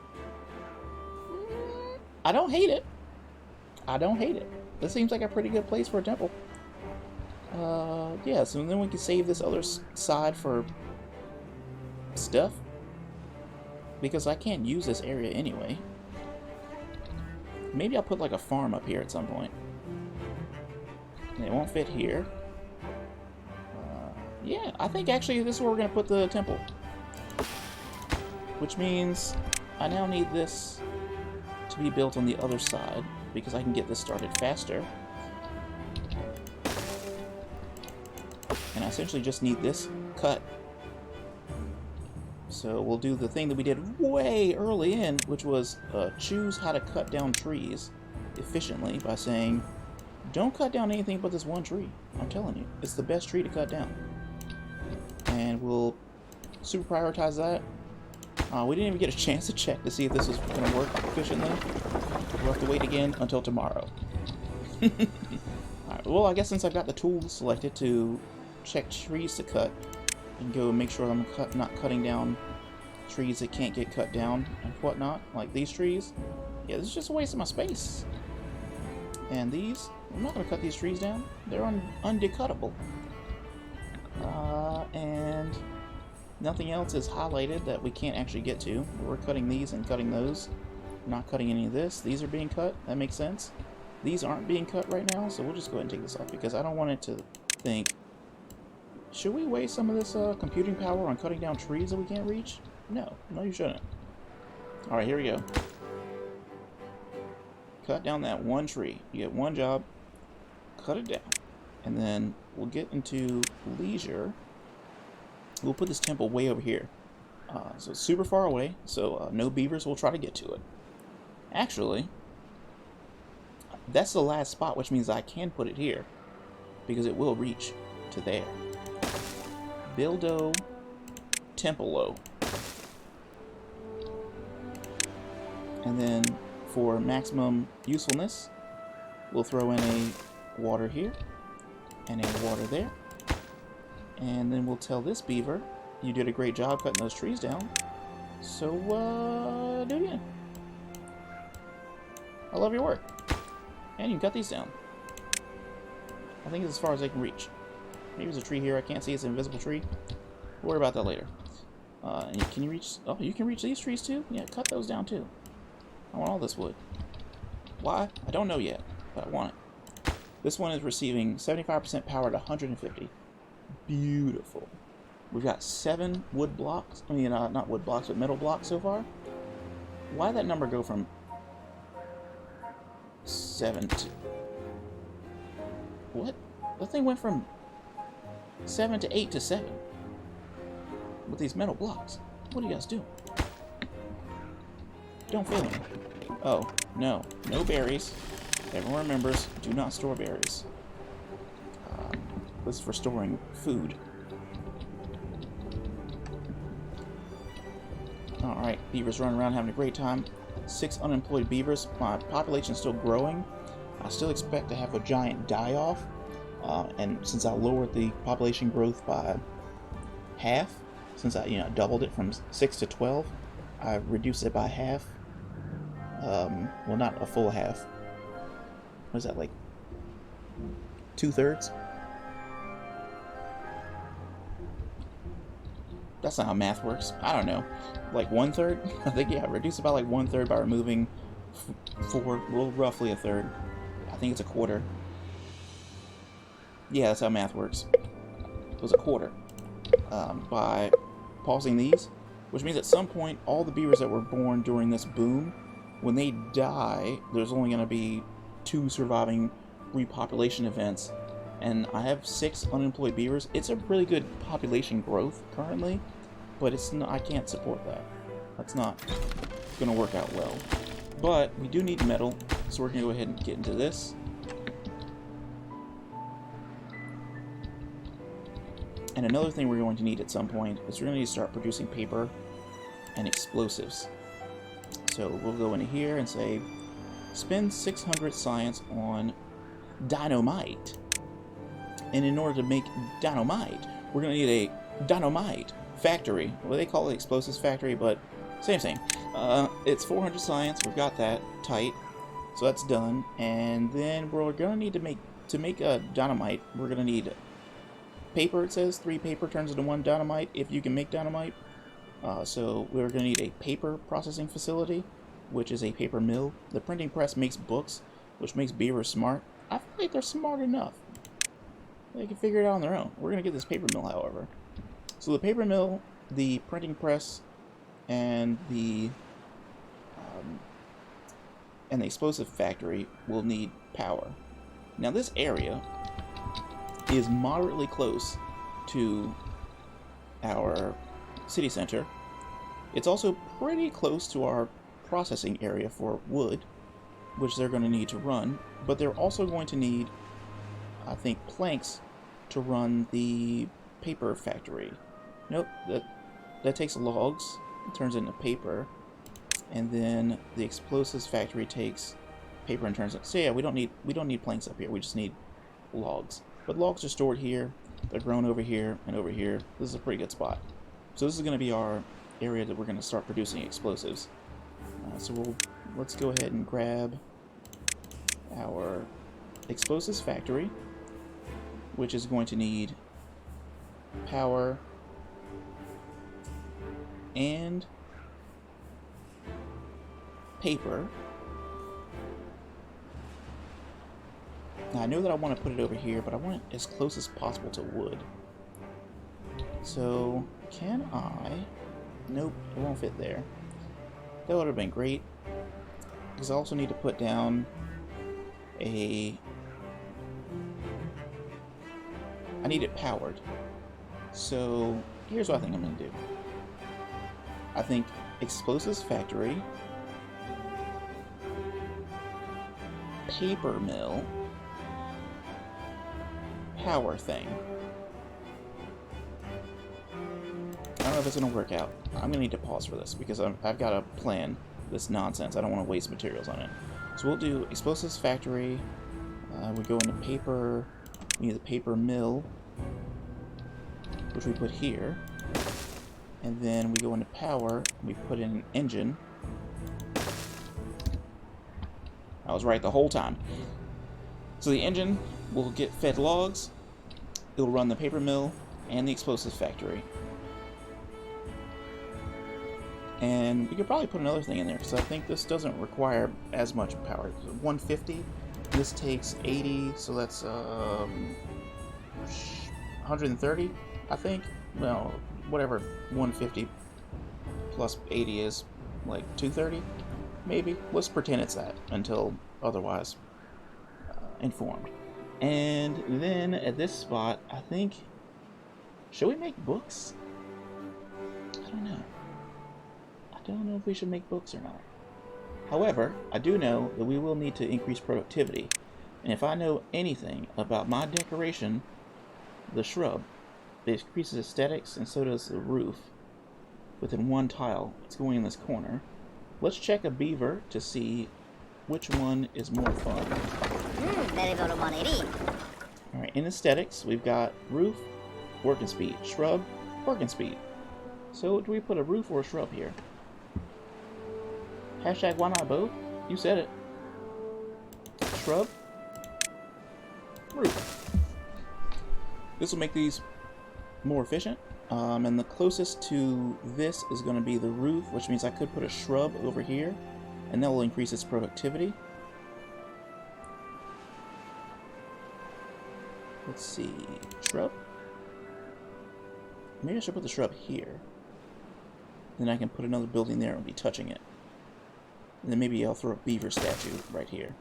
I don't hate it. I don't hate it. This seems like a pretty good place for a temple. Yeah, so then we can save this other side for stuff. Because I can't use this area anyway. Maybe I'll put like a farm up here at some point. And it won't fit here. Yeah, I think actually this is where we're going to put the temple. Which means I now need this to be built on the other side, because I can get this started faster. And I essentially just need this cut. So we'll do the thing that we did way early in, which was choose how to cut down trees efficiently by saying, don't cut down anything but this one tree. I'm telling you, it's the best tree to cut down. And we'll super prioritize that. We didn't even get a chance to check to see if this was going to work efficiently. We'll have to wait again until tomorrow. Alright, well, I guess since I've got the tool selected to check trees to cut, and go and make sure I'm not cutting down trees that can't get cut down and whatnot, like these trees. Yeah, this is just a waste of my space. And these, I'm not going to cut these trees down. They're undecuttable. And nothing else is highlighted that we can't actually get to. We're cutting these and cutting those. We're not cutting any of this. These are being cut. That makes sense. These aren't being cut right now, so we'll just go ahead and take this off, because I don't want it to think, should we waste some of this computing power on cutting down trees that we can't reach? No. No, you shouldn't. Alright, here we go. Cut down that one tree. You get one job. Cut it down. And then we'll get into leisure. We'll put this temple way over here. So it's super far away, so no beavers will try to get to it. Actually, that's the last spot, which means I can put it here, because it will reach to there. Buildo Templo. And then for maximum usefulness, we'll throw in a water here and a water there. And then we'll tell this beaver, you did a great job cutting those trees down. So, do it again. I love your work. And you cut these down. I think it's as far as I can reach. Maybe there's a tree here I can't see. It's an invisible tree. We'll worry about that later. Can you reach... Oh, you can reach these trees too? Yeah, cut those down too. I want all this wood. Why? I don't know yet, but I want it. This one is receiving 75% power at 150. Beautiful. We've got 7 wood blocks. I mean, not wood blocks, but metal blocks so far. Why did that number go from 7 to... What? That thing went from 7 to 8 to 7. With these metal blocks. What are you guys doing? Don't fail me. Oh, no. No berries. Everyone remembers, do not store berries. This is for storing food. Alright, beavers running around having a great time. 6 unemployed beavers. My population is still growing. I still expect to have a giant die-off. And since I lowered the population growth by half, since I doubled it from 6 to 12, I reduced it by half. Well, not a full half. What is that, like 2/3? That's not how math works. I don't know. Like 1/3? I think, yeah, reduce it by like 1/3 by removing 4, well, roughly a third. I think it's a quarter. Yeah, that's how math works. It was a quarter. By pausing these, which means at some point, all the beavers that were born during this boom, when they die, there's only going to be 2 surviving repopulation events. And I have 6 unemployed beavers. It's a really good population growth currently, but it's not, I can't support that. That's not going to work out well. But we do need metal, so we're going to go ahead and get into this. And another thing we're going to need at some point is we're going to need to start producing paper and explosives. So we'll go into here and say, spend 600 science on dynamite. And in order to make dynamite, we're going to need a dynamite factory. Well, they call it explosives factory, but same. It's 400 science. We've got that tight. So that's done. And then we're going to need to make a dynamite, we're going to need paper. It says 3 paper turns into 1 dynamite if you can make dynamite. So we're going to need a paper processing facility, which is a paper mill. The printing press makes books, which makes beavers smart. I feel like they're smart enough. They can figure it out on their own. We're going to get this paper mill, however. So the paper mill, the printing press, and the explosive factory will need power. Now this area is moderately close to our city center. It's also pretty close to our processing area for wood, which they're going to need to run, but they're also going to need, I think, planks to run the paper factory. Nope, that takes logs, it turns into paper, and then the explosives factory takes paper and turns it. So yeah, we don't need planks up here. We just need logs. But logs are stored here. They're grown over here and over here. This is a pretty good spot. So this is going to be our area that we're going to start producing explosives. So let's go ahead and grab our explosives factory, which is going to need power and paper. Now I know that I want to put it over here, but I want it as close as possible to wood. So can I? Nope, it won't fit there. That would have been great, because I also need to put down I need it powered. So here's what I think I'm going to do. I think explosives factory, paper mill, power thing. I don't know if it's going to work out. I'm going to need to pause for this because I've got a plan this nonsense. I don't want to waste materials on it. So we'll do explosives factory. We go into paper. We need the paper mill, which we put here. And then we go into power. We put in an engine. I was right the whole time. So the engine will get fed logs. It'll run the paper mill and the explosives factory. And we could probably put another thing in there, because I think this doesn't require as much power. 150. This takes 80, so that's 130, I think. Well, whatever 150 plus 80 is, like 230, maybe. Let's pretend it's that until otherwise informed. And then at this spot, I think, should we make books? I don't know. I don't know if we should make books or not. However, I do know that we will need to increase productivity. And if I know anything about my decoration, the shrub, it increases aesthetics, and so does the roof. Within one tile, it's going in this corner. Let's check a beaver to see which one is more fun. Alright, in aesthetics, we've got roof, working speed, shrub, working speed. So do we put a roof or a shrub here? Hashtag why not both? You said it. Shrub. Roof. This will make these more efficient. And the closest to this is going to be the roof, which means I could put a shrub over here, and that will increase its productivity. Let's see. Shrub. Maybe I should put the shrub here. Then I can put another building there and be touching it. And then maybe I'll throw a beaver statue right here.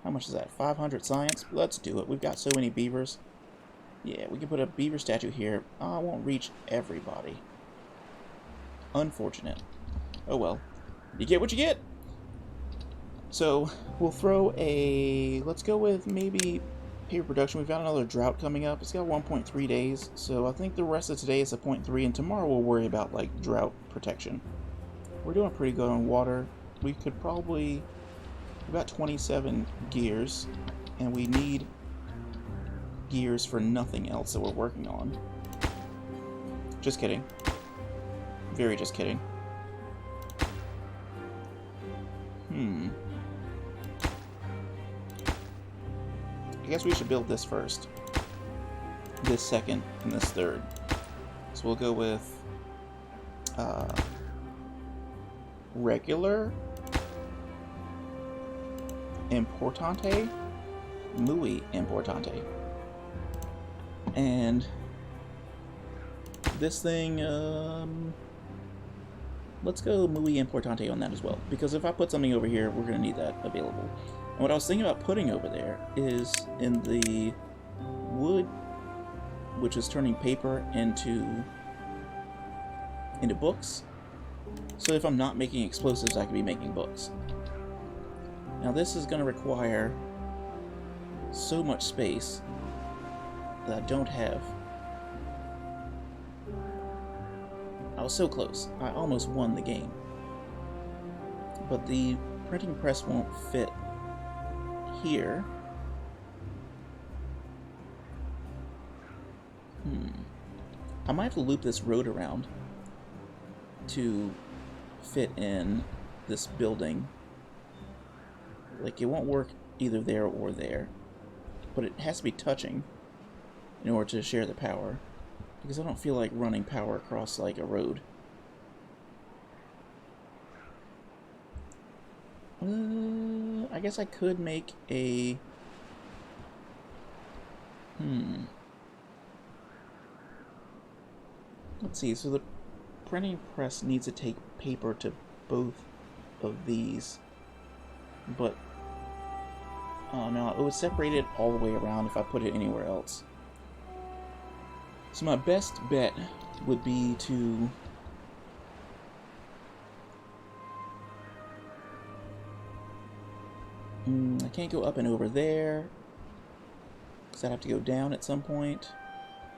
How much is that? 500 science? Let's do it. We've got so many beavers. Yeah, we can put a beaver statue here. Oh, I won't reach everybody. Unfortunate. Oh well. You get what you get! So, we'll throw a... Let's go with maybe paper production. We've got another drought coming up. It's got 1.3 days. So I think the rest of today is a 0.3, and tomorrow we'll worry about, like, drought protection. We're doing pretty good on water. We could probably... We've got 27 gears, and we need gears for nothing else that we're working on. Just kidding. Very just kidding. I guess we should build this first. This second, and this third. So we'll go with regular, importante, muy importante. And this thing, let's go muy importante on that as well, because if I put something over here, we're going to need that available. And what I was thinking about putting over there is in the wood, which is turning paper into books. So if I'm not making explosives, I could be making books. Now this is going to require so much space that I don't have. I was so close. I almost won the game. But the printing press won't fit here. I might have to loop this road around to fit in this building. Like, it won't work either there or there, but it has to be touching in order to share the power, because I don't feel like running power across like a road. I guess I could make a let's see, so the printing press needs to take paper to both of these, but oh no, it would separate it all the way around if I put it anywhere else. So my best bet would be to I can't go up and over there because I'd have to go down at some point,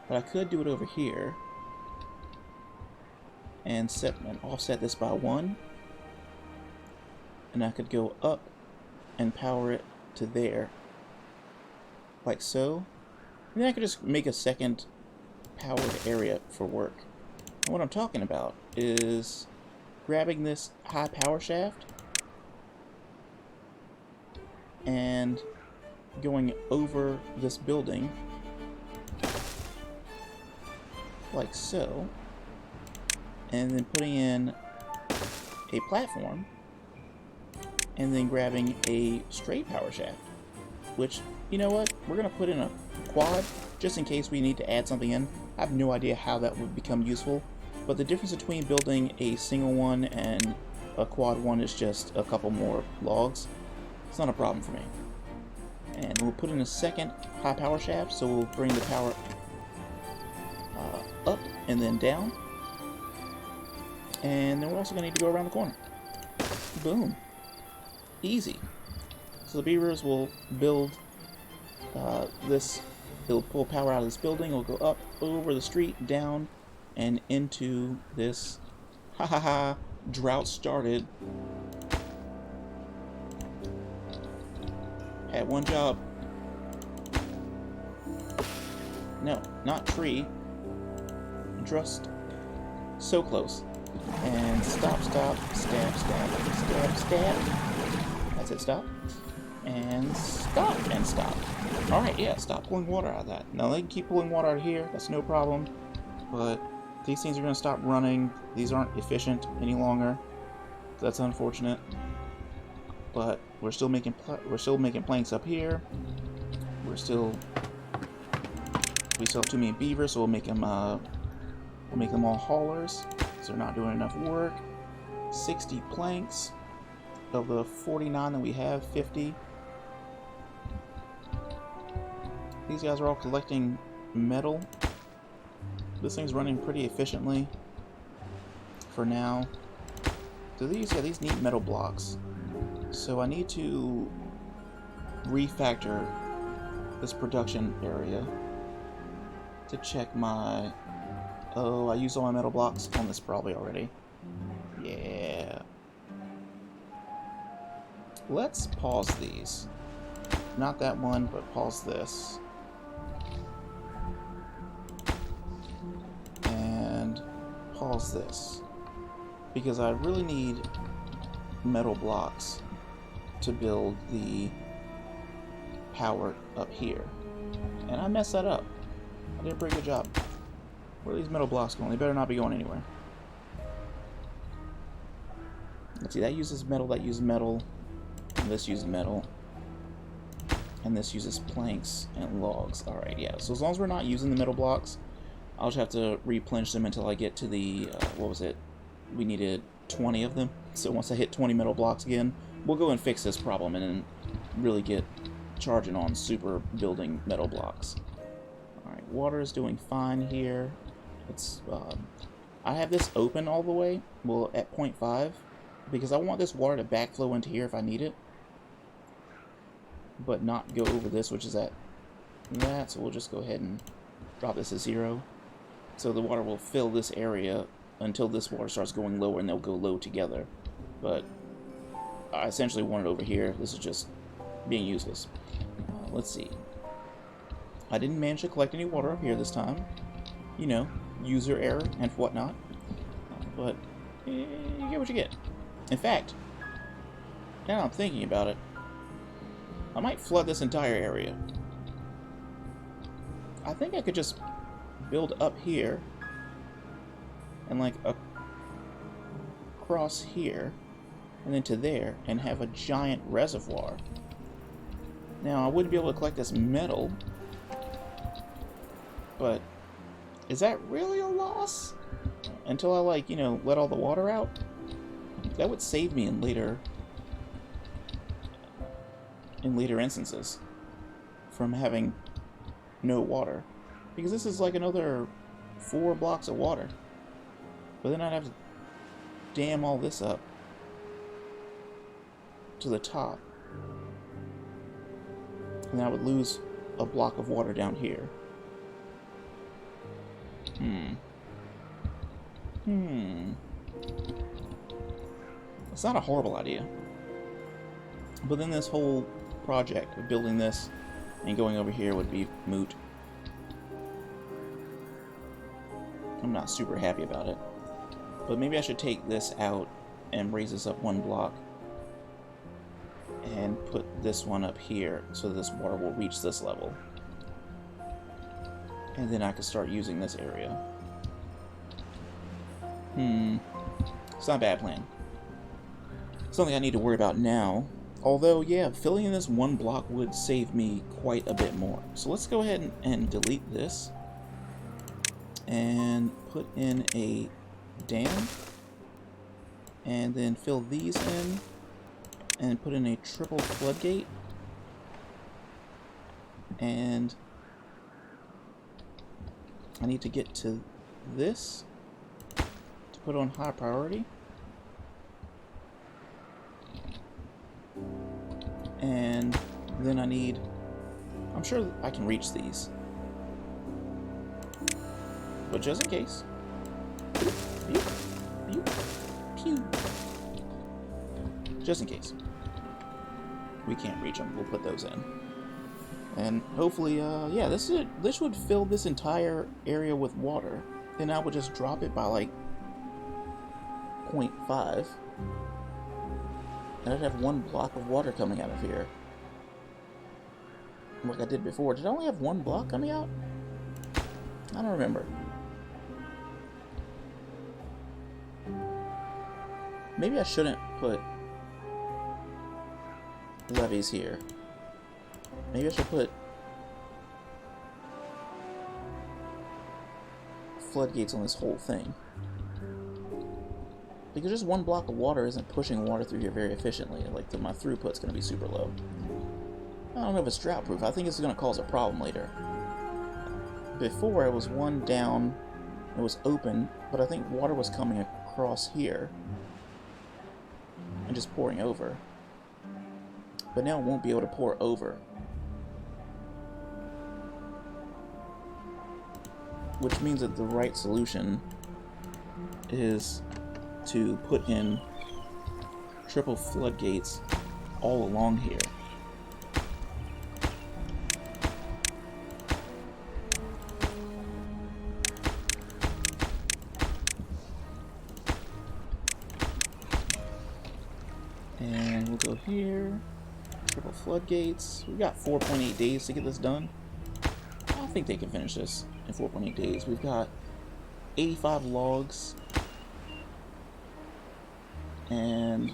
but I could do it over here and offset this by 1, and I could go up and power it to there, like so. And then I could just make a second powered area for work. And what I'm talking about is grabbing this high power shaft and going over this building like so, and then putting in a platform, and then grabbing a straight power shaft, which, you know what, we're going to put in a quad just in case we need to add something in. I have no idea how that would become useful, but the difference between building a single one and a quad one is just a couple more logs. It's not a problem for me. And we'll put in a second high power shaft, so we'll bring the power up and then down. And then we're also going to need to go around the corner. Boom. Easy. So the beavers will build this, they'll pull power out of this building, it'll go up, over the street, down, and into this, drought started. Had one job. No, not tree. Just so close. And stop, stab, stab, stab. That's it, stop. And stop, and stop. Alright, yeah, stop pulling water out of that. Now they can keep pulling water out of here, that's no problem. But these things are going to stop running. These aren't efficient any longer. That's unfortunate. But we're still making planks up here. We still have too many beavers, so we'll make them all haulers. So they're not doing enough work. 60 planks of the 49 that we have, 50. These guys are all collecting metal. This thing's running pretty efficiently for now. So these need metal blocks. So I need to refactor this production area to check my... Oh, I used all my metal blocks on this probably already. Yeah. Let's pause these. Not that one, but pause this. And pause this. Because I really need metal blocks to build the power up here. And I messed that up. I did a pretty good job. Where are these metal blocks going? They better not be going anywhere. Let's see, that uses metal, that uses metal, and this uses metal. And this uses planks and logs. Alright, yeah. So as long as we're not using the metal blocks, I'll just have to replenish them until I get to the, what was it? We needed 20 of them. So once I hit 20 metal blocks again, we'll go and fix this problem and then really get charging on super building metal blocks. Alright, water is doing fine here. It's, I have this open all the way, well, at 0.5, because I want this water to backflow into here if I need it, but not go over this, which is at that, so we'll just go ahead and drop this to 0. So the water will fill this area until this water starts going lower, and they'll go low together. But I essentially want it over here. This is just being useless. Let's see. I didn't manage to collect any water up here this time. You know, user error and whatnot. But you get what you get. In fact, now I'm thinking about it, I might flood this entire area. I think I could just build up here and like across here and then to there and have a giant reservoir. Now I wouldn't be able to collect this metal, but is that really a loss? Until I, like, you know, let all the water out? That would save me in later instances from having no water. Because this is like another 4 blocks of water. But then I'd have to dam all this up to the top. And I would lose a block of water down here. It's not a horrible idea. But then this whole project of building this and going over here would be moot. I'm not super happy about it. But maybe I should take this out and raise this up one block. And put this one up here so this water will reach this level. And then I can start using this area. It's not a bad plan. Something I need to worry about now. Although, yeah, filling in this one block would save me quite a bit more. So let's go ahead and delete this. And put in a dam. And then fill these in. And put in a triple floodgate. And I need to get to this to put on high priority. And then I need, I'm sure I can reach these, but just in case, pew, pew, pew. Just in case we can't reach them, we'll put those in. And hopefully, yeah, this would fill this entire area with water. Then I would just drop it by like 0.5. And I'd have one block of water coming out of here. Like I did before. Did I only have one block coming out? I don't remember. Maybe I shouldn't put levees here. Maybe I should put floodgates on this whole thing. Because just one block of water isn't pushing water through here very efficiently. Like, my throughput's going to be super low. I don't know if it's drought proof. I think it's going to cause a problem later. Before, it was one down, it was open, but I think water was coming across here and just pouring over. But now it won't be able to pour over. Which means that the right solution is to put in triple floodgates all along here. And we'll go here, triple floodgates. We've got 4.8 days to get this done. I think they can finish this in 4.8 days. We've got 85 logs and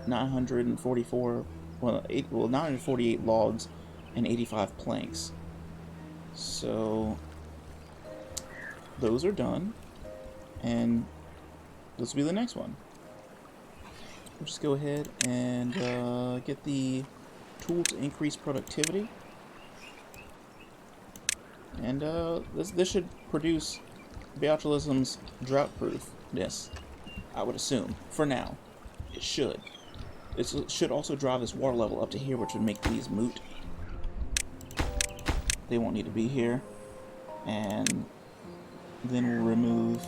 948 logs and 85 planks. So those are done, and this will be the next one. We'll just go ahead and get the tool to increase productivity, and this should produce botulism's drought-proofness. I would assume, for now. It should. It should also drive this water level up to here, which would make these moot. They won't need to be here. And then we'll remove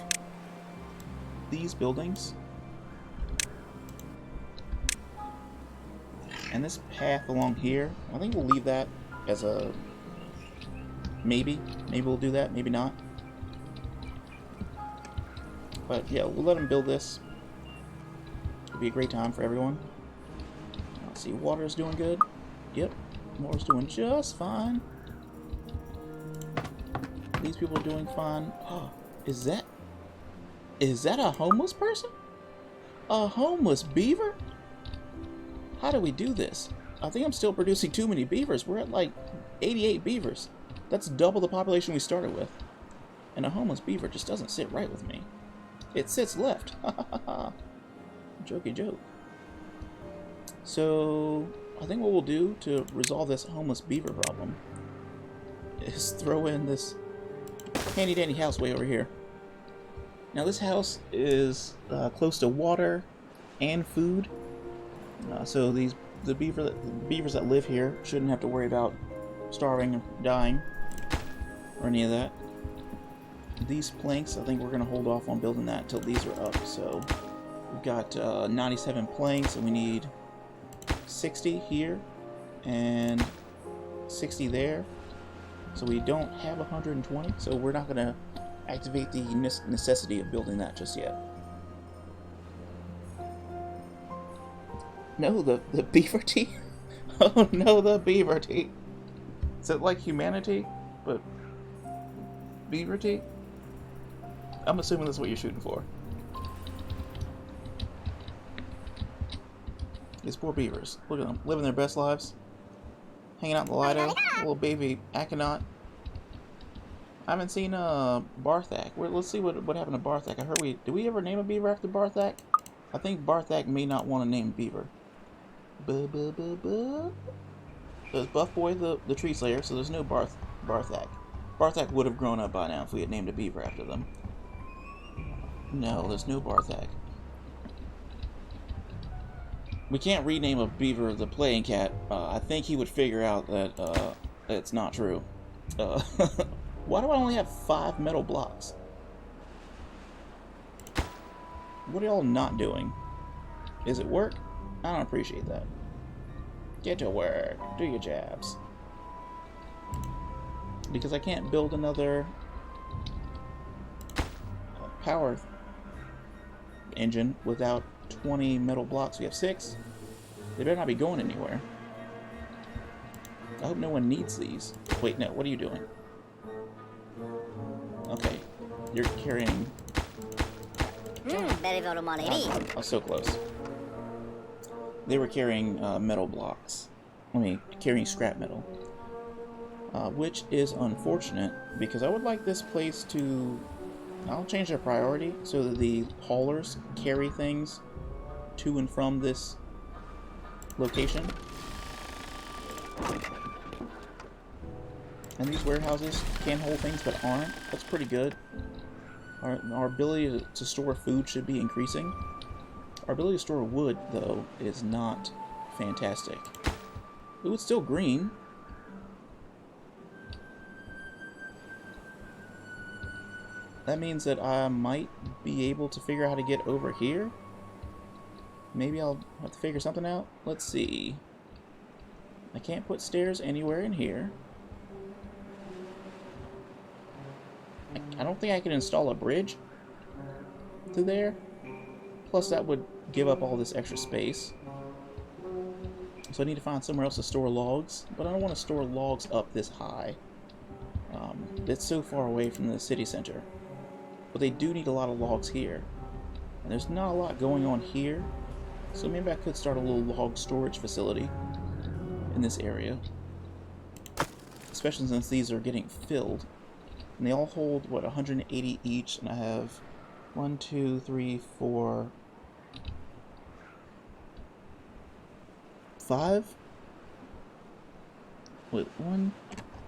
these buildings. And this path along here, I think we'll leave that as a maybe. Maybe we'll do that, maybe not. But yeah, we'll let them build this. It'll be a great time for everyone. Let's see, water's doing good. Yep, water's doing just fine. These people are doing fine. Oh, is that a homeless person? A homeless beaver? How do we do this? I think I'm still producing too many beavers. We're at like 88 beavers. That's double the population we started with. And a homeless beaver just doesn't sit right with me. It sits left. Ha ha ha ha. Jokey joke. So, I think what we'll do to resolve this homeless beaver problem is throw in this handy dandy house way over here. Now this house is close to water and food. So the beavers that live here shouldn't have to worry about starving and dying or any of that. These planks, I think we're going to hold off on building that until these are up. So we've got 97 planks, and we need 60 here and 60 there. So we don't have 120, so we're not going to activate the necessity of building that just yet. No, the beaver tea? Oh no, the beaver tea. Is it like humanity, but beaver tea? I'm assuming that's what you're shooting for. These poor beavers. Look at them, living their best lives. Hanging out in the Lido. Little baby Aconot. I haven't seen Barthak. Let's see what happened to Barthak. I heard did we ever name a beaver after Barthak? I think Barthak may not want to name beaver. There's Buff Boy the Tree Slayer, so there's no Barthak. Barthak would have grown up by now if we had named a beaver after them. No, there's no Barthak. We can't rename a beaver the playing cat. I think he would figure out that it's not true. Why do I only have 5 metal blocks? What are y'all not doing? Is it work? I don't appreciate that. Get to work. Do your jabs. Because I can't build another power engine without 20 metal blocks. We have 6. They better not be going anywhere. I hope no one needs these. Wait, no. What are you doing? Okay. You're carrying... I was so close. They were carrying metal blocks. I mean, carrying scrap metal. Which is unfortunate, because I would like this place to... I'll change their priority so that the haulers carry things to and from this location. And these warehouses can hold things but aren't. That's pretty good. Our ability to store food should be increasing. Our ability to store wood, though, is not fantastic. Ooh, it's still green. That means that I might be able to figure out how to get over here. Maybe I'll have to figure something out. Let's see. I can't put stairs anywhere in here. I don't think I can install a bridge to there. Plus that would give up all this extra space. So I need to find somewhere else to store logs. But I don't want to store logs up this high. It's so far away from the city center. But they do need a lot of logs here. And there's not a lot going on here. So maybe I could start a little log storage facility in this area. Especially since these are getting filled. And they all hold, what, 180 each. And I have 1, 2, 3, 4, 5? Wait, 1?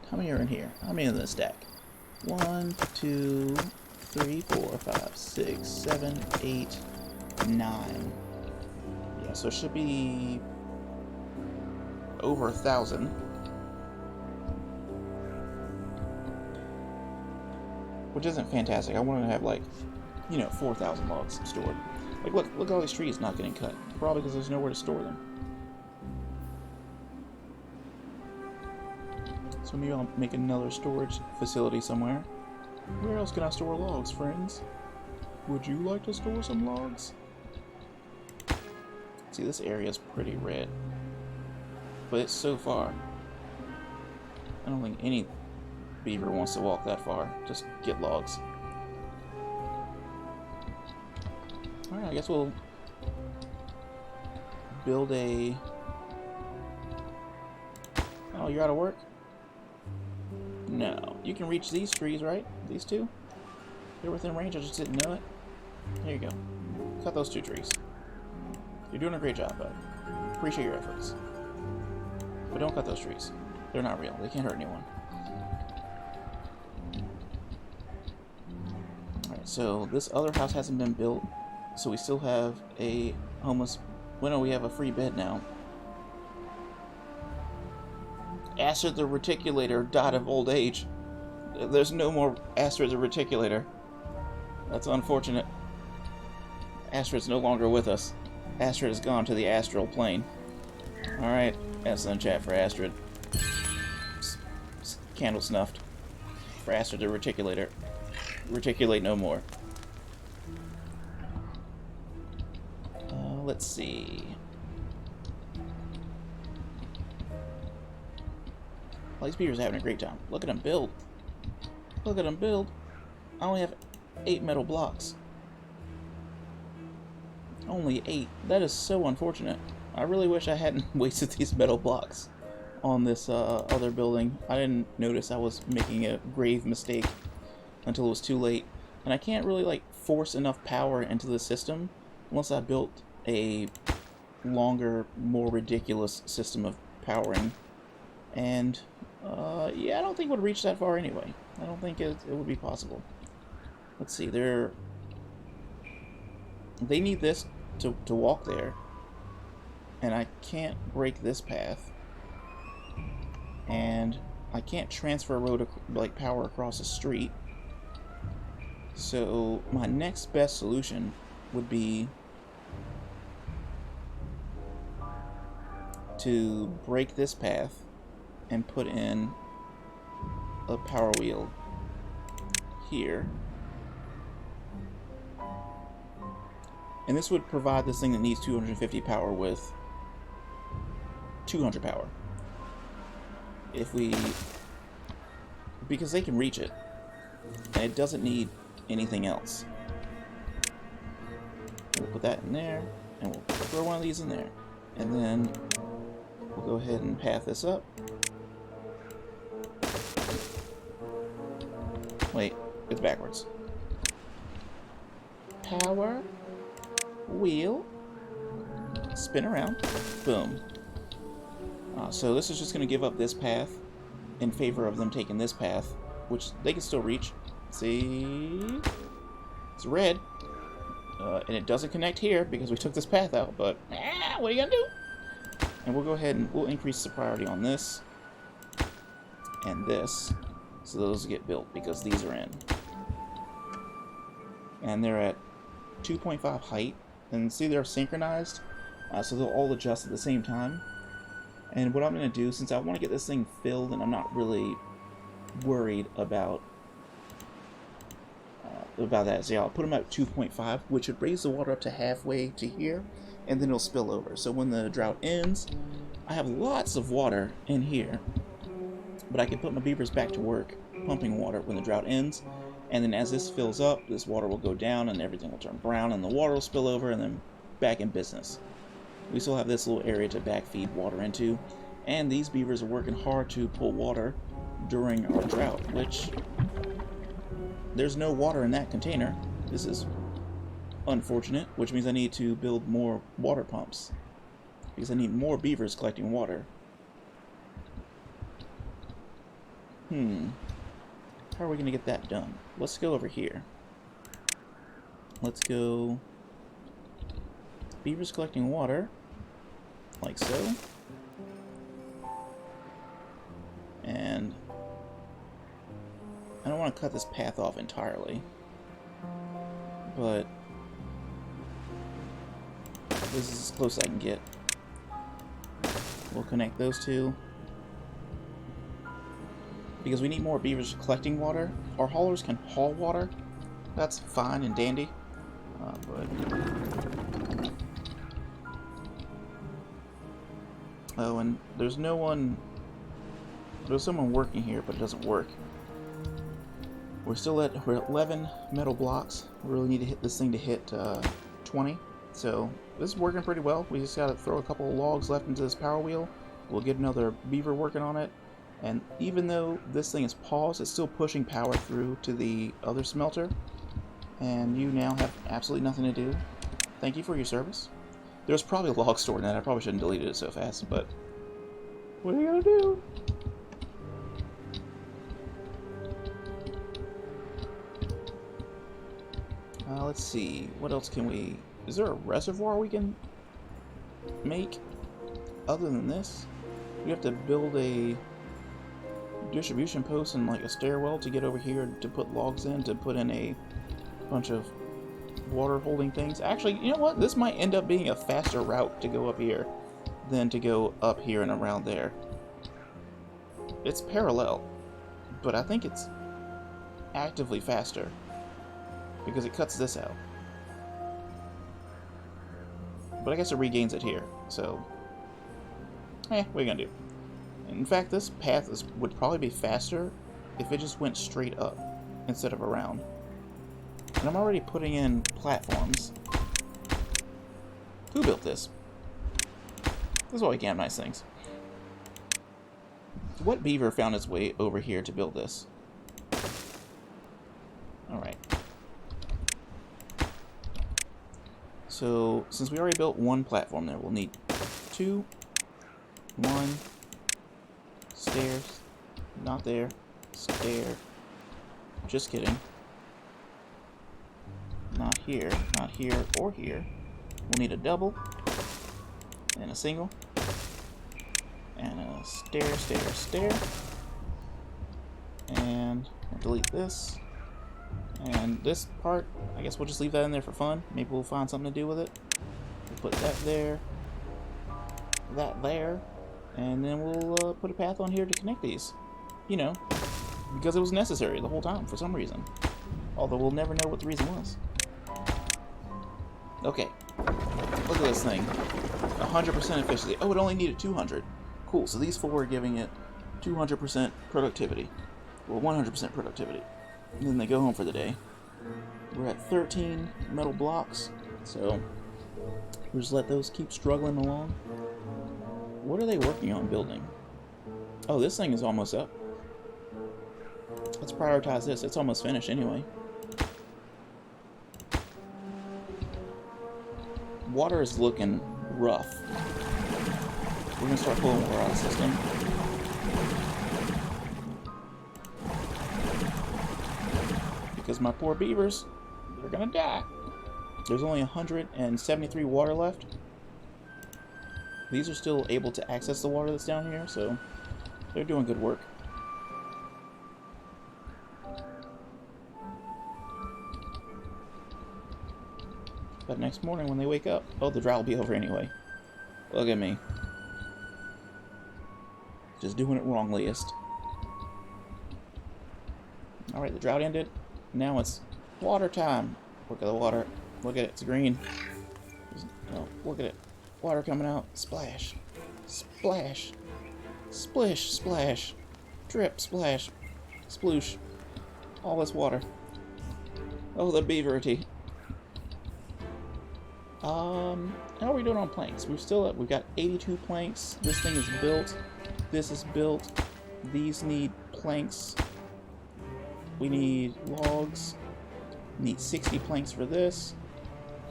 How many are in here? How many in this stack? 1, 2, 3, 4, 5, 6, 7, 8, 9. Yeah, so it should be over 1,000. Which isn't fantastic. I wanted to have, like, 4,000 logs stored. Like, look at all these trees not getting cut. Probably because there's nowhere to store them. So maybe I'll make another storage facility somewhere. Where else can I store logs, friends? Would you like to store some logs? See, this area is pretty red. But it's so far. I don't think any beaver wants to walk that far. Just get logs. Alright, I guess we'll build a... Oh, you're out of work? No. You can reach these trees, right? These two? They're within range, I just didn't know it. There you go. Cut those 2 trees. You're doing a great job, bud. Appreciate your efforts. But don't cut those trees. They're not real. They can't hurt anyone. Alright, so this other house hasn't been built. So we still have a homeless... Well, no, we have a free bed now. Astrid the Reticulator died of old age. There's no more Astrid the Reticulator. That's unfortunate. Astrid's no longer with us. Astrid has gone to the astral plane. Alright, that's in chat for Astrid. Candle snuffed. For Astrid the Reticulator. Reticulate no more. Let's see. Well, these beavers are having a great time. Look at them build. Look at them build. I only have 8 metal blocks. Only 8. That is so unfortunate. I really wish I hadn't wasted these metal blocks on this other building. I didn't notice I was making a grave mistake until it was too late. And I can't really like force enough power into the system unless I built a longer, more ridiculous system of powering. And yeah, I don't think it would reach that far anyway. I don't think it would be possible. Let's see, they need this to walk there, and I can't break this path, and I can't transfer road like power across the street. So my next best solution would be to break this path and put in a power wheel here. And this would provide this thing that needs 250 power with 200 power. Because they can reach it, and it doesn't need anything else. We'll put that in there, and we'll throw one of these in there. And then we'll go ahead and path this up. Wait, it's backwards. Power wheel, spin around, boom. So this is just going to give up this path in favor of them taking this path, which they can still reach. See? It's red. And it doesn't connect here because we took this path out, but what are you going to do? And we'll go ahead and we'll increase the priority on this and this, so those get built because these are in. And they're at 2.5 height. And see, they're synchronized, so they'll all adjust at the same time. And what I'm going to do, since I want to get this thing filled and I'm not really worried about that, so yeah, I'll put them at 2.5, which would raise the water up to halfway to here, and then it'll spill over. So when the drought ends, I have lots of water in here, but I can put my beavers back to work pumping water when the drought ends. And then as this fills up, this water will go down and everything will turn brown and the water will spill over and then back in business. We still have this little area to backfeed water into. And these beavers are working hard to pull water during our drought, which there's no water in that container. This is unfortunate, which means I need to build more water pumps because I need more beavers collecting water. How are we going to get that done? Let's go over here. Let's go beavers collecting water, like so. And I don't want to cut this path off entirely, but this is as close as I can get. We'll connect those two, because we need more beavers collecting water. Our haulers can haul water. That's fine and dandy. Oh, and there's no one... There's someone working here, but it doesn't work. We're at 11 metal blocks. We really need to hit this thing to hit 20. So this is working pretty well. We just gotta throw a couple of logs left into this power wheel. We'll get another beaver working on it. And even though this thing is paused, it's still pushing power through to the other smelter. And you now have absolutely nothing to do. Thank you for your service. There's probably a log stored in that. I probably shouldn't delete it so fast, but what are you gonna do? Let's see. What else can we... Is there a reservoir we can make other than this? We have to build a distribution post and like a stairwell to get over here to put logs in, to put in a bunch of water holding things. Actually, you know what? This might end up being a faster route to go up here than to go up here and around there. It's parallel, but I think it's actively faster because it cuts this out. But I guess it regains it here, so what are you gonna do? In fact, this path would probably be faster if it just went straight up instead of around. And I'm already putting in platforms. Who built this? This is why we can't have nice things. What beaver found its way over here to build this? Alright. So, since we already built one platform there, we'll need 2, 1, stairs, not there, stair, just kidding, not here, or here. We'll need a double, and a single, and a stair, stair, stair, and we'll delete this. And this part, I guess we'll just leave that in there for fun. Maybe we'll find something to do with it. We'll put that there, that there, and then we'll put a path on here to connect these. You know, because it was necessary the whole time for some reason. Although we'll never know what the reason was. Okay, look at this thing. 100% efficiency. Oh, it only needed 200. Cool, so these 4 are giving it 200% productivity. Well, 100% productivity. And then they go home for the day. We're at 13 metal blocks, so we'll just let those keep struggling along. What are they working on building? Oh, this thing is almost up. Let's prioritize this. It's almost finished anyway. Water is looking rough. We're going to start pulling water out of the system. Because my poor beavers, they're going to die. There's only 173 water left. These are still able to access the water that's down here, so they're doing good work. But next morning when they wake up, oh, the drought will be over anyway. Look at me. Just doing it wrongliest. Alright, the drought ended. Now it's water time. Look at the water. Look at it, it's green. Oh, look at it. Water coming out. Splash. Splash. Splish, splash. Drip, splash. Sploosh. All this water. Oh, the beaverity. How are we doing on planks? We've got 82 planks. This thing is built. This is built. These need planks. We need logs. We need 60 planks for this.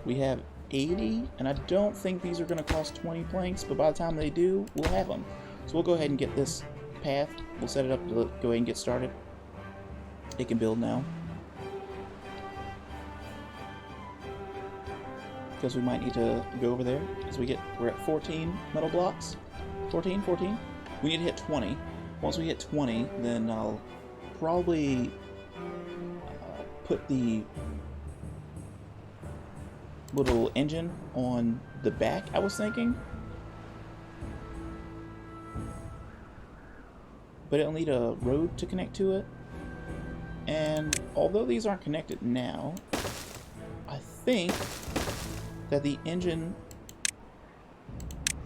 We have 80, and I don't think these are going to cost 20 planks, but by the time they do, we'll have them. So we'll go ahead and get this path. We'll set it up to go ahead and get started. It can build now. Because we might need to go over there as we're at 14 metal blocks. 14. We need to hit 20. Once we hit 20, then I'll probably put the little engine on the back, I was thinking. But it'll need a road to connect to it. And although these aren't connected now, I think that the engine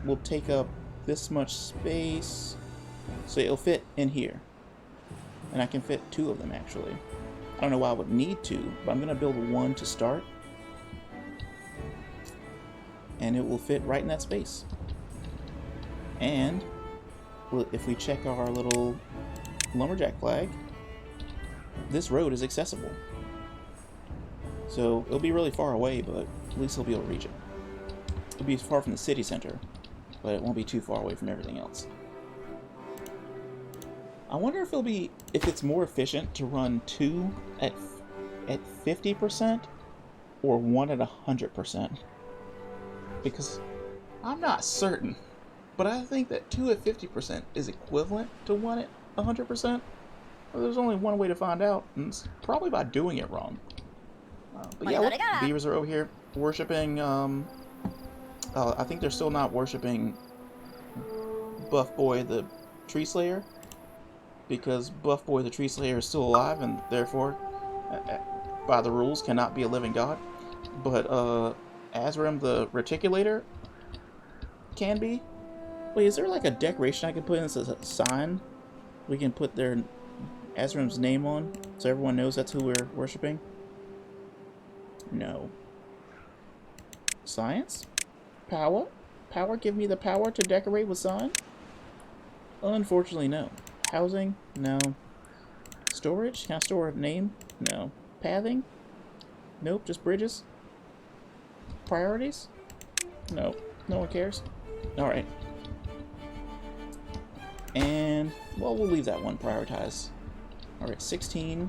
will take up this much space, so it'll fit in here. And I can fit 2 of them actually. I don't know why I would need 2, but I'm gonna build 1 to start. And it will fit right in that space. And if we check our little lumberjack flag, this road is accessible. So it'll be really far away, but at least he'll be able to reach it. It'll be far from the city center, but it won't be too far away from everything else. I wonder if it's more efficient to run 2 at 50% or 1 at 100%. Because I'm not certain, but I think that 2 at 50% is equivalent to 1 at 100%. Well, there's only one way to find out, and it's probably by doing it wrong. But yeah, look, the beavers are over here worshiping. I think they're still not worshiping Buff Boy the Tree Slayer, because Buff Boy the Tree Slayer is still alive and therefore, by the rules, cannot be a living god. But Azrim the Reticulator can be. Wait, is there like a decoration I can put in as a sign? We can put their Azrim's name on so everyone knows that's who we're worshipping? No. Science? Power? Power? Give me the power to decorate with sign? Unfortunately, no. Housing? No. Storage? Can I store a name? No. Pathing? Nope, just bridges? Priorities? No. No one cares? Alright. And, well, we'll leave that one prioritized. Alright, 16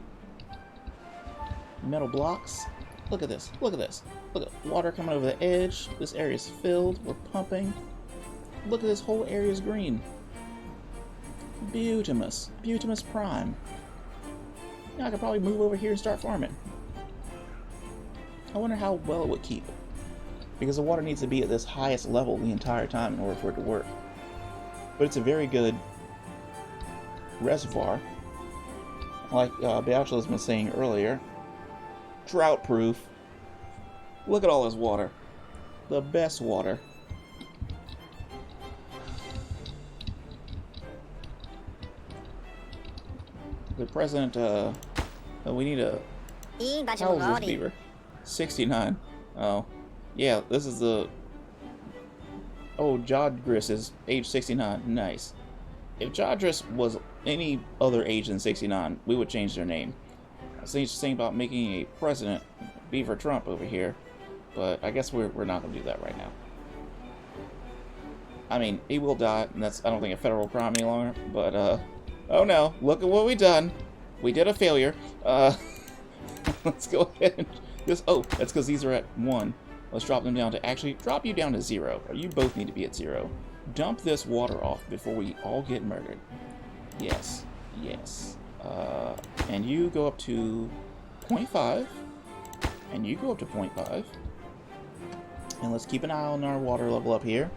metal blocks. Look at this. Look at this. Look at water coming over the edge. This area is filled. We're pumping. Look at this whole area is green. Beautimus. Beautimus Prime. Now I could probably move over here and start farming. I wonder how well it would keep. Because the water needs to be at this highest level the entire time in order for it to work. But it's a very good reservoir. Like Beatrice was saying earlier, drought proof. Look at all this water. The best water. The president, we need a... How old is this beaver? 69. Oh. Yeah, this is the... Oh, Jodris is age 69. Nice. If Jodris was any other age than 69, we would change their name. I was thinking about making a president, Beaver Trump over here, but I guess we're not going to do that right now. I mean, he will die, and that's, I don't think, a federal crime any longer, but, oh no, look at what we done. We did a failure. Let's go ahead and just, oh, that's because these are at 1. Let's drop them down to, actually, drop you down to 0. You both need to be at 0. Dump this water off before we all get murdered. Yes, yes. And you go up to 0.5. And you go up to 0.5. And let's keep an eye on our water level up here,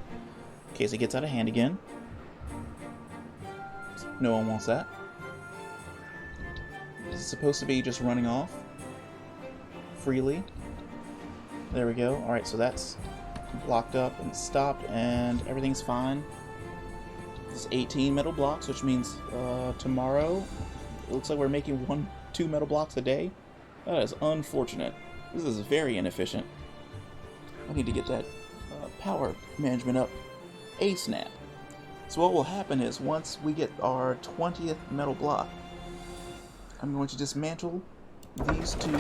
in case it gets out of hand again. No one wants that. This is supposed to be just running off freely. There we go. Alright, so that's blocked up and stopped, and everything's fine. This is 18 metal blocks, which means tomorrow it looks like we're making 2 metal blocks a day. That is unfortunate. This is very inefficient. I need to get that power management up ASAP. So what will happen is, once we get our 20th metal block, I'm going to dismantle these 2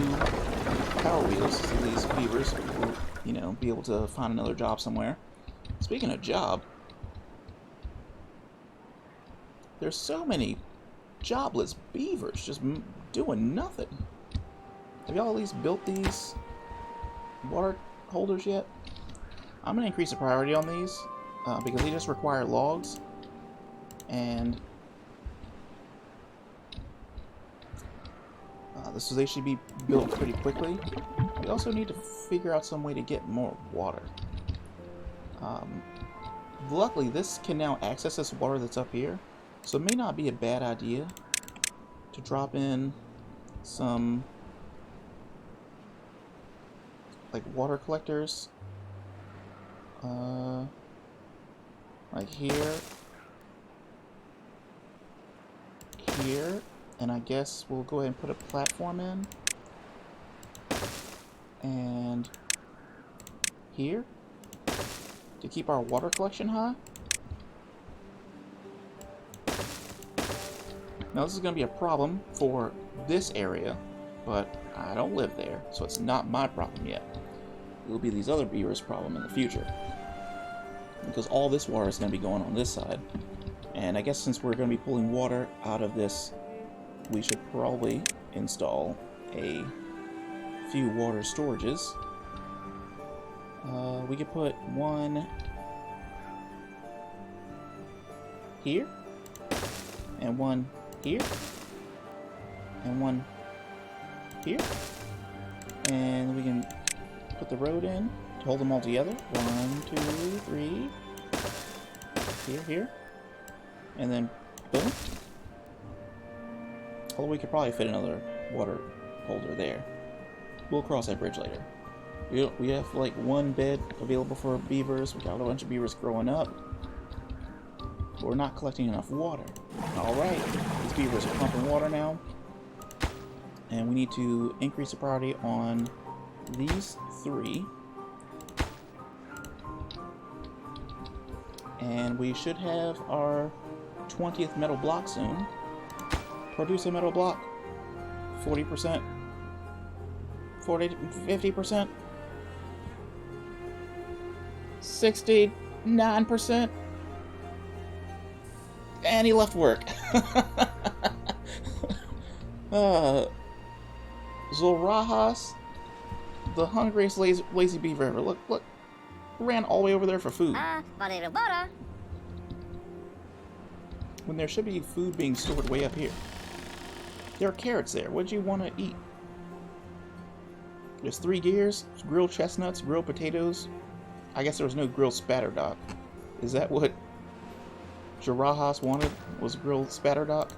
power wheels, so these beavers will, you know, be able to find another job somewhere. Speaking of job, there's so many jobless beavers just doing nothing. Have y'all at least built these water holders yet? I'm going to increase the priority on these because they just require logs, and so they should be built pretty quickly. We also need to figure out some way to get more water. Luckily, this can now access this water that's up here, so it may not be a bad idea to drop in some like water collectors, like here, and I guess we'll go ahead and put a platform in, and here, to keep our water collection high. Now this is going to be a problem for this area, but I don't live there, so it's not my problem yet. It will be these other beavers' problem in the future, because all this water is going to be going on this side. And I guess since we're going to be pulling water out of this, we should probably install a few water storages. We could put one here, and one here, and one here, and we can put the road in to hold them all together. 1, 2, 3. Here, And then, boom. Although we could probably fit another water holder there. We'll cross that bridge later. We have like one bed available for beavers. We got a bunch of beavers growing up. But we're not collecting enough water. Alright, these beavers are pumping water now. And we need to increase the priority on these 3. And we should have our 20th metal block soon. Produce a metal block. 40%. 50%. 69%. And he left work. Zolrajas, the hungriest lazy beaver ever. Look. Ran all the way over there for food. When there should be food being stored way up here. There are carrots there. What do you want to eat? There's 3 gears, grilled chestnuts, grilled potatoes. I guess there was no grilled spatterdock. Is that what Jarajas wanted? Was grilled spatterdock?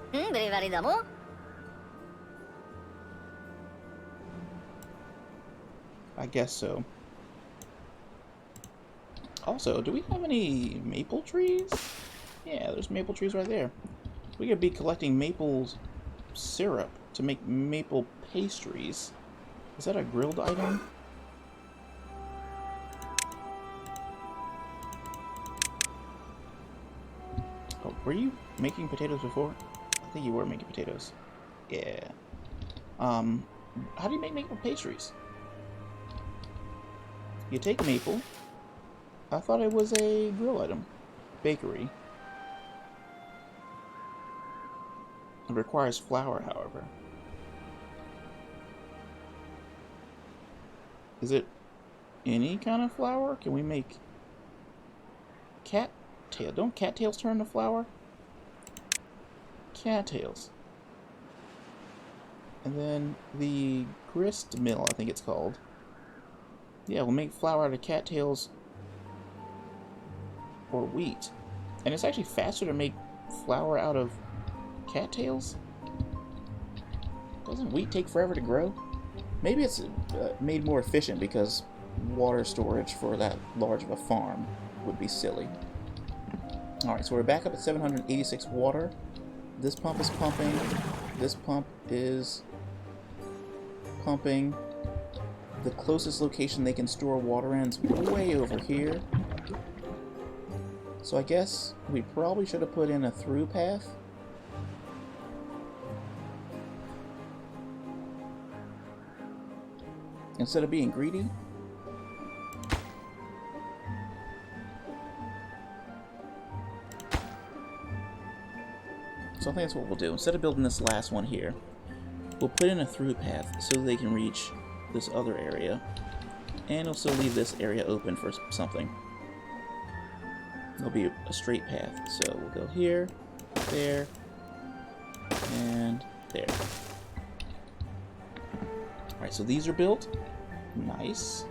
I guess so. Also, do we have any maple trees? Yeah, there's maple trees right there. We could be collecting maple syrup to make maple pastries. Is that a grilled item? Oh, were you making potatoes before? I think you were making potatoes. Yeah. How do you make maple pastries? You take maple. I thought it was a grill item. Bakery. It requires flour, however. Is it any kind of flour? Can we make cattail? Don't cattails turn to flour? Cattails. And then the grist mill, I think it's called. Yeah, we'll make flour out of cattails or wheat. And it's actually faster to make flour out of cattails? Doesn't wheat take forever to grow? Maybe it's made more efficient because water storage for that large of a farm would be silly. Alright, so we're back up at 786 water. This pump is pumping. This pump is pumping. The closest location they can store water in is way over here. So I guess we probably should have put in a through path. Instead of being greedy. So I think that's what we'll do. Instead of building this last one here, we'll put in a through path so they can reach this other area. And it'll still leave this area open for something. It'll be a straight path. So we'll go here, there, and there. Alright, so these are built. Nice.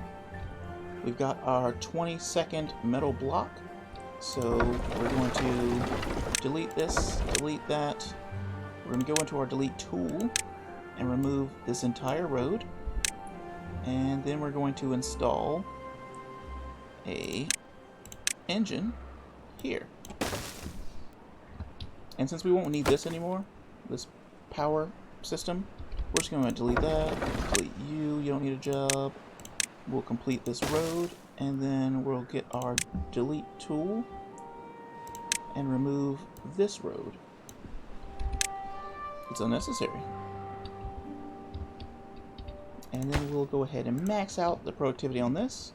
We've got our 22nd metal block. So we're going to delete this, delete that. We're going to go into our delete tool and remove this entire road. And then we're going to install a engine here. And since we won't need this anymore, this power system, we're just going to delete that, delete you don't need a job. We'll complete this road, and then we'll get our delete tool and remove this road. It's unnecessary. And then we'll go ahead and max out the productivity on this.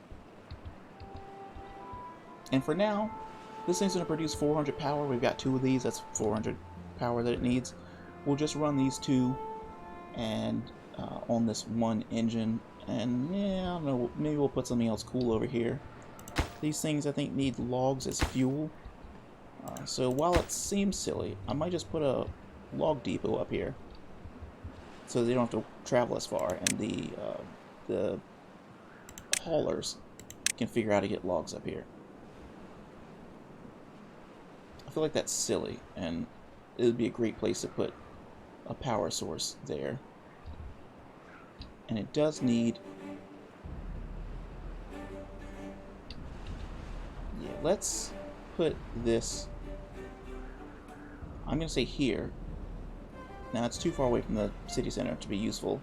And for now, this thing's going to produce 400 power. We've got 2 of these, that's 400 power that it needs. We'll just run these 2 and on this one engine, and yeah, I don't know, maybe we'll put something else cool over here. These things I think need logs as fuel, so while it seems silly, I might just put a log depot up here so they don't have to travel as far, and the haulers can figure out how to get logs up here. feel like that's silly, and it would be a great place to put a power source there. And it does need... Yeah, let's put this... I'm going to say here. Now, it's too far away from the city center to be useful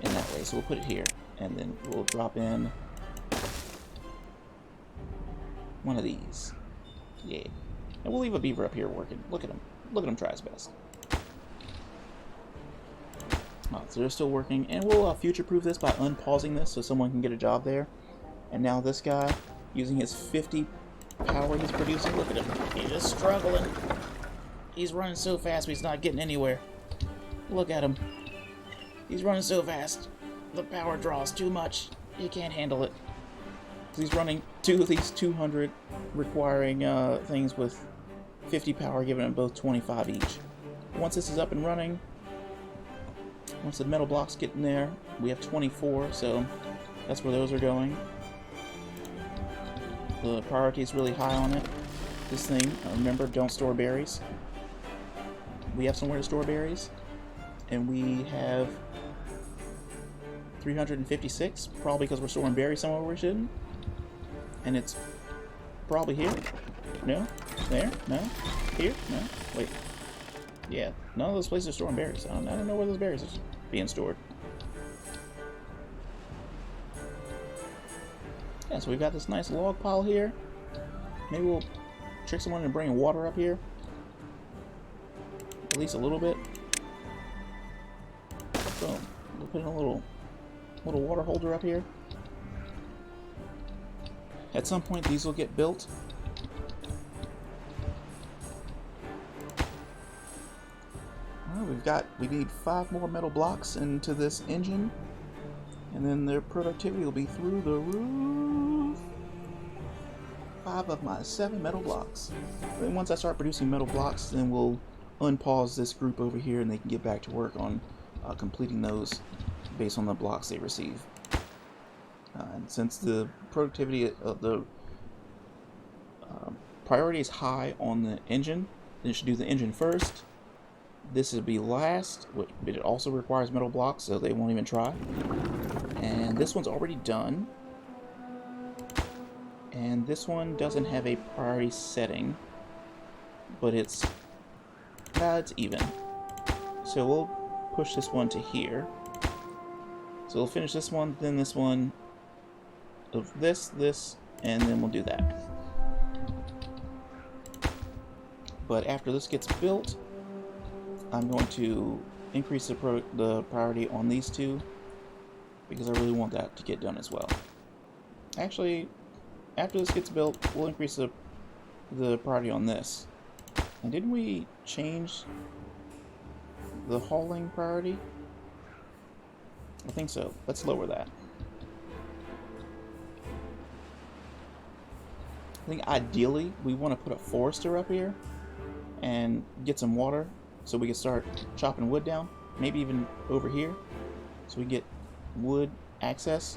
in that way, so we'll put it here. And then we'll drop in one of these. Yeah. And we'll leave a beaver up here working. Look at him. Look at him try his best. Oh, so they're still working. And we'll future-proof this by unpausing this so someone can get a job there. And now this guy, using his 50 power he's producing, look at him. He's just struggling. He's running so fast, but he's not getting anywhere. Look at him. He's running so fast. The power draws too much. He can't handle it. So he's running 2 of these 200, requiring things with 50 power, giving them both 25 each. Once this is up and running, once the metal blocks get in there, we have 24, so that's where those are going. The priority is really high on it. This thing, remember, don't store berries. We have somewhere to store berries, and we have 356, probably because we're storing berries somewhere we shouldn't. And it's probably here. No? There? No? Here? No? Wait. Yeah, none of those places are storing berries. I don't know where those berries are being stored. Yeah, so we've got this nice log pile here. Maybe we'll trick someone into bringing water up here. At least a little bit. Boom. We'll put in a little water holder up here. At some point these will get built. Well, we need 5 more metal blocks into this engine, and then their productivity will be through the roof. 5 of my 7 metal blocks. Then once I start producing metal blocks, then we'll unpause this group over here and they can get back to work on completing those based on the blocks they receive. And since the productivity of the priority is high on the engine, then it should do the engine first. This would be last, but it also requires metal blocks, so they won't even try. And this one's already done. And this one doesn't have a priority setting, but it's even. So we'll push this one to here. So we'll finish this one, then this one, of this, and then we'll do that. But after this gets built, I'm going to increase the priority on these 2 because I really want that to get done as well. Actually, after this gets built, we'll increase the priority on this. And didn't we change the hauling priority? I think so. Let's lower that. I think ideally we want to put a forester up here and get some water so we can start chopping wood down. Maybe even over here so we get wood access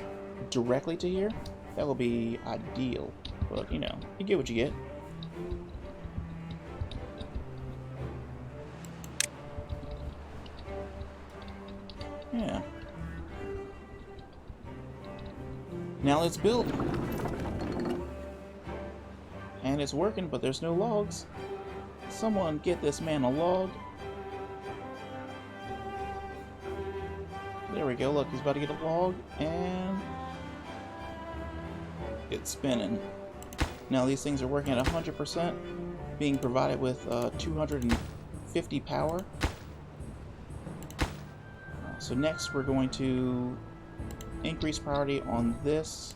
directly to here. That will be ideal. But, you know, you get what you get. Yeah. Now let's build. And it's working, but there's no logs. Someone get this man a log. There we go. Look, he's about to get a log, and it's spinning. Now these things are working at 100%, being provided with 250 power. So next we're going to increase priority on this,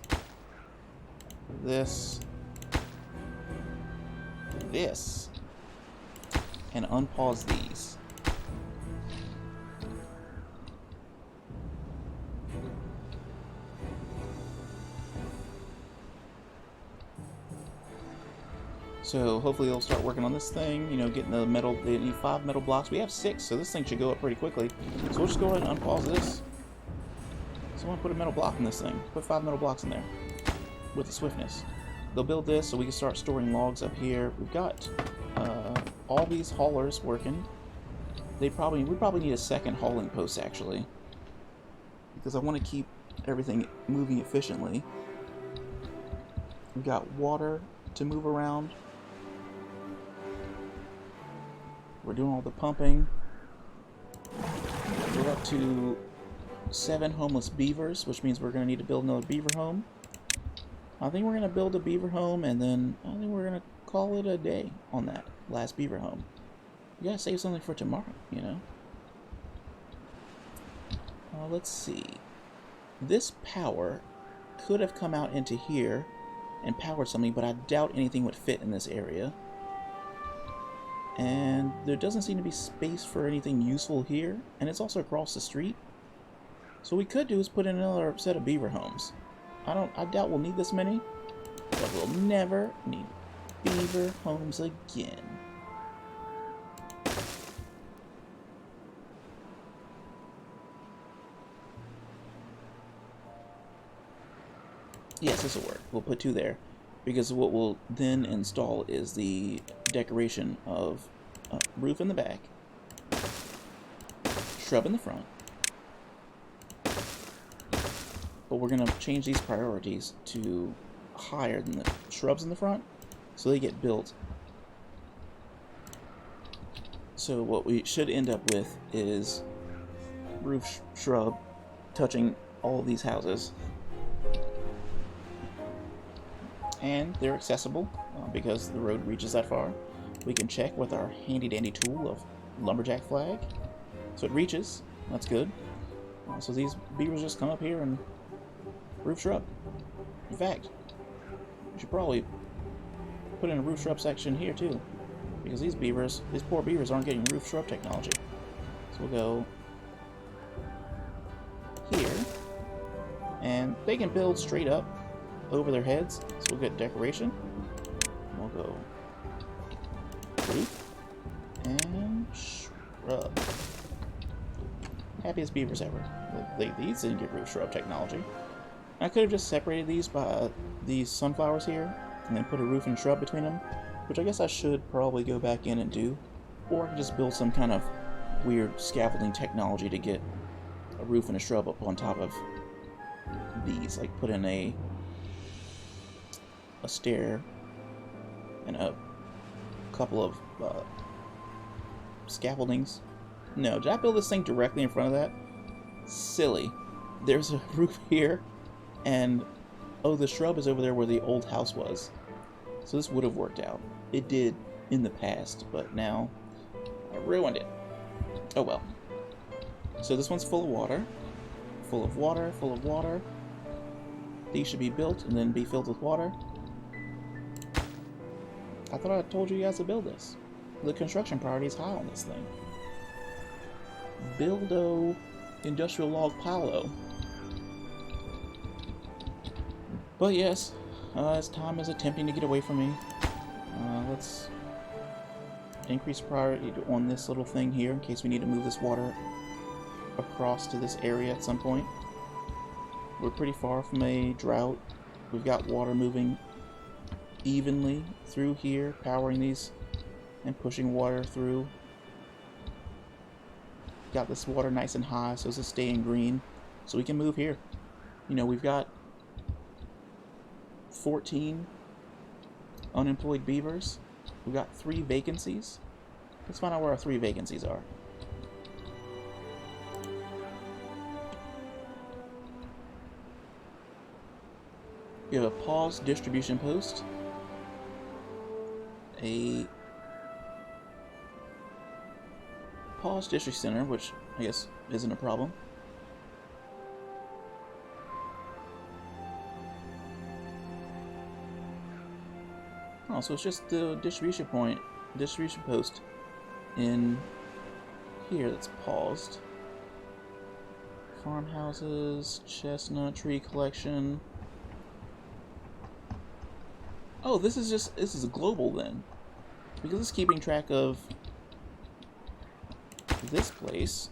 and unpause these. So hopefully they'll start working on this thing, you know, getting the metal. They need 5 metal blocks. We have 6, so this thing should go up pretty quickly. So we'll just go ahead and unpause this. Someone put a metal block in this thing. Put 5 metal blocks in there with the swiftness. They'll build this so we can start storing logs up here. We've got all these haulers working. We probably need a second hauling post actually, because I want to keep everything moving efficiently. We've got water to move around. We're doing all the pumping. We're up to 7 homeless beavers, which means we're going to need to build another beaver home. I think we're going to build a beaver home, and then I think we're going to call it a day on that last beaver home. You gotta save something for tomorrow, you know? Let's see. This power could have come out into here and powered something, but I doubt anything would fit in this area. And there doesn't seem to be space for anything useful here, and it's also across the street. So what we could do is put in another set of beaver homes. I doubt we'll need this many, but we'll never need beaver homes again. Yes, this will work. We'll put 2 there, because what we'll then install is the decoration of roof in the back, shrub in the front. But we're going to change these priorities to higher than the shrubs in the front, so they get built. So what we should end up with is roof shrub touching all of these houses. And they're accessible because the road reaches that far. We can check with our handy dandy tool of lumberjack flag. So it reaches. That's good. So these beavers just come up here and roof shrub. In fact, we should probably put in a roof shrub section here too, because these poor beavers aren't getting roof shrub technology. So we'll go here, and they can build straight up over their heads, so we'll get decoration. We'll go roof and shrub. Happiest beavers ever. These didn't get roof shrub technology. I could have just separated these by these sunflowers here, and then put a roof and shrub between them, which I guess I should probably go back in and do. Or I could just build some kind of weird scaffolding technology to get a roof and a shrub up on top of these, like put in a stair and a couple of scaffoldings. No, did I build this thing directly in front of that? Silly. There's a roof here, and oh, the shrub is over there where the old house was. So this would have worked out. It did in the past, but now I ruined it. Oh well. So this one's full of water. Full of water, full of water. These should be built and then be filled with water. I thought I told you guys to build this. The construction priority is high on this thing. Buildo industrial log pilo. But yes, as time is attempting to get away from me, let's increase priority on this little thing here in case we need to move this water across to this area at some point. We're pretty far from a drought. We've got water moving evenly through here, powering these and pushing water through. Got this water nice and high so it's staying green, so we can move here. You know, we've got 14 unemployed beavers. We've got 3 vacancies. Let's find out where our 3 vacancies are. We have a paused distribution post, a paused district center, which I guess isn't a problem. Oh, so it's just the distribution post in here that's paused. Farmhouses, chestnut tree collection. Oh, this is a global then, because it's keeping track of this place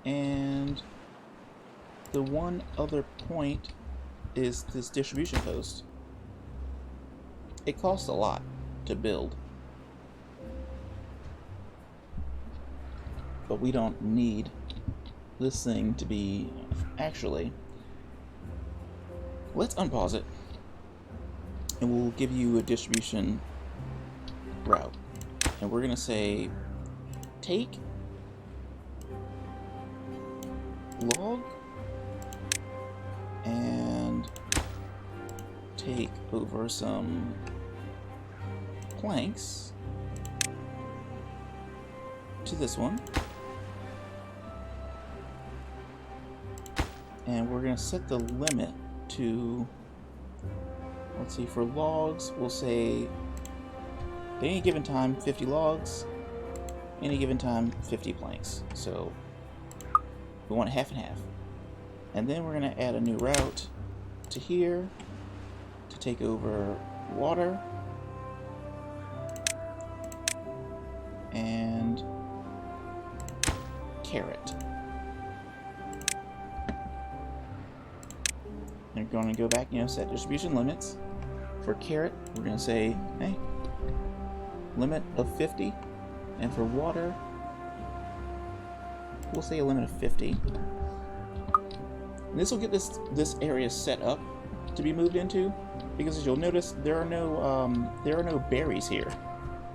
and the one other point is this distribution post. it costs a lot to build. But we don't need this thing to be... Actually, let's unpause it, and we'll give you a distribution route. And we're going to say, take log and take over some planks to this one. And we're going to set the limit to, let's see, for logs, we'll say at any given time 50 logs, any given time 50 planks. So we want half and half. And then we're going to add a new route to here to take over water and carrot. They're going to go back, set distribution limits. For carrot, we're going to say, hey, limit of 50. And for water, we'll say a limit of 50. And this will get this area set up to be moved into, because as you'll notice, there are no berries here,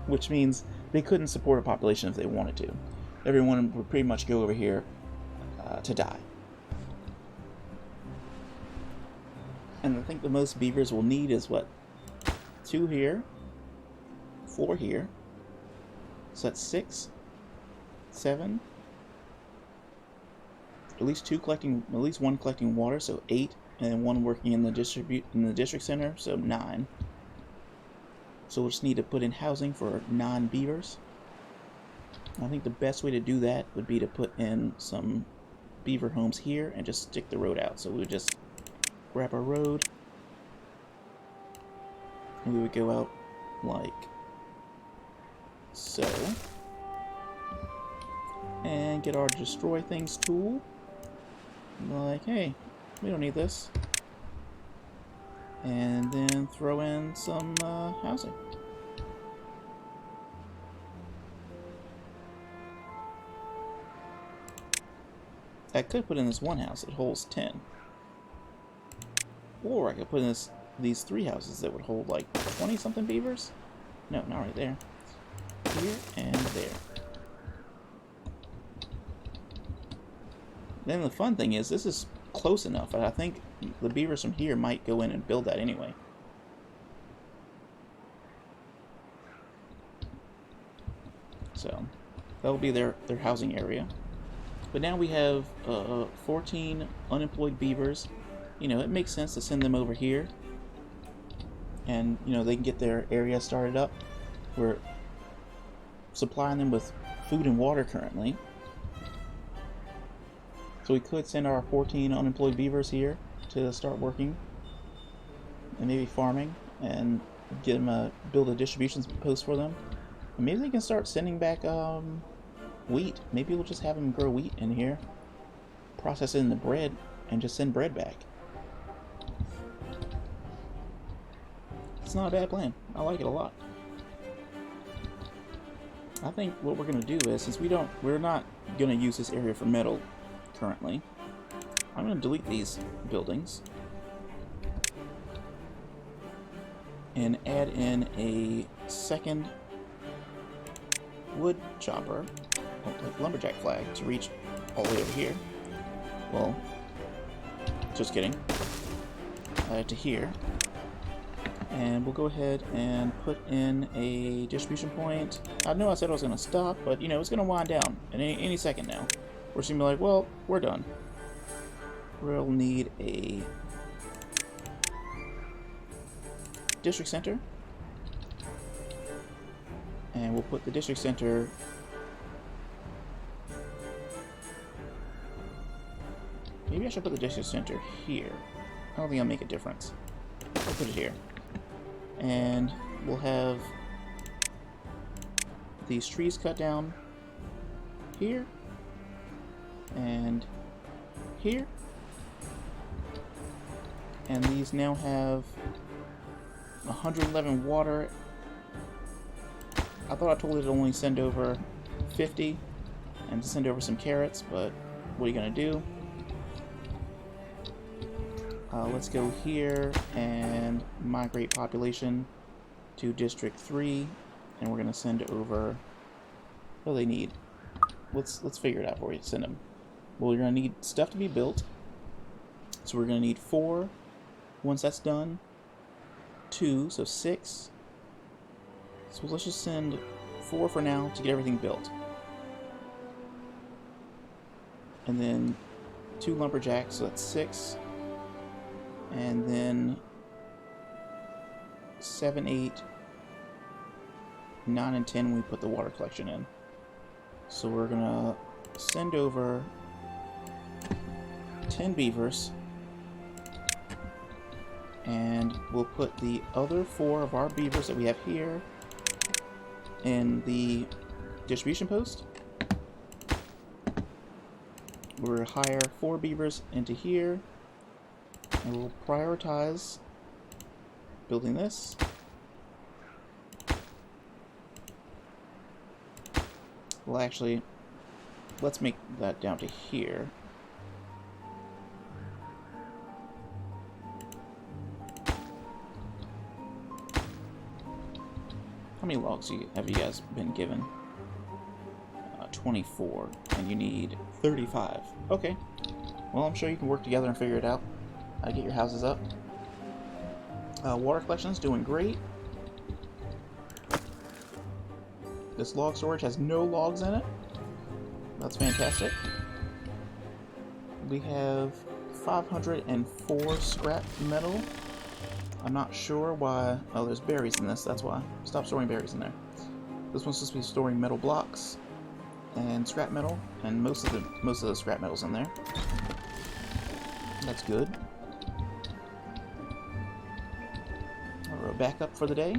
which means they couldn't support a population if they wanted to. Everyone would pretty much go over here to die. And I think the most beavers will need is what? 2 here, 4 here. So that's 6, 7. At least 1 collecting water, so 8, and 1 working in the district center, so 9. So we'll just need to put in housing for 9 beavers. I think the best way to do that would be to put in some beaver homes here and just stick the road out. So we would just grab our road, and we would go out like so, and get our destroy things tool, like, hey, we don't need this, and then throw in some housing. I could put in this one house that holds 10. Or I could put in these 3 houses that would hold like 20-something beavers. No, not right there. Here and there. Then the fun thing is, this is close enough. I think the beavers from here might go in and build that anyway. So that'll be their housing area. But now we have 14 unemployed beavers. It makes sense to send them over here, and they can get their area started up. We're supplying them with food and water currently, so we could send our 14 unemployed beavers here to start working and maybe farming, and get them build a distribution post for them. And maybe they can start sending back wheat. Maybe we'll just have them grow wheat in here, process it into bread, and just send bread back. It's not a bad plan. I like it a lot. I think what we're going to do is, since we're not going to use this area for metal currently, I'm going to delete these buildings and add in a second wood chopper, like lumberjack flag, to reach all the way over here. Well, just kidding. To here. And we'll go ahead and put in a distribution point. I know I said I was going to stop, but it's going to wind down at any second now. We're just going to be like, well, we're done. We'll need a district center. And we'll put the district center maybe I should put the district center here. I don't think it'll make a difference. I'll put it here. And we'll have these trees cut down here and here, and these now have 111 water. I thought I told it to only send over 50 and to send over some carrots, but what are you going to do? Let's go here and migrate population to District 3, and we're going to send over what do they need. Let's figure it out before we send them. Well, you're going to need stuff to be built, so we're going to need 4 once that's done, 2, so 6. So let's just send 4 for now to get everything built. And then 2 lumberjacks, so that's 6. And then 7, 8, 9, and 10 when we put the water collection in. So we're gonna send over 10 beavers, and we'll put the other 4 of our beavers that we have here in the distribution post. We'll hire 4 beavers into here, and we'll prioritize building this. Well, actually, let's make that down to here. How many logs have you guys been given? 24, and you need 35. Okay. Well, I'm sure you can work together and figure it out. Get your houses up. Water collection is doing great. This log storage has no logs in it. That's fantastic. We have 504 scrap metal. I'm not sure why. Oh, there's berries in this. That's why. Stop storing berries in there. This one's supposed to be storing metal blocks and scrap metal, and most of the scrap metal's in there. That's good. We're back up for the day,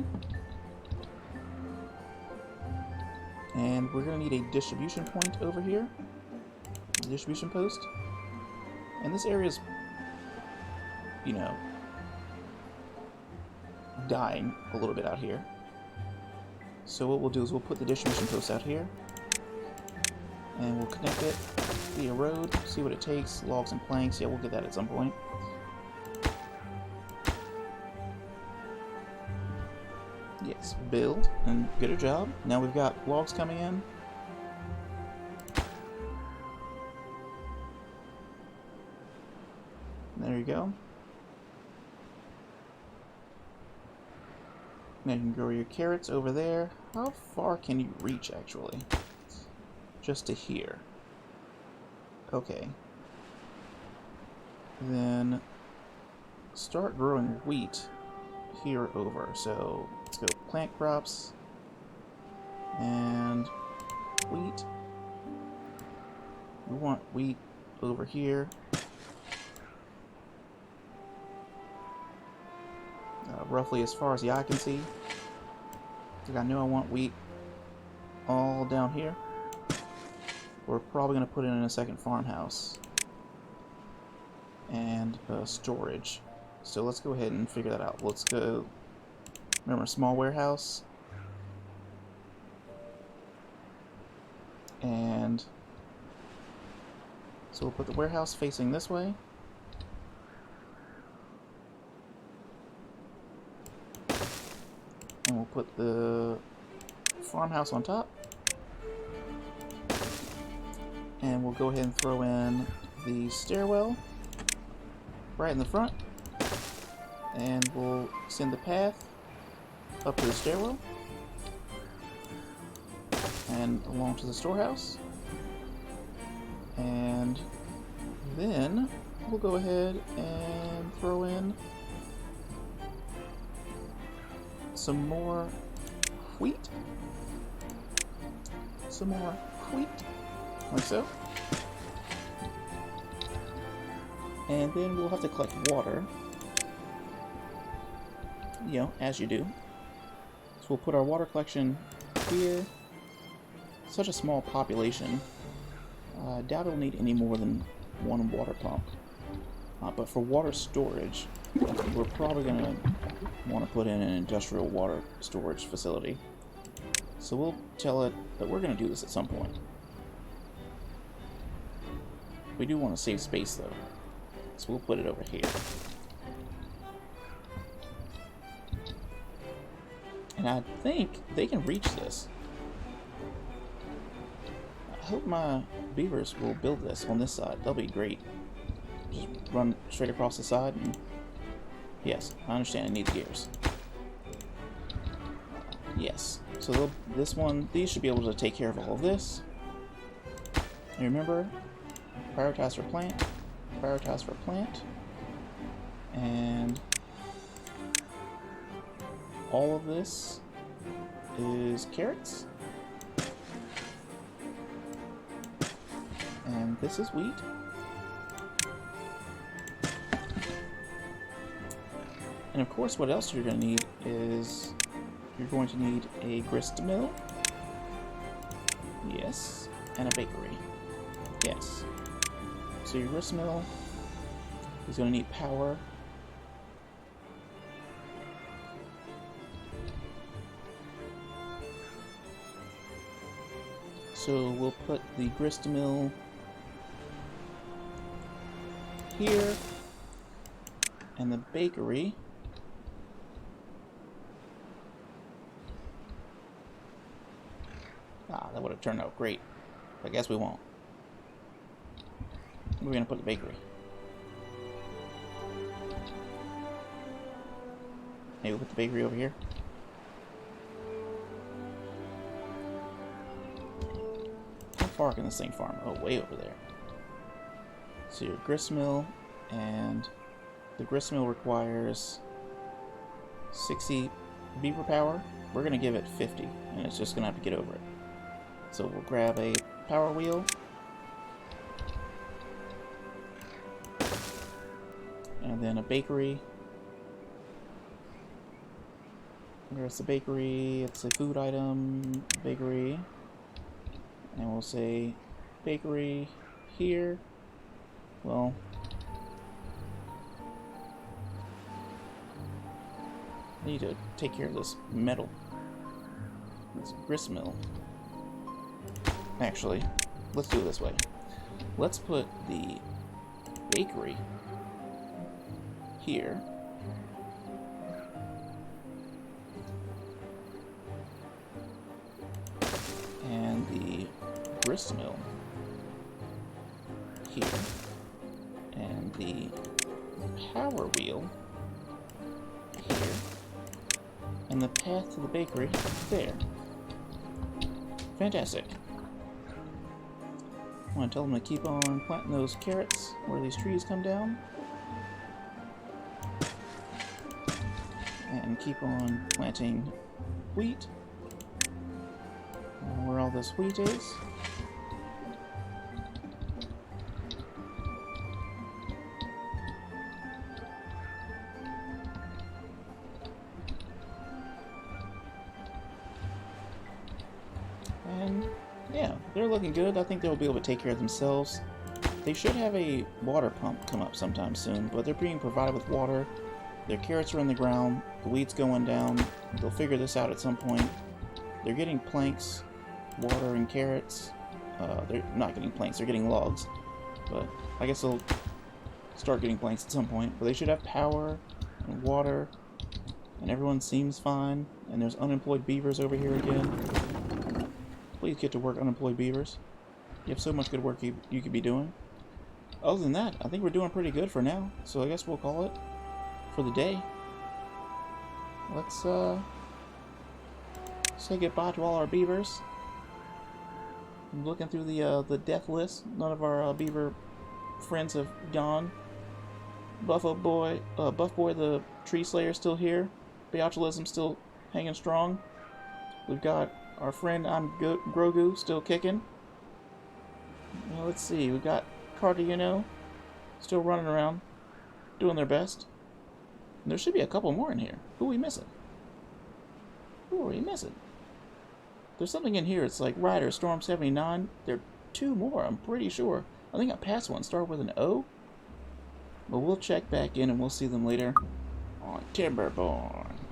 and we're gonna need a distribution point over here, the distribution post. And this area's, you know, dying a little bit out here. So what we'll do is we'll put the distribution post out here, and we'll connect it via road, see what it takes, logs and planks. Yeah, we'll get that at some point. Yes, build, and get a job. Now we've got logs coming in. There you go. Now you can grow your carrots over there. How far can you reach, actually? Just to here. Okay. Then start growing wheat here over. So let's go plant crops and wheat. We want wheat over here. Roughly as far as the eye can see. I know I want wheat all down here. We're probably going to put it in a second farmhouse and storage. So let's go ahead and figure that out. Let's go, remember, small warehouse, and so we'll put the warehouse facing this way. And we'll put the farmhouse on top. And we'll go ahead and throw in the stairwell right in the front. And we'll send the path up to the stairwell and along to the storehouse. And then we'll go ahead and throw in some more wheat. Some more wheat. Like so. And then we'll have to collect water. You know, as you do. So we'll put our water collection here. Such a small population. I doubt it'll need any more than one water pump. But for water storage, we're probably going to want to put in an industrial water storage facility. So we'll tell it that we're going to do this at some point. We do want to save space though, so we'll put it over here. And I think they can reach this. I hope my beavers will build this on this side. That'll be great. Just run straight across the side and... Yes, I understand. I need the gears. Yes. So these should be able to take care of all of this. And remember, prioritize for plant, and all of this is carrots, and this is wheat. And of course, what else you're going to need is you're going to need a grist mill. Yes. And a bakery. Yes. So your grist mill is going to need power. So we'll put the grist mill here, and the bakery that would have turned out great. I guess we won't. We're going to put the bakery. Maybe we'll put the bakery over here. How far can this thing farm? Oh, way over there. So your grist mill, and the grist mill requires 60 beaver power. We're going to give it 50, and it's just going to have to get over it. So we'll grab a power wheel. And then a bakery. Where's the bakery? It's a food item. Bakery. And we'll say bakery here. Well, I need to take care of this metal. This grist mill. Actually, let's do it this way. Let's put the bakery here. And the grist mill here. And the power wheel here. And the path to the bakery there. Fantastic. I want to tell them to keep on planting those carrots where these trees come down. And keep on planting wheat where all this wheat is. And yeah, they're looking good. I think they'll be able to take care of themselves. They should have a water pump come up sometime soon, but they're being provided with water. Their carrots are in the ground. The wheat's going down. They'll figure this out at some point. They're getting planks, water, and carrots. They're not getting planks, they're getting logs. But I guess they'll start getting planks at some point. But they should have power and water, and everyone seems fine. And there's unemployed beavers over here again. Please get to work, unemployed beavers. You have so much good work you could be doing. Other than that, I think we're doing pretty good for now. So I guess we'll call it for the day. Let's say goodbye to all our beavers. I'm looking through the death list. None of our beaver friends have gone. Buff Boy the Tree Slayer still here. Botulism still hanging strong. We've got our friend Grogu still kicking. Let's see, we've got Cardiano still running around, doing their best. And there should be a couple more in here. Who are we missing? Who are we missing? There's something in here. It's like Rider, Storm 79. There are two more, I'm pretty sure. I think I passed one. Start with an O. But we'll check back in and we'll see them later. on Timberborn.